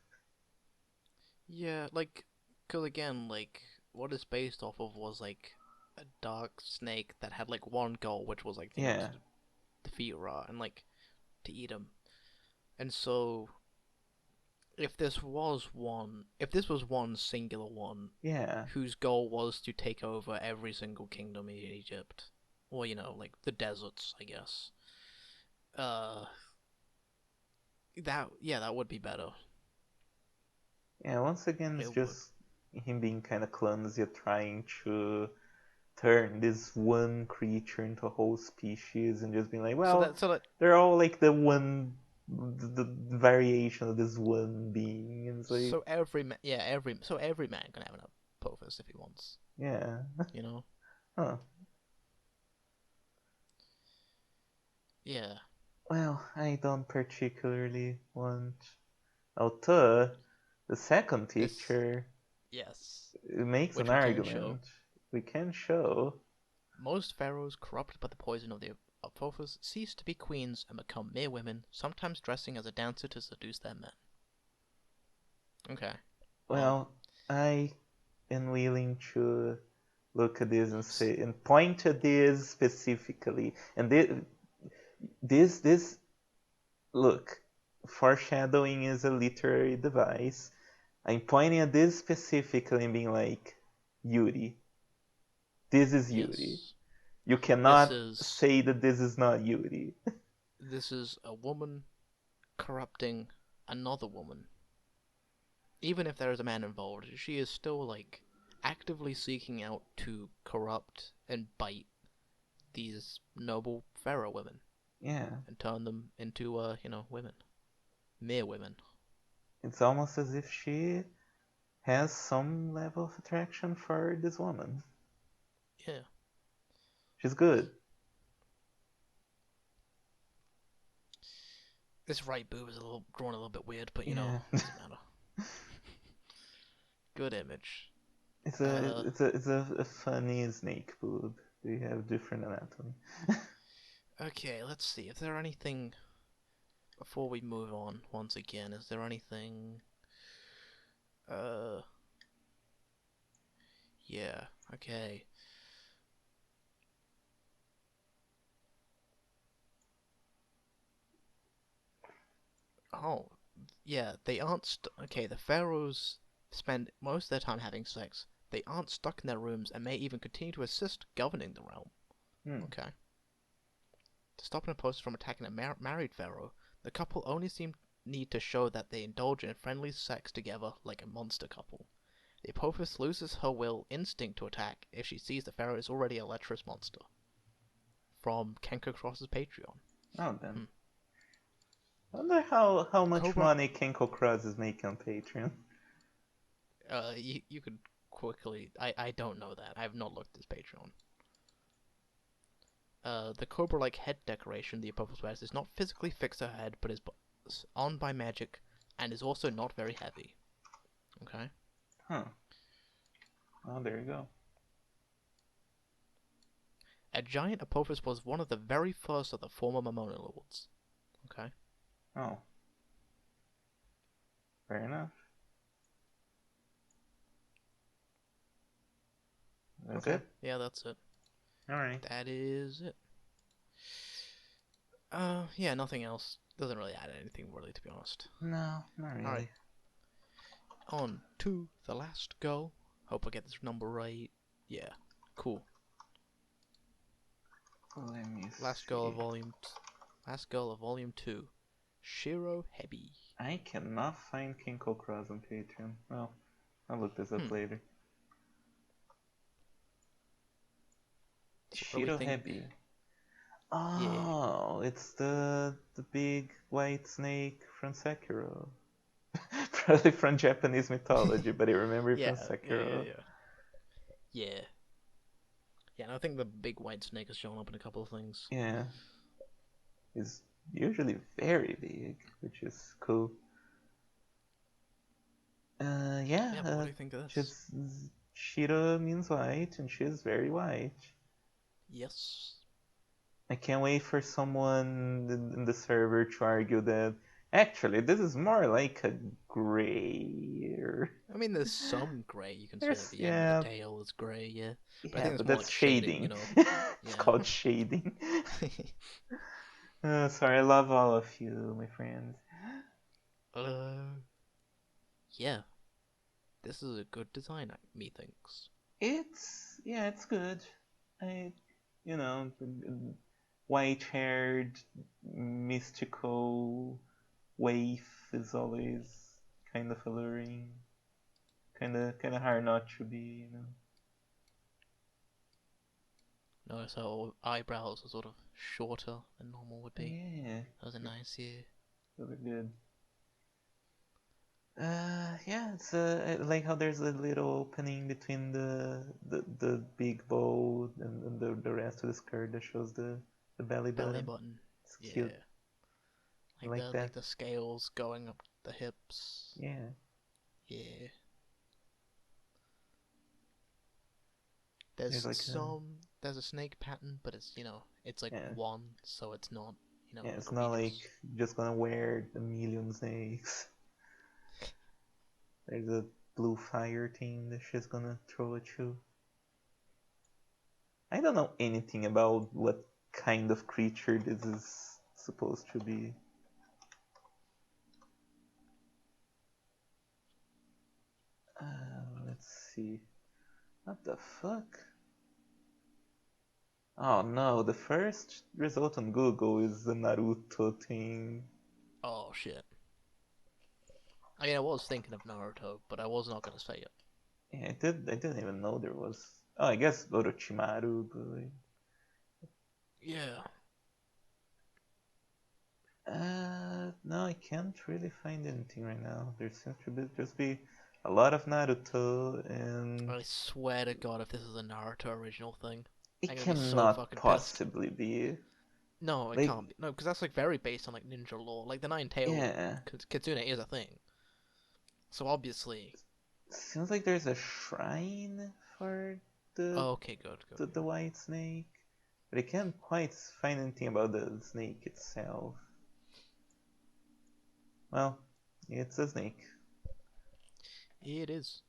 Yeah, like, cause again, like, what it's based off of was like a dark snake that had like one goal, which was like, Yeah, to defeat Ra and like to eat him. And so, if this was one singular one, yeah, whose goal was to take over every single kingdom in Egypt, or like the deserts, I guess. Uh, that would be better. yeah. Once again, it's It would. just him being kind of clumsy at trying to turn this one creature into a whole species and just being like, So well, that so that they're all like the variation of this one being. And it's like, so every every man can have an Apophis if he wants. yeah, You know. huh. Yeah. Well, I don't particularly want. Although the second This. picture Yes. it makes an Which we can show. argument. We can show. Most pharaohs corrupted by the poison of the Apophis cease to be queens and become mere women, sometimes dressing as a dancer to seduce their men. Okay. Um. Well, I am willing to look at this and S- say and point to this specifically. And this look, foreshadowing is a literary device. I'm pointing at this specifically and being like, Yuri. This is Yuri. yes. You This cannot is say that this is not Yuri. this is a woman corrupting another woman. Even if there is a man involved, she is still like actively seeking out to corrupt and bite these noble pharaoh women Yeah, and turn them into women, mere women. it's almost as if she has some level of attraction for this woman. Yeah, She's good. this right boob is a little drawn a little bit weird, but Yeah. doesn't matter. Good image. It's a Uh, it's a it's a funny snake boob. They have different anatomy. okay, let's see. Is there anything before we move on? Once again, is there anything? Uh, yeah. Okay. Oh, yeah. They aren't. Okay, the pharaohs spend most of their time having sex. They aren't stuck in their rooms and may even continue to assist governing the realm. Hmm. Okay. To stop an opposer from attacking a married pharaoh, the couple only need to show that they indulge in friendly sex together like a monster couple. The Apophis loses her will instinct to attack if she sees the pharaoh is already a lecherous monster. From Kenko Cross's Patreon. Oh then. Hmm. I wonder how much Cobra, money Kenko Cross is making on Patreon. you could quickly. I don't know that. I have not looked at his Patreon. The cobra-like head decoration the Apophis wears is not physically fixed to her head, but is on by magic, and is also not very heavy. Okay. Huh. Oh, there you go. A giant Apophis was one of the very first of the former Mamona lords. Okay. Oh, fair enough. That's Okay. it? Yeah, that's it. Alright. That is it. Yeah, nothing else. Doesn't really add anything really, to be honest. No, not Alright, really. on to the last go. Hope I get this number right. Yeah, cool. Let me Last see. goal of volume 2. Shiro Hebi. I cannot find Kinko Cross on Patreon. Well, I'll look this up later. So what do we think? Shirohebi. Yeah. Oh, it's the big white snake from Sekiro. Probably from Japanese mythology, but I remember it from Yeah, yeah, yeah, Sekiro. yeah. Yeah. Yeah, and I think the big white snake has shown up in a couple of things. Yeah. It's usually very big, which is cool. Yeah, Yeah, but what do you think of this? just Shiro means white, and she's very white. Yes. I can't wait for someone in the server to argue that actually this is more like a gray. I mean, there's some grey. You can see like There's the end of the yeah, tail is grey, yeah. But I yeah, think it's but more that's like shading, you shading. know? It's Yeah. called shading. Sorry, I love all of you, my friends. uh, yeah. This is a good design, methinks. It's good. I, you know, white-haired, mystical waif is always kind of alluring. Kind of hard not to be, you know. Notice how eyebrows are sort of shorter than normal would be. Yeah, Those are nice, yeah. really good. Yeah, it's I like how there's a little opening between the big bow and the rest of the skirt that shows the belly Belly button. button, It's cute. yeah. I like that. Like the scales going up the hips, Yeah. yeah. There's like a There's a snake pattern, but it's like yeah. one, so it's not, Yeah, it's not like egregious. just gonna wear a million snakes. There's a blue fire thing that she's gonna throw at you. I don't know anything about what kind of creature this is supposed to be. Let's see. What the fuck? Oh no, the first result on Google is the Naruto thing. Oh shit. I mean, I was thinking of Naruto, but I was not gonna say it. Yeah, I didn't even know there was. Oh, I guess Orochimaru, but Yeah. no, I can't really find anything right now. There seems to just be a lot of Naruto, and I swear to God, if this is a Naruto original thing, it I'm gonna be so cannot fucking pissed. possibly be. No, it Like, can't be. No, because that's like very based on like ninja lore. Like the nine-tailed yeah, kitsune is a thing. So obviously, seems like there's a shrine for the oh, okay, good, good, the good. white snake, but I can't quite find anything about the snake itself. Well, it's a snake. It is.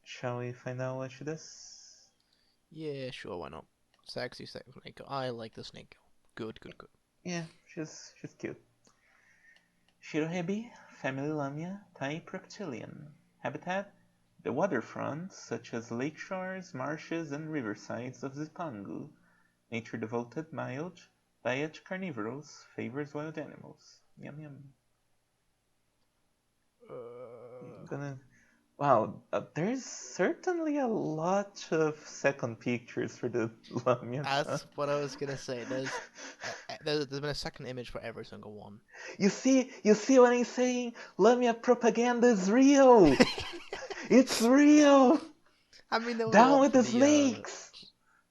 Shall we find out what she does? Yeah, sure, why not? Sexy snake girl. I like the snake girl. Good, good, good. Yeah, she's cute. Shirohebi, family Lamia, type reptilian. Habitat: the waterfronts, such as lake shores, marshes, and riversides of Zipangu. Nature devoted, mild, diet carnivorous, favors wild animals. Yum yum. I'm gonna. Wow, there's certainly a lot of second pictures for the Lamia. That's what I was gonna say. There's been a second image for every single one. You see what I'm saying? Lamia propaganda is real. It's real. I mean, there was a Down lot with for the the snakes.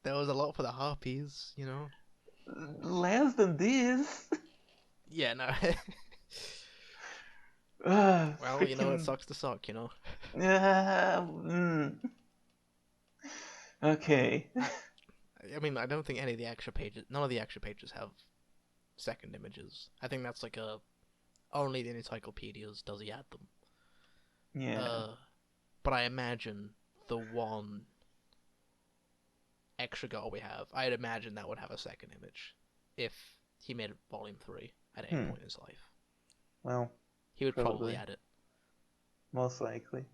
there was a lot for the harpies, you know. Less than this. Yeah, no. Well, it Freaking. sucks to suck, you know. Mm. Okay. I mean, I don't think any of the extra pages, none of the extra pages have second images. I think that's like a only the encyclopedias does he add them. Yeah. Uh, but I imagine the one extra goal we have, I'd imagine that would have a second image if he made it volume 3 at any Hmm. point in his life. Well, He would probably probably. add it. Most likely.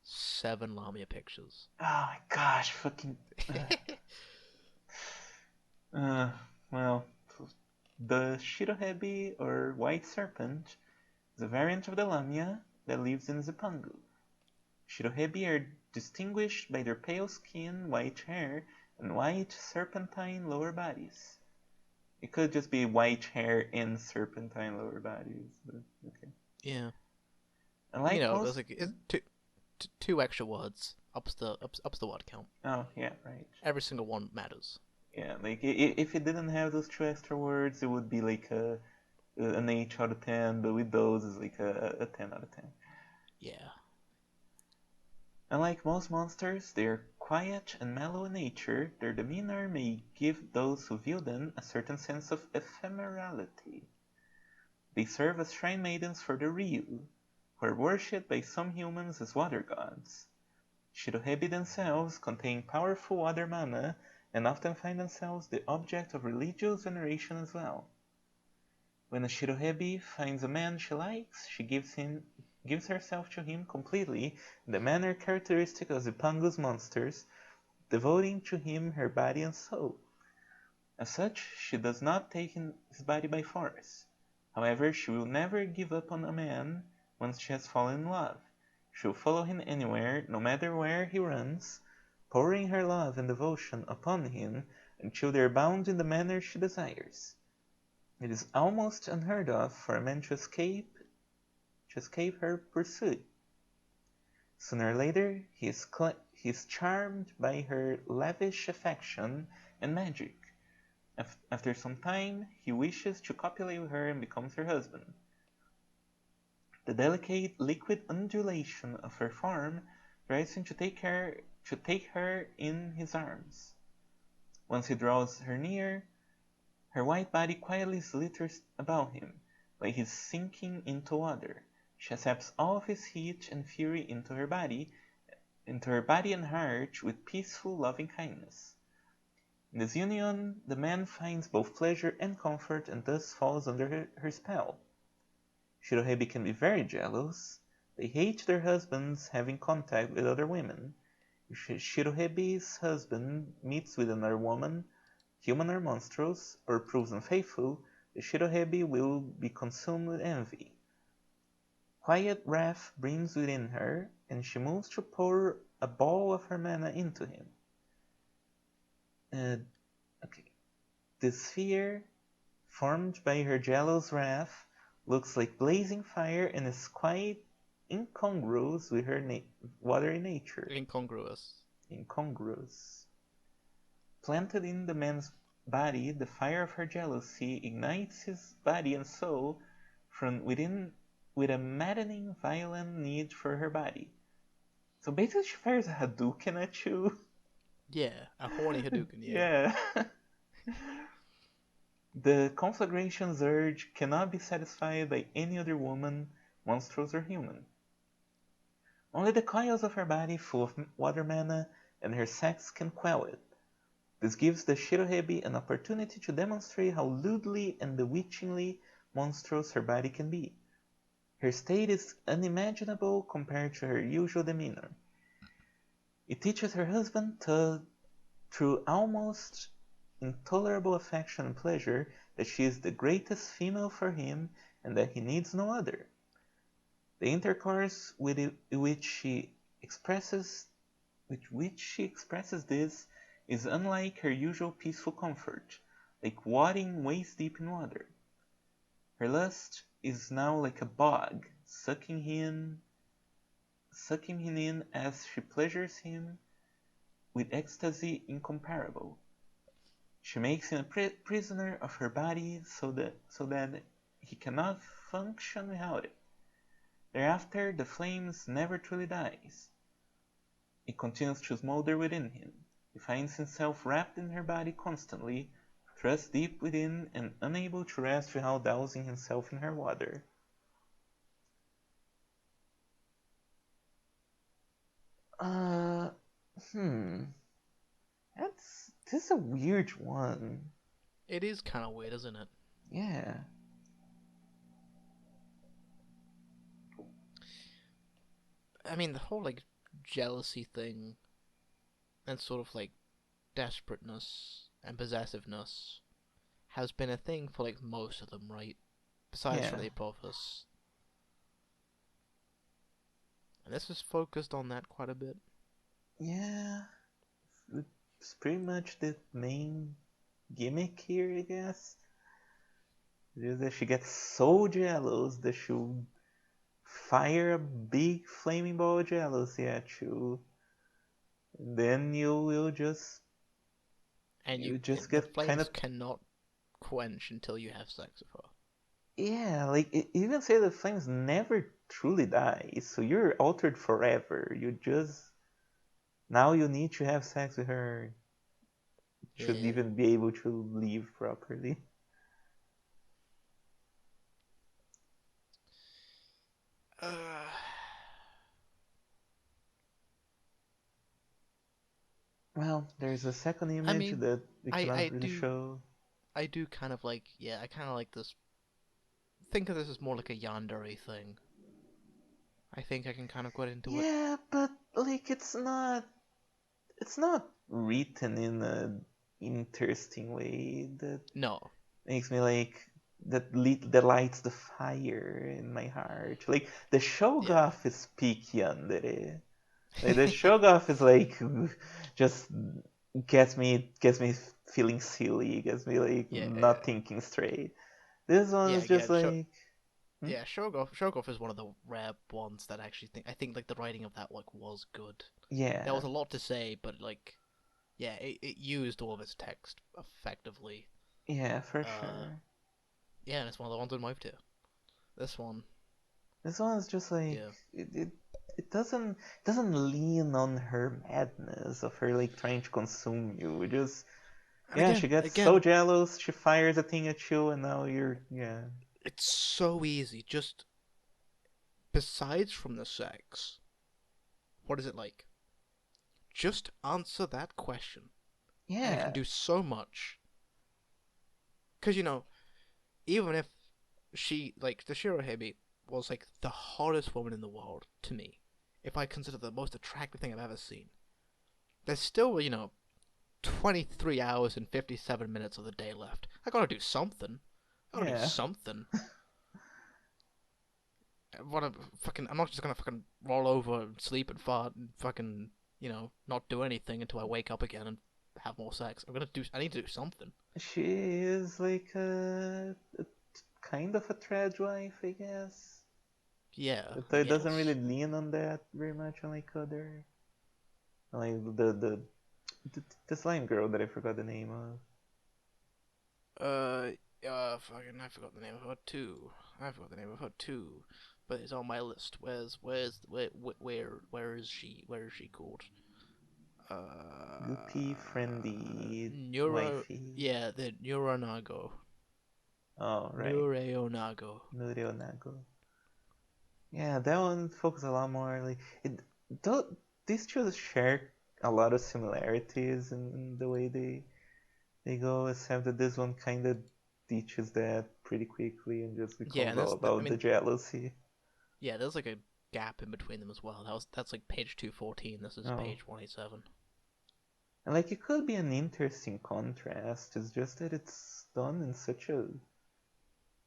7 Lamia pictures. Oh my gosh, fucking. Uh, well, the Shirohebi or White Serpent is a variant of the Lamia that lives in Zipangu. Shirohebi are distinguished by their pale skin, white hair, and white serpentine lower bodies. It could just be white hair and serpentine lower bodies, but okay. Yeah. You Unlike know, there's most. like two extra words ups the word count. Oh, yeah, right. Every single one matters. Yeah, like if it didn't have those two extra words, it would be like an 8 out of 10, but with those, it's like a 10 out of 10. Yeah. Unlike most monsters, they are quiet and mellow in nature. Their demeanor may give those who view them a certain sense of ephemerality. They serve as shrine maidens for the Ryu, who are worshipped by some humans as water gods. Shirohebi themselves contain powerful water mana and often find themselves the object of religious veneration as well. When a Shirohebi finds a man she likes, she gives herself to him completely in the manner characteristic of Zipangu's monsters, devoting to him her body and soul. As such, she does not take his body by force. However, she will never give up on a man once she has fallen in love. She will follow him anywhere, no matter where he runs, pouring her love and devotion upon him until they are bound in the manner she desires. It is almost unheard of for a man to escape her pursuit. Sooner or later, he is charmed by her lavish affection and magic. After some time, he wishes to copulate with her and becomes her husband. The delicate liquid undulation of her form drives him to take her in his arms. Once he draws her near, her white body quietly slithers about him, like he is sinking into water. She accepts all of his heat and fury into her body and heart with peaceful, loving kindness. In this union, the man finds both pleasure and comfort and thus falls under her spell. Shirohebi can be very jealous. They hate their husbands having contact with other women. If Shirohebi's husband meets with another woman, human or monstrous, or proves unfaithful, the Shirohebi will be consumed with envy. Quiet wrath brims within her, and she moves to pour a ball of her mana into him. Okay. This sphere, formed by her jealous wrath, looks like blazing fire and is quite incongruous with her watery nature. Incongruous. Incongruous. Planted in the man's body, the fire of her jealousy ignites his body and soul from within with a maddening, violent need for her body. So basically, she fires a Hadouken at you. Yeah, a horny Hadouken, yeah. Yeah. The conflagration's urge cannot be satisfied by any other woman, monstrous or human. Only the coils of her body full of water mana and her sex can quell it. This gives the Shirohebi an opportunity to demonstrate how lewdly and bewitchingly monstrous her body can be. Her state is unimaginable compared to her usual demeanor. It teaches her husband through almost intolerable affection and pleasure, that she is the greatest female for him and that he needs no other. The intercourse with which she expresses this is unlike her usual peaceful comfort, like wading waist deep in water. Her lust is now like a bog, sucking him in as she pleasures him with ecstasy incomparable. She makes him a prisoner of her body so that he cannot function without it. Thereafter the flames never truly dies. It continues to smolder within him. He finds himself wrapped in her body constantly, thrust deep within and unable to rest without dousing himself in her water. Uh, hmm. This is a weird one. It is kind of weird, isn't it? Yeah. I mean, the whole like jealousy thing and sort of like desperateness and possessiveness has been a thing for like most of them, right? Besides for Yeah. the Apophis. And this was focused on that quite a bit. Yeah. It's pretty much the main gimmick here, I guess. It is that she gets so jealous that she'll fire a big flaming ball of jealousy at you. And then And you just the get kind flames of, cannot quench until you have sex with her. yeah, like it even say the flames never truly die, so you're altered forever. You just now you need to have sex with her should Yeah. even be able to live properly. Uh, Well, there's a second I image mean, that we I cannot I really do show. I do kind of like, yeah, I kind of like this. Think of this as more like a yandere thing. I think I can kind of get into it. Yeah, but like it's not written in a interesting way that No. makes me like that lights the fire in my heart. Like the Yeah. Shogoff is peak yandere. Like the Shogoff is like just gets me feeling silly, gets me like Yeah, not yeah, thinking straight. This one yeah. is just Again, like hmm? yeah, Shogoff is one of the rare ones that actually think. I think like the writing of that like was good. There Yeah, was a lot to say, but like, yeah, it used all of its text effectively. yeah, for Uh, sure. yeah, and it's one of the ones in Wife too. This one, This one is just like yeah. it doesn't lean on her madness of her like trying to consume you. It just And yeah, she again, gets so again, jealous, she fires a thing at you, and now you're yeah. it's so easy. Just besides from the sex, what is it like? Just answer that question, and it can Yeah, do so much. Because even if she like the Shirohime was like the hottest woman in the world to me, if I consider the most attractive thing I've ever seen, there's still 23 hours and 57 minutes of the day left. I gotta do something. I gotta do yeah. something. What a fucking! I'm not just gonna fucking roll over, and sleep, and fart, and fucking not do anything until I wake up again and have more sex. I'm gonna do. I need to do something. She is like a kind of a trad wife, I guess. Yeah, But I it doesn't really guess. lean on that very much, unlike other like the slime girl that I forgot the name of. Uh, fucking, I forgot the name of her too. I forgot the name of her too, but it's on my list. Where is she? Where is she called? Goopy friendly Neuro. wifey. Yeah, the Neuronago. Oh right, Neuronago. Nurio Nago. Yeah, that one focuses a lot more like it. Though these two share a lot of similarities in the way they go, except that this one kind of ditches that pretty quickly and just Yeah, becomes and all I about the mean, jealousy. yeah, there's like a gap in between them as well. That's like page 214. This is Oh, page 187. and like it could be an interesting contrast. It's just that it's done in such a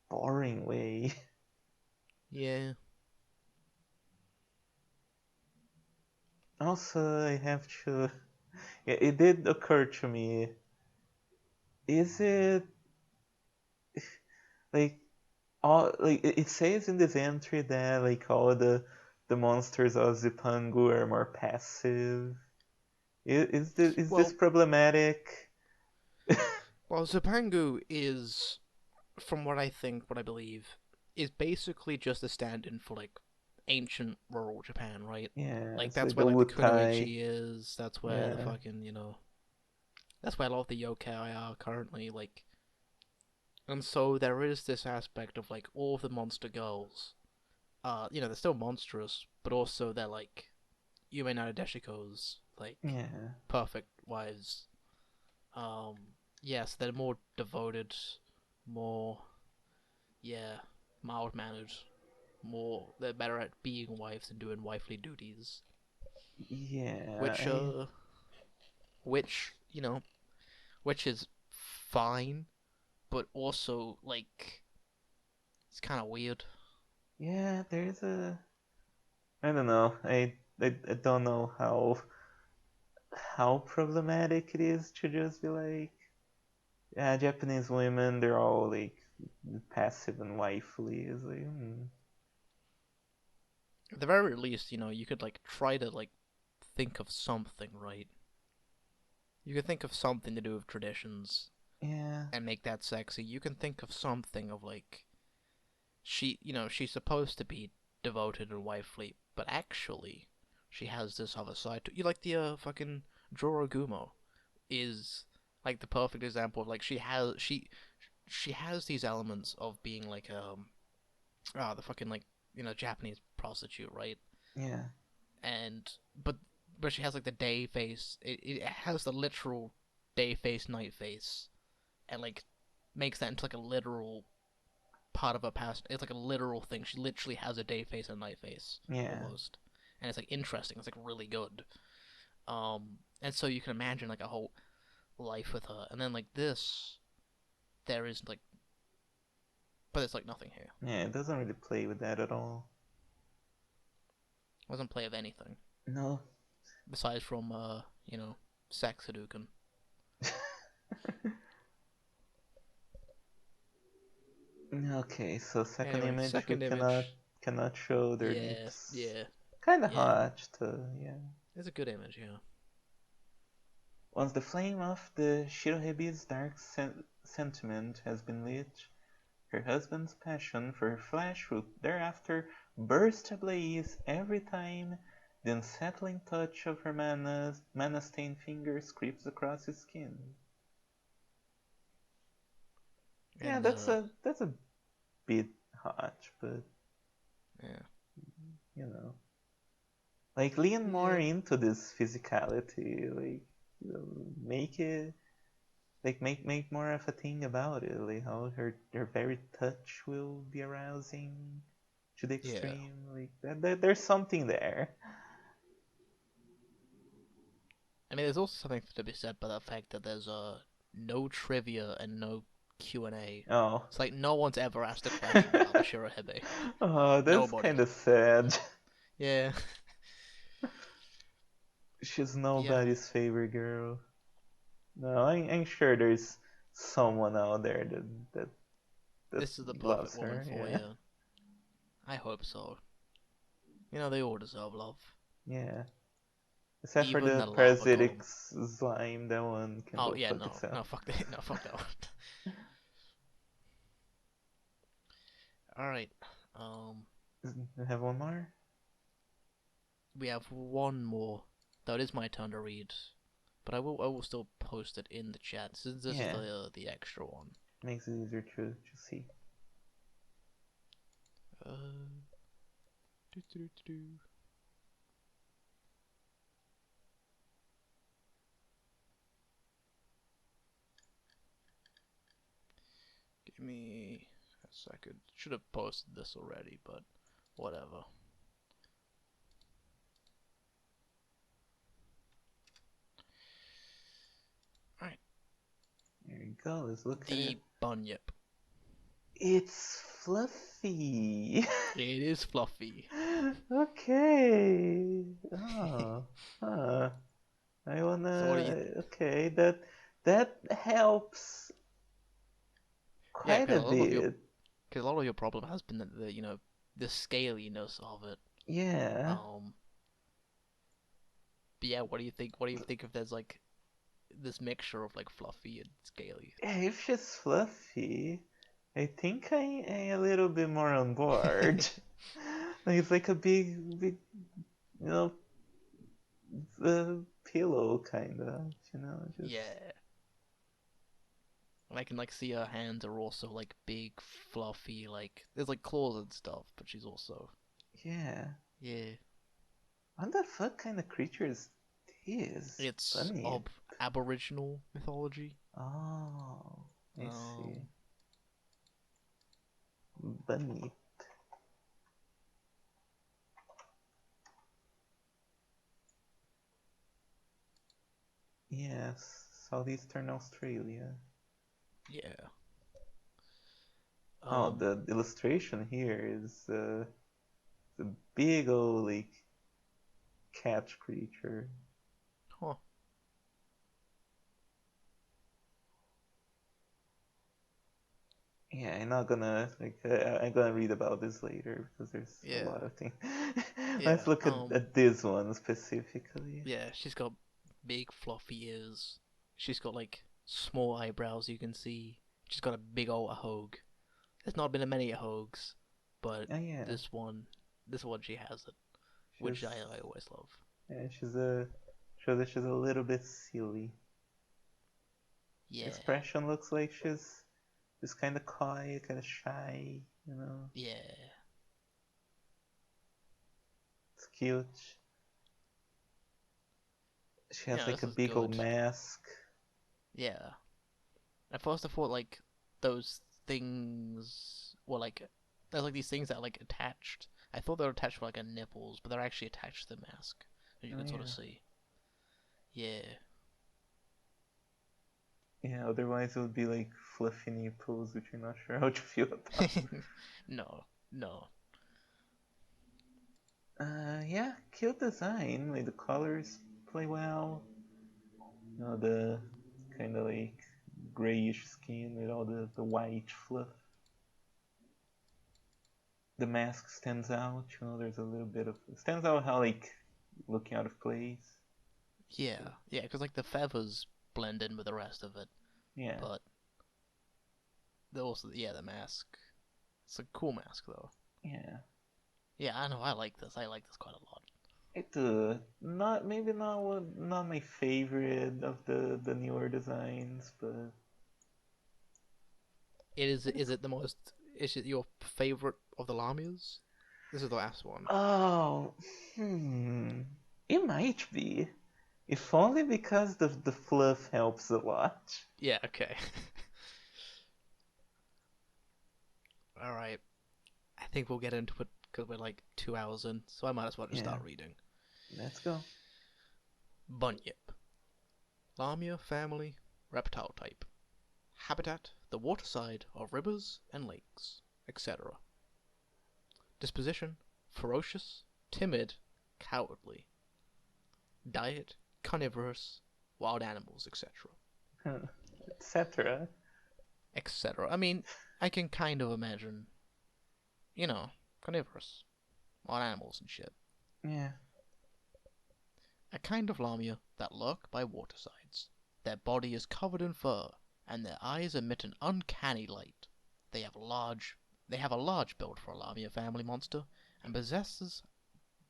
boring way. Yeah. Also, I have to. Yeah, it did occur to me. Is it like all like it says in this entry that like all the monsters of Zipangu are more passive. Is this Well, problematic? Zipangu is, from what I think, what I believe, is basically just a stand-in for like ancient rural Japan, right? Yeah, Like it's that's like where the like the Wutai. kunoichi is. That's where the Yeah, fucking. That's why a lot of the yokai are currently like, and so there is this aspect of like all of the monster girls. They're still monstrous, but also they're like Yume Nadeshiko's like Yeah. perfect wives. Um, yes, they're more devoted, more yeah, mild mannered, more they're better at being wives and doing wifely duties, Yeah. which which which is fine, but also like it's kind of weird. Yeah, there's a. I don't know. I don't know how problematic it is to just be like, yeah, Japanese women, they're all like passive and wifely. It's like, At the very least, you could like try to like think of something, right? You could think of something to do with traditions yeah, and make that sexy. You can think of something of like she's supposed to be devoted and wifely, but actually she has this other side to you. Like the fucking Jorogumo is like the perfect example of like she has these elements of being like the fucking like Japanese prostitute, right? yeah, And but she has like the day face. It has the literal day face, night face, and like makes that into like a literal part of her past. It's like a literal thing. She literally has a day face and a night face yeah, almost, and it's like interesting. It's like really good. And so you can imagine like a whole life with her, and then like this, there is like, but it's like nothing here. yeah. It doesn't really play with that at all. It doesn't play of anything No. besides from sex Hadouken. Okay, so second Anyway, image we second cannot image. cannot show their Yeah, lips. yeah, Kind of yeah. hot, too, yeah. It's a good image, yeah. Once the flame of the Shirohebi's dark sentiment has been lit, her husband's passion for her flesh will thereafter burst ablaze every time the unsettling touch of her mana-stained fingers creeps across his skin. Yeah, And that's a bit hot, but yeah, you know, like lean more yeah. into this physicality, like make it like make more of a thing about it, like how her very touch will be arousing to the Yeah. extreme, like there's something there. I mean, there's also something to be said by the fact that there's no trivia and no Q&A. Oh, It's like no one's ever asked a question about the Shirohebe. oh, that's kind Nobody. of sad. Yeah. She's Yeah. nobody's favorite girl. No, I'm sure there's someone out there that that This is the perfect loves woman her. for Yeah, you. I hope so. They all deserve love. yeah. Except for Even the the lava parasitic golem. slime, that one can Oh go yeah, fuck no, itself. no, fuck that, no, fuck that one. All right, um, You have one more? we have one more. Though it is my turn to read, but I will still post it in the chat since this is Yeah, the extra one. makes it easier to see. Uh, do, do, do, do. Give me a second. Should have posted this already, but whatever. All right, There you go. Let's look at it. the bunyip. It's fluffy. It is fluffy. Okay. Oh, huh. I So what do you? wanna. Okay, that helps Yeah, quite a bit. because a lot of your problem has been the scaliness of it. Yeah. Um, but yeah, what do you think? What do you think if there's like this mixture of like fluffy and scaly? If she's fluffy, I think I'm a little bit more on board. Like it's like a big, you know, pillow kind of, just Yeah. I can like see her hands are also like big, fluffy, like there's like claws and stuff, but she's also Yeah. yeah. What the fuck kind of creature is this? It's Bunny. Aboriginal mythology. Oh, I see. Um, Bunny. Yes, Southeastern Australia. yeah. Oh, the illustration here is the big old like cat creature. Huh. Yeah, I'm not gonna like I'm gonna read about this later because there's a lot Yeah. of things. Yeah. Let's look at this one specifically. Yeah. She's got big, fluffy ears. She's got like small eyebrows. You can see. She's got a big old hogue. There's not been many hogues, but Oh yeah, this one, this one she has it, which she's I always love. yeah, she's a shows that she's a little bit silly. Yeah. Expression looks like she's kind of quiet, kind of shy. You know, Yeah. it's cute. She has Yeah. like This a is big old good. mask. Yeah. At first, I thought like those things were like there's like these things that are like attached. I thought they were attached to like her nipples, but they're actually attached to the mask, as you Oh can sort of yeah, see. Yeah. yeah. Otherwise it would be like fluffy nipples, which I'm not sure how to feel about. No, no. Yeah, cute design. Like the colors play well. You know, the kind of like grayish skin with all the white fluff. The mask stands out. You know, there's a little bit of stands out how like looking out of place. Yeah, yeah, because like the feathers blend in with the rest of it, Yeah, but they also yeah the mask. It's a cool mask though. yeah. Yeah, I know. I like this. I like this quite a lot. It not maybe not not my favorite of the newer designs, but It is. it's Is it the most? Is it your favorite of the Lamias? This is the last one. oh hmm. It might be. If only because the fluff helps a lot. Yeah. Okay. All right. I think we'll get into it because we're like 2 hours in, so I might as well just Yeah, start reading. let's go. Bunyip. Lamia family, reptile type. Habitat, the waterside of rivers and lakes, etc. Disposition, ferocious, timid, cowardly. Diet, carnivorous, wild animals, etc. Etc. etc. I mean, I can kind of imagine, carnivorous, wild animals and shit. Yeah. A kind of lamia that lurk by watersides. Their body is covered in fur, and their eyes emit an uncanny light. They have large they have a large build for a lamia family monster, and possesses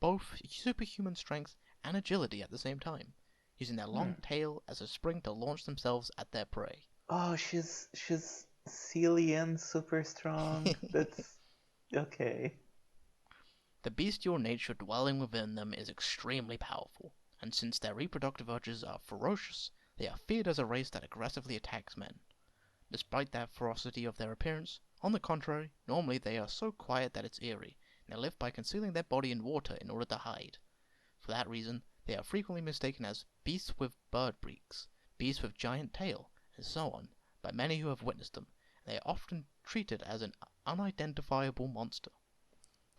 both superhuman strength and agility at the same time, using their Hmm. long tail as a spring to launch themselves at their prey. Oh, she's silly and super strong. That's okay. The bestial nature dwelling within them is extremely powerful, and since their reproductive urges are ferocious, they are feared as a race that aggressively attacks men. Despite the ferocity of their appearance, on the contrary, normally they are so quiet that it's eerie, and they live by concealing their body in water in order to hide. For that reason, they are frequently mistaken as beasts with bird beaks, beasts with giant tail, and so on, by many who have witnessed them, and they are often treated as an unidentifiable monster.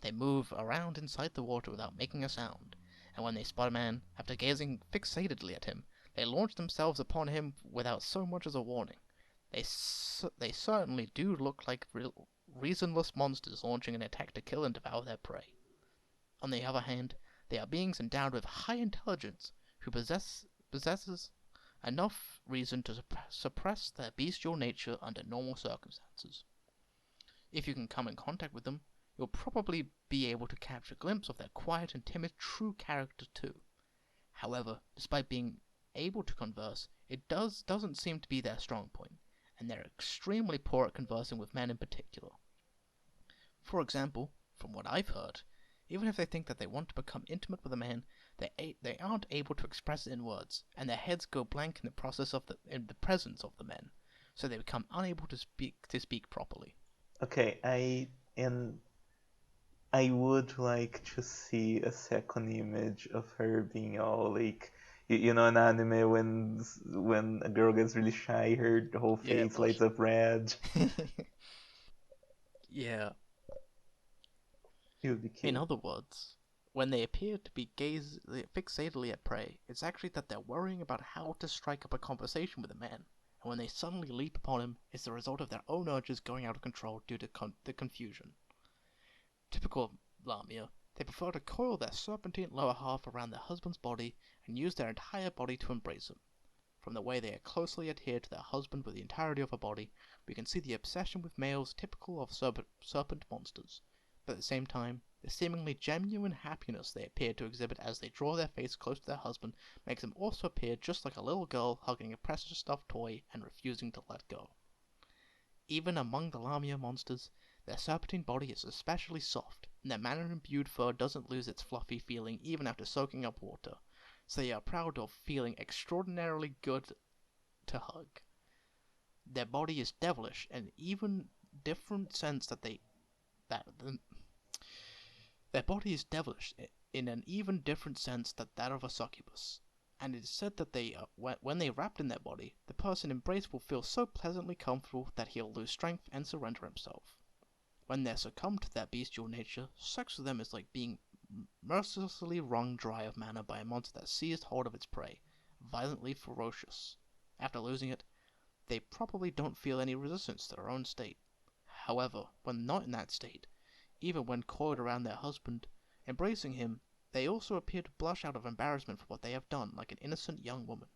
They move around inside the water without making a sound, and when they spot a man, after gazing fixatedly at him, they launch themselves upon him without so much as a warning. They certainly do look like reasonless monsters launching an attack to kill and devour their prey. On the other hand, they are beings endowed with high intelligence who possesses enough reason to suppress their bestial nature under normal circumstances. If you can come in contact with them, you'll probably be able to capture a glimpse of their quiet and timid true character too. However, despite being able to converse, it doesn't seem to be their strong point, and they're extremely poor at conversing with men in particular. For example, from what I've heard, even if they think that they want to become intimate with a man, they aren't able to express it in words, and their heads go blank in the presence of the men, so they become unable to speak properly. Okay, and I would like to see a second image of her being all like, you know, in anime when a girl gets really shy, her whole Yeah, face lights blush. up red. Yeah. It would be In cute. other words, when they appear to be fixatedly at prey, it's actually that they're worrying about how to strike up a conversation with a man, and when they suddenly leap upon him, it's the result of their own urges going out of control due to the confusion. Typical of Lamia, they prefer to coil their serpentine lower half around their husband's body and use their entire body to embrace him. From the way they are closely adhered to their husband with the entirety of her body, we can see the obsession with males typical of serpent monsters, but at the same time, the seemingly genuine happiness they appear to exhibit as they draw their face close to their husband makes them also appear just like a little girl hugging a precious stuffed toy and refusing to let go. Even among the Lamia monsters, their serpentine body is especially soft, and their manner-imbued fur doesn't lose its fluffy feeling even after soaking up water, so they are proud of feeling extraordinarily good to hug. Their body is devilish in even different sense that their body is devilish in an even different sense than that of a succubus. And it is said that when they wrapped in their body, the person embraced will feel so pleasantly comfortable that he'll lose strength and surrender himself. When they're succumbed to their bestial nature, sex with them is like being mercilessly wrung dry of mana by a monster that seized hold of its prey, violently ferocious. After losing it, they probably don't feel any resistance to their own state. However, when not in that state, even when coiled around their husband, embracing him, they also appear to blush out of embarrassment for what they have done, like an innocent young woman.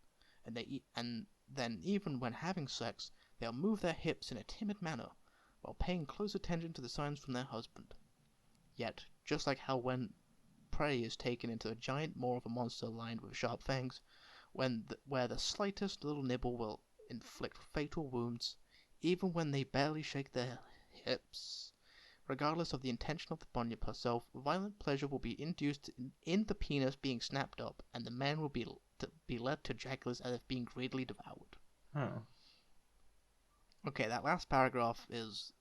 And then even when having sex, they'll move their hips in a timid manner, while paying close attention to the signs from their husband. Yet, just like how when prey is taken into a giant maw of a monster lined with sharp fangs, where the slightest little nibble will inflict fatal wounds, even when they barely shake their hips. Regardless of the intention of the bunyip herself, violent pleasure will be induced in the penis being snapped up, and the man will be led to ejaculate as if being greedily devoured. Huh. Okay, that last paragraph is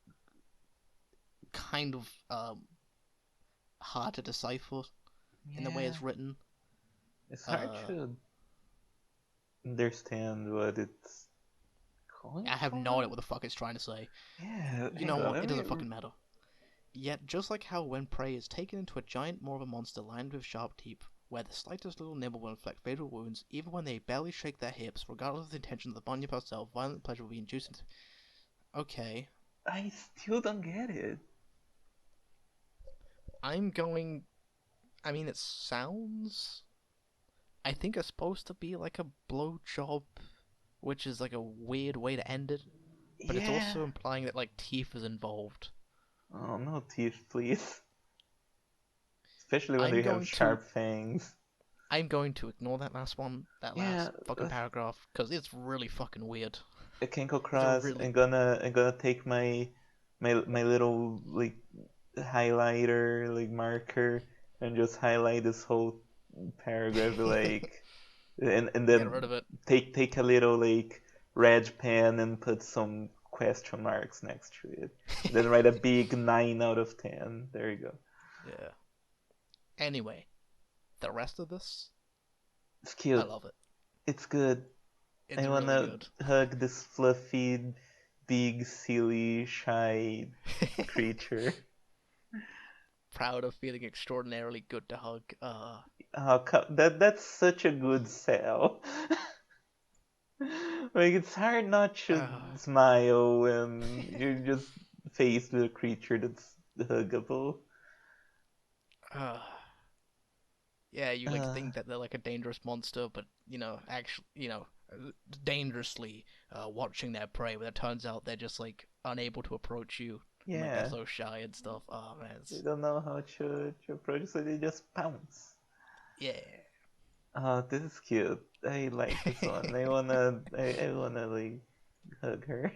kind of hard to decipher in the way Yeah, it's written. it's hard Uh, to understand what it's calling I have no idea for. what the fuck it's trying to say. Yeah, You know hang on, what? let It me. doesn't fucking matter. Yet, just like how when prey is taken into a giant maw of a monster lined with sharp teeth, where the slightest little nibble will inflict fatal wounds, even when they barely shake their hips, regardless of the intention of the bunyip herself, violent pleasure will be induced into... Okay, I still don't get it. I'm going... I mean, it sounds... I think it's supposed to be like a blowjob, which is like a weird way to end it, but it's Yeah. also implying that like teeth is involved. Oh, no teeth, please. Especially when I'm they have going to sharp fangs. I'm going to ignore that last one, that Yeah, last fucking paragraph, because it's really fucking weird. I can go It's a cross. really I'm gonna take my little like highlighter like marker and just highlight this whole paragraph like and get then rid of it. take a little like red pen and put some question marks next to it. Then write a big 9 out of 10. There you go. Yeah. Anyway, the rest of this, It's I cute. love it. It's good. It's I really wanna good. hug this fluffy, big, silly, shy creature. Proud of feeling extraordinarily good to hug. Oh, that's such a good sell. Like it's hard not to uh, smile when you're just faced with a creature that's huggable. uh, yeah, you like Uh, think that they're like a dangerous monster, but actually, dangerously watching their prey. But it turns out they're just like unable to approach you, and like they're yeah, so shy and stuff. Oh man, they don't know how to approach, so they just pounce. yeah. Oh, this is cute. I like this one. I wanna like hug her.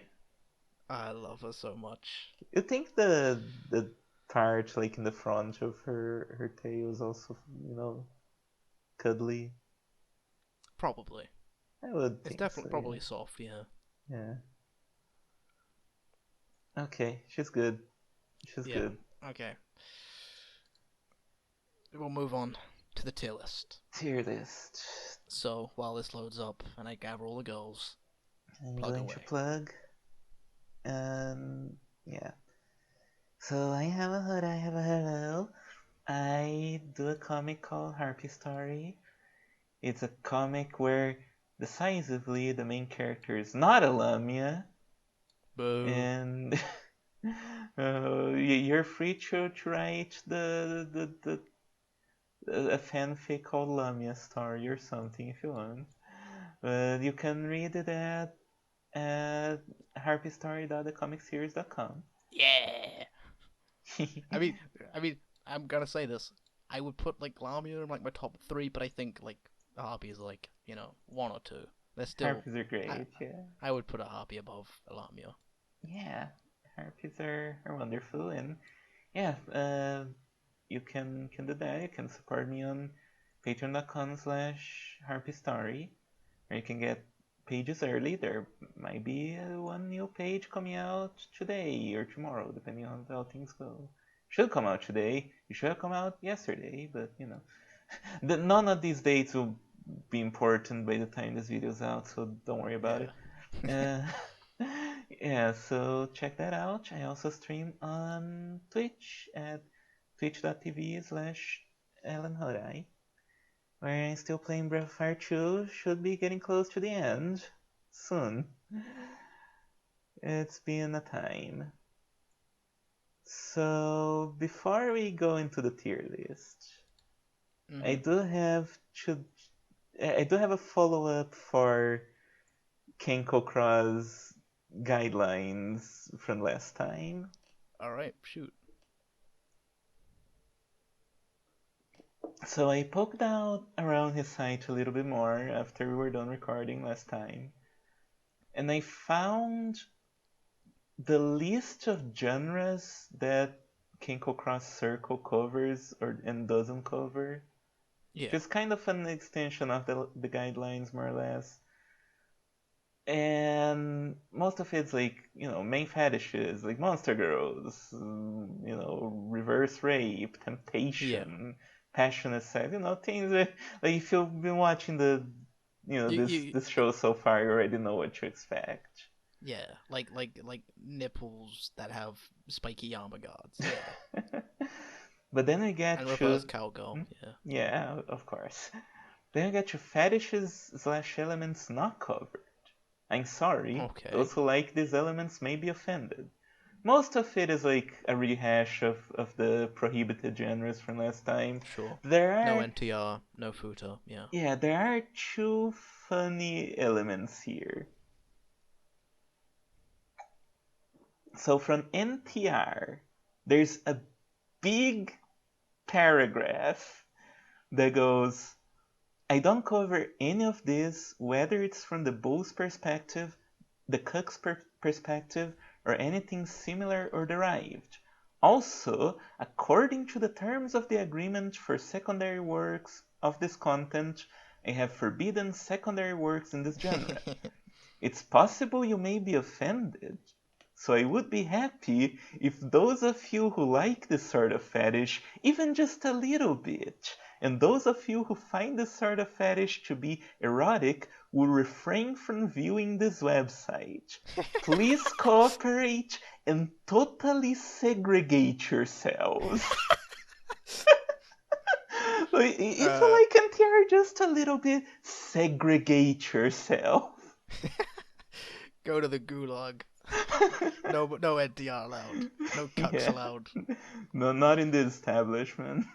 I love her so much. You think the part like in the front of her tail is also cuddly? Probably. I would It's think definitely so. probably soft, yeah. Yeah. Okay, she's good. She's Yeah. good. Okay. We'll move on to the tier list. Tier list. So while this loads up and I gather all the girls, I'm plug going to away. plug. Yeah. So I have a hood. I have a hello. I do a comic called HARPY Story. It's a comic where decisively the main character is not a Lamia, Boo. and you're free to write a fanfic called Lamia Story or something if you want. But you can read it at harpystory.thecomicseries.com. Yeah. I mean, I mean, I'm gonna say this. I would put like Lamia in like my top three, but I think like Harpy is like one or two. They're still. Harpies are I great, yeah. I would put a Harpy above a Lamia. Yeah, harpies are wonderful, and yeah, you can do that. You can support me on patreon.com/harpystory, where you can get pages early. There might be one new page coming out today or tomorrow, depending on how things go. Should come out today. It should have come out yesterday, but none of these dates will be important by the time this video is out, so don't worry about Yeah. it. Uh, yeah, so check that out. I also stream on Twitch at twitch.tv/Alan where I'm still playing Breath of Fire 2. Should be getting close to the end soon. It's been a time. So before we go into the tier list, I Mhm. do have to I do have a follow up for Kenko Cross guidelines from last time. All right. Shoot. So I poked out around his site a little bit more after we were done recording last time, and I found the list of genres that Kenko Cross Circle covers and doesn't cover, which Yeah. is kind of an extension of the guidelines more or less. And most of it's like main fetishes like monster girls, reverse rape, Yeah. temptation, passionate sex, things that, like, if you've been watching You this you this show so far, you already know what to expect. yeah. Like nipples that have spiky armor guards. Yeah. But then I get And to reverse cowgirl. Yeah. yeah, of course. Then I get to fetishes slash elements not covered. I'm sorry, Okay. those who like these elements may be offended. Most of it is like a rehash of the prohibited genres from last time. Sure. There No are, NTR. No Futa. Yeah. yeah, there are two funny elements here. So from NTR, there's a big paragraph that goes, I don't cover any of this, whether it's from the bull's perspective, the cuck's perspective, or anything similar or derived. Also, according to the terms of the agreement for secondary works of this content, I have forbidden secondary works in this genre. It's possible you may be offended, so I would be happy if those of you who like this sort of fetish, even just a little bit, and those of you who find this sort of fetish to be erotic will refrain from viewing this website. Please cooperate and totally segregate yourselves. If you uh, like NTR just a little bit, segregate yourself. go to the gulag. No NTR allowed. No cucks Yeah. allowed. No, not in the establishment.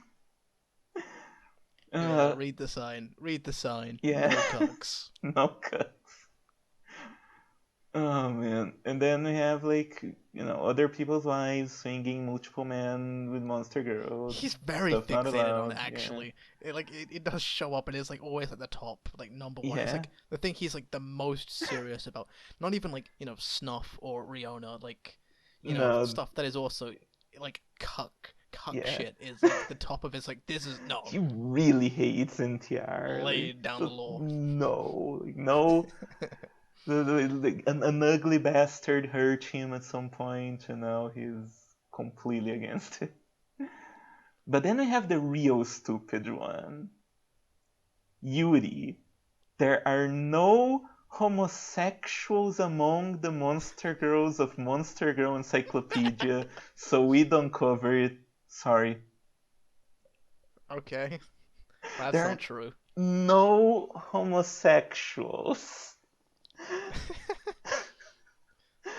Yeah, Uh, read the sign. Read the sign. yeah. No cucks. No cuts. Oh man. And then we have like, other people's wives swinging multiple men with monster girls. He's very Stuff not fixated on it, allowed. Yeah. actually. It does show up and it's like always at the top, like number one. It's Yeah. like the thing he's like the most serious about. Not even like, snuff or Riona, like, No. stuff that is also like cuck Yeah. shit is like the top of his like this is no He really hates NTR. Like, laid down the just law. no. Like, no. An ugly bastard hurt him at some point, and now he's completely against it. But then we have the real stupid one, Yuri. There are no homosexuals among the monster girls of Monster Girl Encyclopedia, so we don't cover it. Sorry. Okay, that's There not are true. no homosexuals.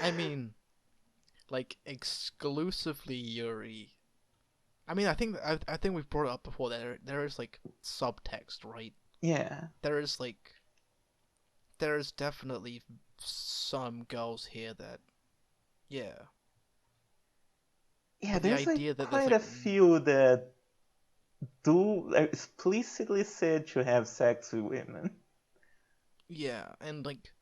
I mean, like exclusively Yuri. I mean, I think we've brought it up before. There is like subtext, right? Yeah. There is like there is definitely some girls here that yeah, Yeah, but the there's like idea that there's quite like a few that do explicitly said to have sex with women. yeah, and like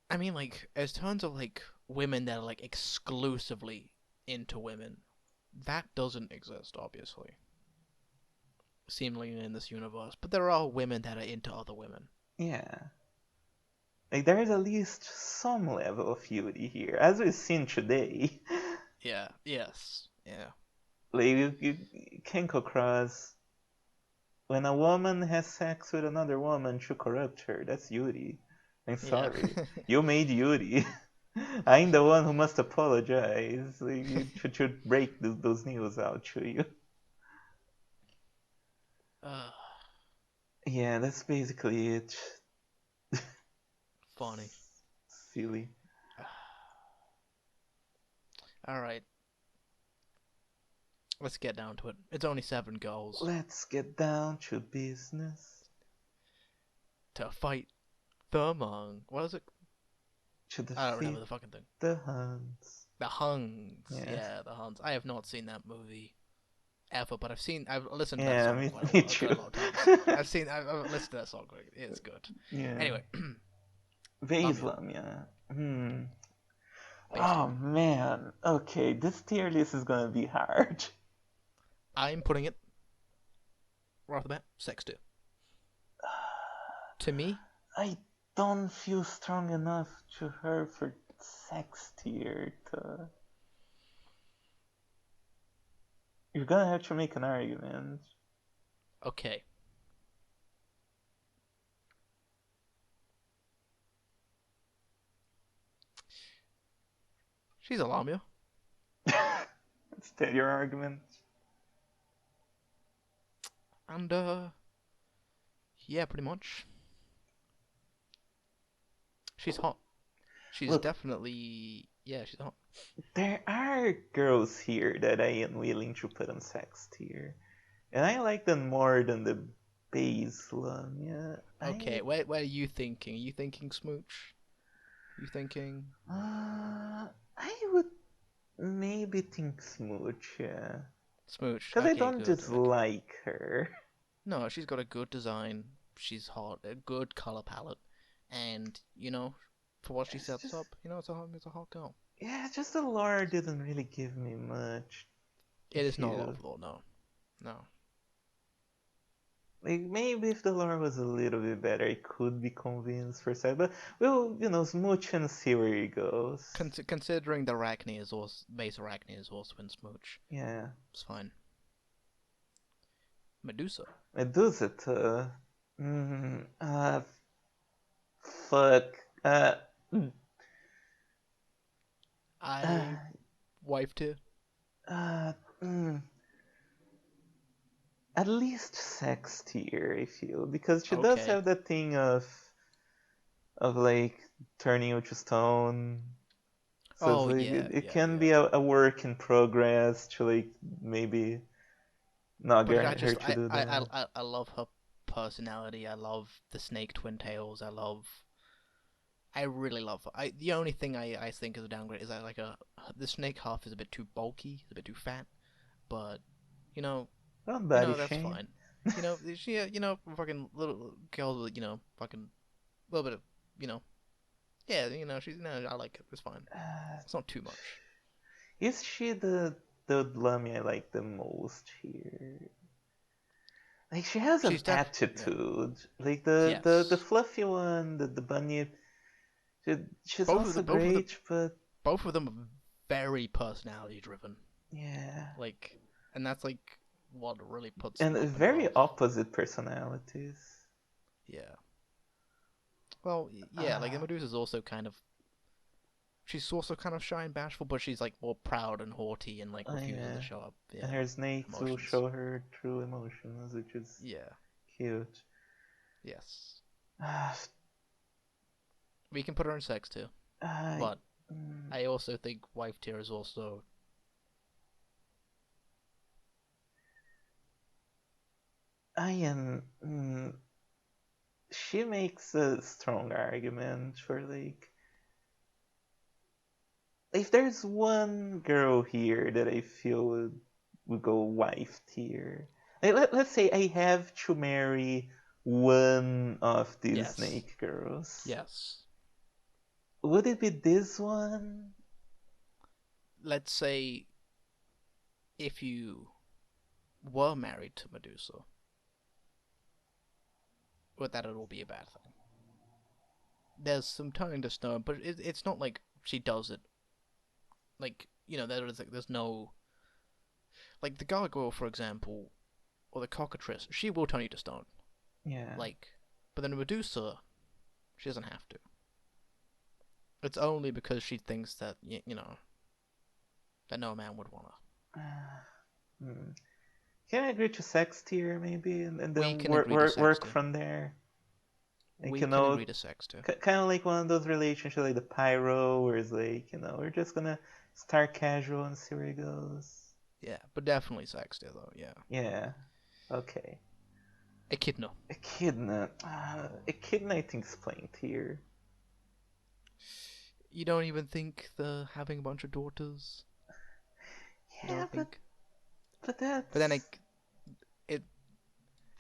I mean like as terms of like women that are like exclusively into women, that doesn't exist obviously, seemingly in this universe. But there are women that are into other women. Yeah. Like there is at least some level of beauty here, as we've seen today. Yeah. Yes. Yeah. Like you can go across when a woman has sex with another woman to corrupt her. That's Yuri. I'm Yeah. sorry, you made Yuri. I'm the one who must apologize. Like, you should break those news out to you. uh, Yeah, that's basically it. funny. Silly. All right. Let's get down to it. It's only 7 goals Let's get down to business. to fight the Hmong. What is it? To I don't remember defeat the fucking thing. the Huns. The Hungs. Yeah. Yeah, the Huns. I have not seen that movie ever, but I've listened to that Yeah, song me, quite me quite a too. lot of times. I've listened to that song. It's good. Yeah. Anyway, Base Lamia, Lamia. Hmm. base Oh Lamia. man. Okay, this tier list is gonna be hard. I'm putting it right off the bat. Sex 2. To me, I don't feel strong enough to her for sex tier. You're gonna have to make an argument. okay. She's a Lamia, Is that your argument? and yeah, pretty much. She's hot. She's Look, definitely yeah, she's hot. there are girls here that I am willing to put on sex tier. And I like them more than the base Lamia. Okay, where are you thinking? Are you thinking smooch? You thinking I would maybe think Smooch, yeah. smooch? Because I Okay, don't good. Okay. dislike her. No, she's got a good design. She's hot, a good color palette, and for what she It's sets just, up, it's a hot girl. yeah, just the lore didn't really give me much, I It is not feel. overlord, no, no. Like, maybe if the lore was a little bit better, I could be convinced for a second. But we'll, smooch and see where it goes. Considering the Arachne is also base Arachne is also in smooch, Yeah. it's fine. Medusa. Medusa, fuck. Uh, mm, I uh, wifed her. uh, mm. At least sex tier, I feel, because she does Okay. have that thing of like turning you to stone. So it's Oh like yeah, it yeah, can yeah. be a work in progress to like maybe not But get her to do that. I love her personality. I love the snake twin tails. I love I really love her. The only thing I think is a downgrade is that like the snake half is a bit too bulky, it's a bit too fat, but you know, Don't body that's shame. fine. She fucking little girls with fucking little bit of you know yeah she's I like it. It's fine. Uh, It's not too much. is she the Lamia I like the most here? Like she has an She's yeah. attitude. Like the Yes. fluffy one, the bunny. She's Both of the also great, but both of them are very personality driven. yeah, Like, and that's like what really puts and them up and very above. opposite personalities. Yeah. Well, yeah. Like the Uh, Medusa's also kind of she's also kind of shy and bashful, but she's like more proud and haughty and like oh refuses to yeah, show up. and Yeah, her snakes will emotions. show her true emotions, which is Yeah. cute. Yes. Uh, We can put her in sex too, I, but mm, I also think wife tier is also I am. She makes a strong argument for like if there's one girl here that I feel would go wife tier. Like, let's say I have to marry one of these yes, snake girls. yes. Would it be this one? Let's say if you were married to Medusa, would that at all be a bad thing? There's some turning to stone, but it's not like she does it. Like there's no like the gargoyle, for example, or the cockatrice. She will turn you to stone. Yeah. Like, but then Medusa, she doesn't have to. It's only because she thinks that that no man would want her. Hmm. Can I agree to sex tier maybe, and We then can agree to sex work too. from there? Like We can agree to sex too. kind of like one of those relationships like the pyro, where it's like we're just gonna start casual and see where it goes. Yeah, but definitely sex too, though. Yeah. Yeah. Okay. Echidna. Echidna I think's playing tier. You don't even think the having a bunch of daughters. You Yeah, don't think. but But then that's. it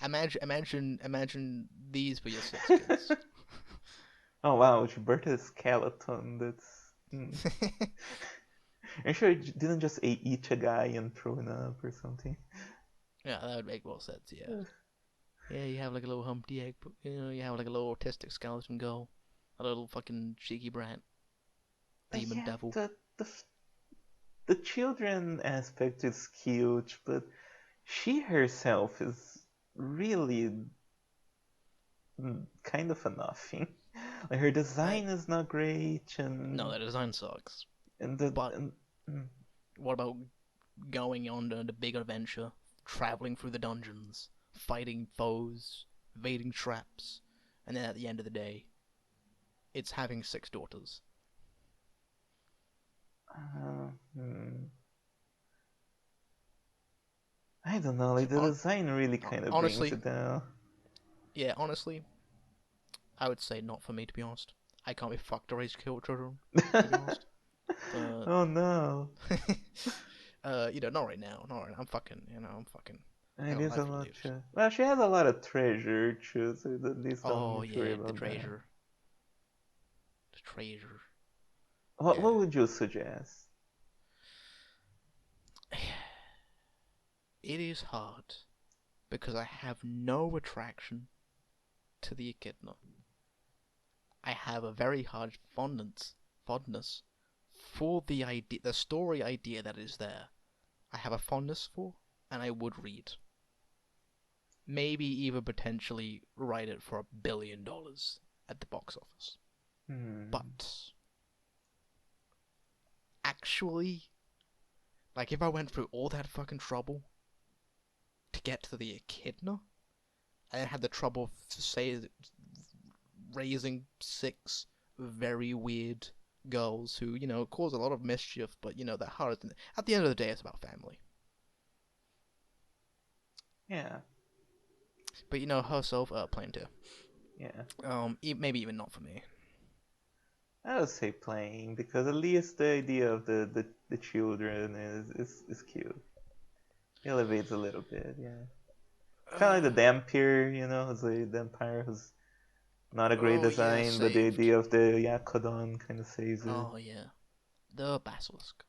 imagine these were your six kids. Oh wow, she birthed a skeleton. That's. I'm sure it didn't just eat a guy and throw it up or something. Yeah, that would make more sense. Yeah. Yeah, you have like a little Humpty egg. You have like a little autistic skeleton girl, a little fucking cheeky brat, demon Yeah, devil. the children aspect is cute, but she herself is really kind of a nothing. Like her I design is not great, no, that design sucks. and the But and, mm, what about going on the big adventure, traveling through the dungeons, fighting foes, evading traps, and then at the end of the day, it's having six daughters. uh, hmm. I don't know. Like the On, design really kind of brings honestly, it down. yeah, honestly, I would say not for me to be honest. I can't be fucked to raise children, to be honest. But Oh no, not right now. Not right now. I'm fucking, I'm fucking. I it got is a life to lot. live. Well, she has a lot of treasure too, so at least don't Oh need to worry yeah, the about that. treasure, the treasure. What Yeah, would you suggest? it is hard because I have no attraction to the echidna. I have a very hard fondness for the idea, the story idea that is there. I have a fondness for, and I would read. Maybe even potentially write it for $1 billion at the box office. Hmm. But actually, like if I went through all that fucking trouble to get to the echidna, and then had the trouble of say raising six very weird girls who cause a lot of mischief, but they're hard. At the end of the day, it's about family. Yeah. But herself, plain too. Yeah. Maybe even not for me. I would say playing because at least the idea of the children is cute. Elevates a little bit, yeah. Kind of like the Uh, Dampier, who's a vampire who's not a great oh yeah, design, but the saved. idea of the Yakodon kind of saves it. Oh yeah, the basilisk.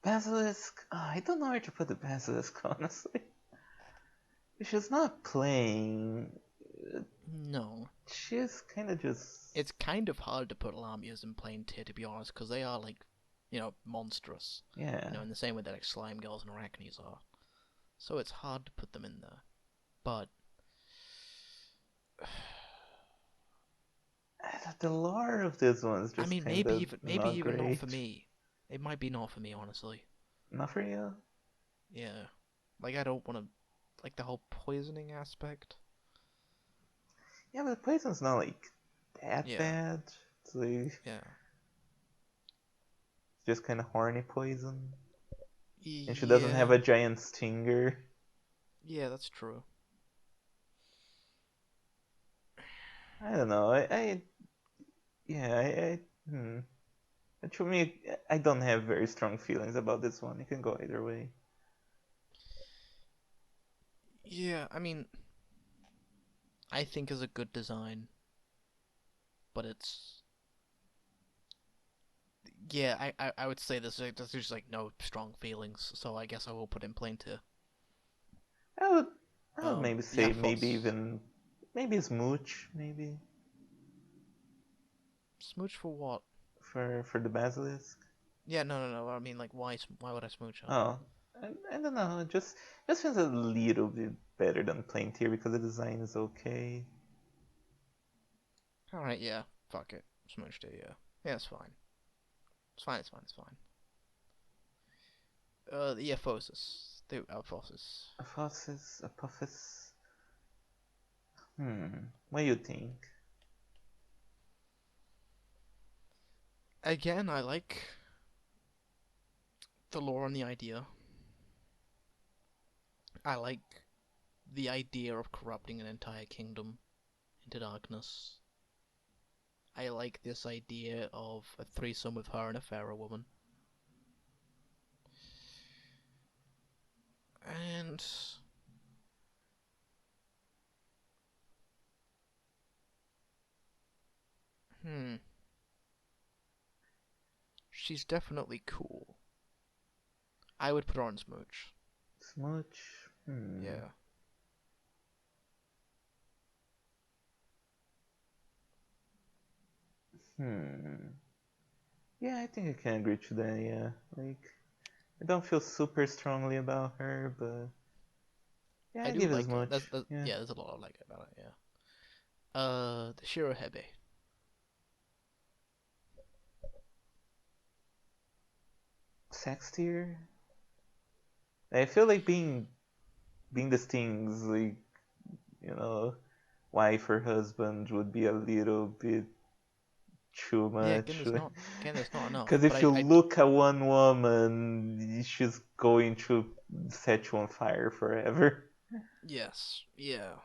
Basilisk, I don't know where to put the Basilisk, honestly. She's not playing. No, She's kind of just. it's kind of hard to put Lamias in plain tier, to be honest, because they are like, monstrous. Yeah. In the same way that like slime girls and arachnes are. So it's hard to put them in there. But The lore of this one is I just mean, kind of maybe not even not for great. me. It might be not for me, honestly. Not for you? Yeah, like I don't want to like the whole poisoning aspect. Yeah, but the poison's not like that Yeah, bad. It's like yeah, just kind of horny poison. And she doesn't have yeah, a giant stinger. yeah. That's true. I don't know. Yeah, hmm. And for me, I don't have very strong feelings about this one. It can go either way. Yeah, I mean, I think is a good design, but it's yeah. I would say there's just like no strong feelings, so I guess I will put in plain tier. I would, I would maybe Yeah, say false. maybe Smooch, maybe Smooch for what? for the basilisk. Yeah, no. I mean, like, why would I smooch her? Oh, I don't know. It just feels a little bit better than plain tier because the design is okay. All right, yeah, fuck it, smooched it. Yeah, yeah, it's fine. It's fine. It's fine. It's fine. Yeah, Phosis. The Phosis. Apophis. What do you think? Again, I like the lore and the idea. I like the idea of corrupting an entire kingdom into darkness. I like this idea of a threesome with her and a pharaoh woman. And hmm, she's definitely cool. I would put her on Smooch. Smooch. Yeah. Hmm. Yeah, I think I can agree to that. Yeah, like I don't feel super strongly about her, but yeah, I I do give it like it. Smooch. Yeah. Yeah, there's a lot I like about it. Yeah. The Shirohebe. Sex tier. I feel like being the Sting's like you know wife or husband would be a little bit too Yeah, much. again, there's not enough. Because But if I, you I, look at one woman, she's going to set you on fire forever. yes, yeah.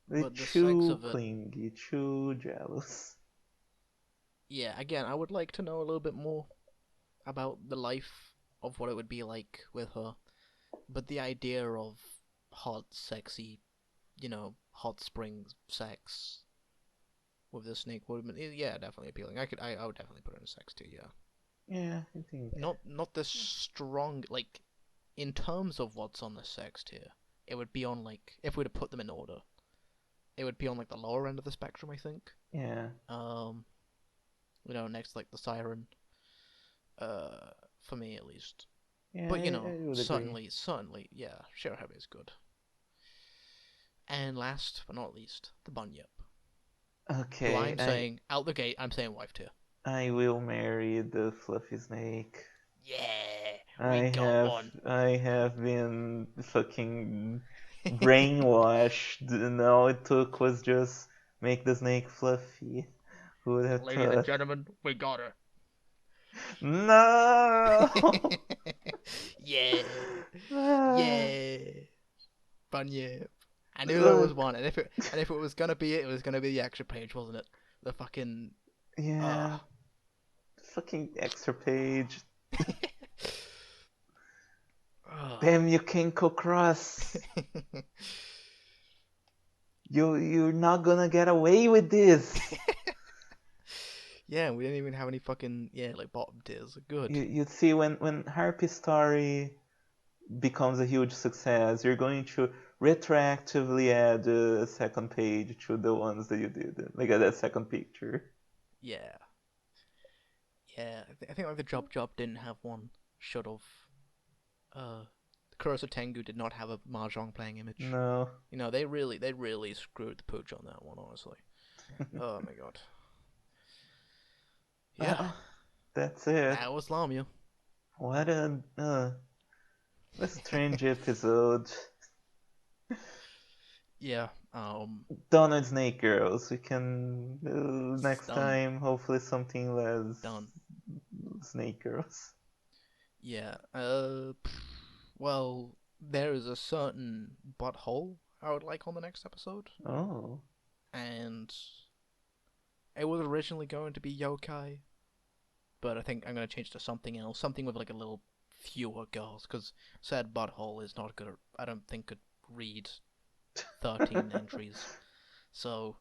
They're But the sex too of it, clingy, too jealous. yeah. Again, I would like to know a little bit more about the life of what it would be like with her. But the idea of hot, sexy, hot spring sex with the snake woman, yeah, definitely appealing. I would definitely put it in sex too. Yeah. Yeah, I think. Not the strong like in terms of what's on the sex tier. It would be on like if we were to put them in order, it would be on like the lower end of the spectrum, I think. Yeah, Um, next like the siren, uh, for me at least. yeah, But I would agree. certainly, yeah, Shirohebe is good. And last but not least, the Bunyip, who Okay, I'm saying out the gate, I'm saying wife tier. I will marry the fluffy snake. Yeah, I we got have one. I have been fucking brainwashed, and all it took was just make the snake fluffy. Who would have Ladies and thought? gentlemen, we got her. No! Yeah, Ah, yeah, Bunyip. I knew there was look, one, and if it was gonna be it, it was gonna be the extra page, wasn't it? The fucking yeah, fucking extra page. Oh. Damn you, Kenko Cross. You're not gonna get away with this. Yeah, we didn't even have any fucking like bottom tiers. Good. You see, when Harpy Story becomes a huge success, you're going to retroactively add a second page to the ones that you did, like that second picture. Yeah, yeah. I think like the Job didn't have one. Should have. Uh, Kurosa Tengu did not have a mahjong playing image. No. You know, they really screwed the pooch on that one, honestly. Oh my god. Yeah, Well, that's it. that was Lamia. What a strange episode. Yeah, Done with Snake Girls. We can next done, time hopefully something less done. Snake Girls. Yeah, well, there is a certain butthole I would like on the next episode, Oh. and it was originally going to be yokai, but I think I'm gonna change to something else, something with like a little fewer girls, because said butthole is not good. I don't think could read 13 entries, so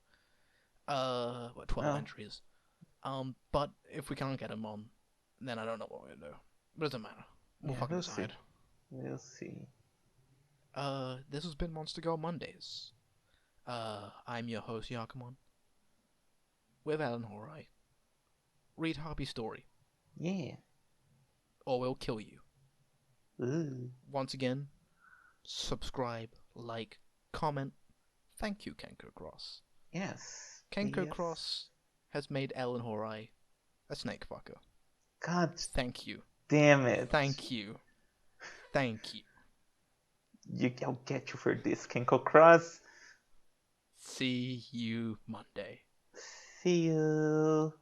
12 Well, entries. But if we can't get him on, then I don't know what we're gonna do. But it doesn't matter. We'll yeah, fucking we'll see. decide. We'll see. This has been Monster Girl Mondays. I'm your host Yakumon with Alan Horai. Read Harpy Story, Yeah. or we'll kill you. Ooh. Once again, subscribe, like, comment. Thank you, Kenko Cross. Yes. Kenko Yes. Cross has made Ellen Horai a snake fucker. God Thank you. damn it. Thank you. Thank you. I'll get you for this, Kenko Cross. See you Monday. See you.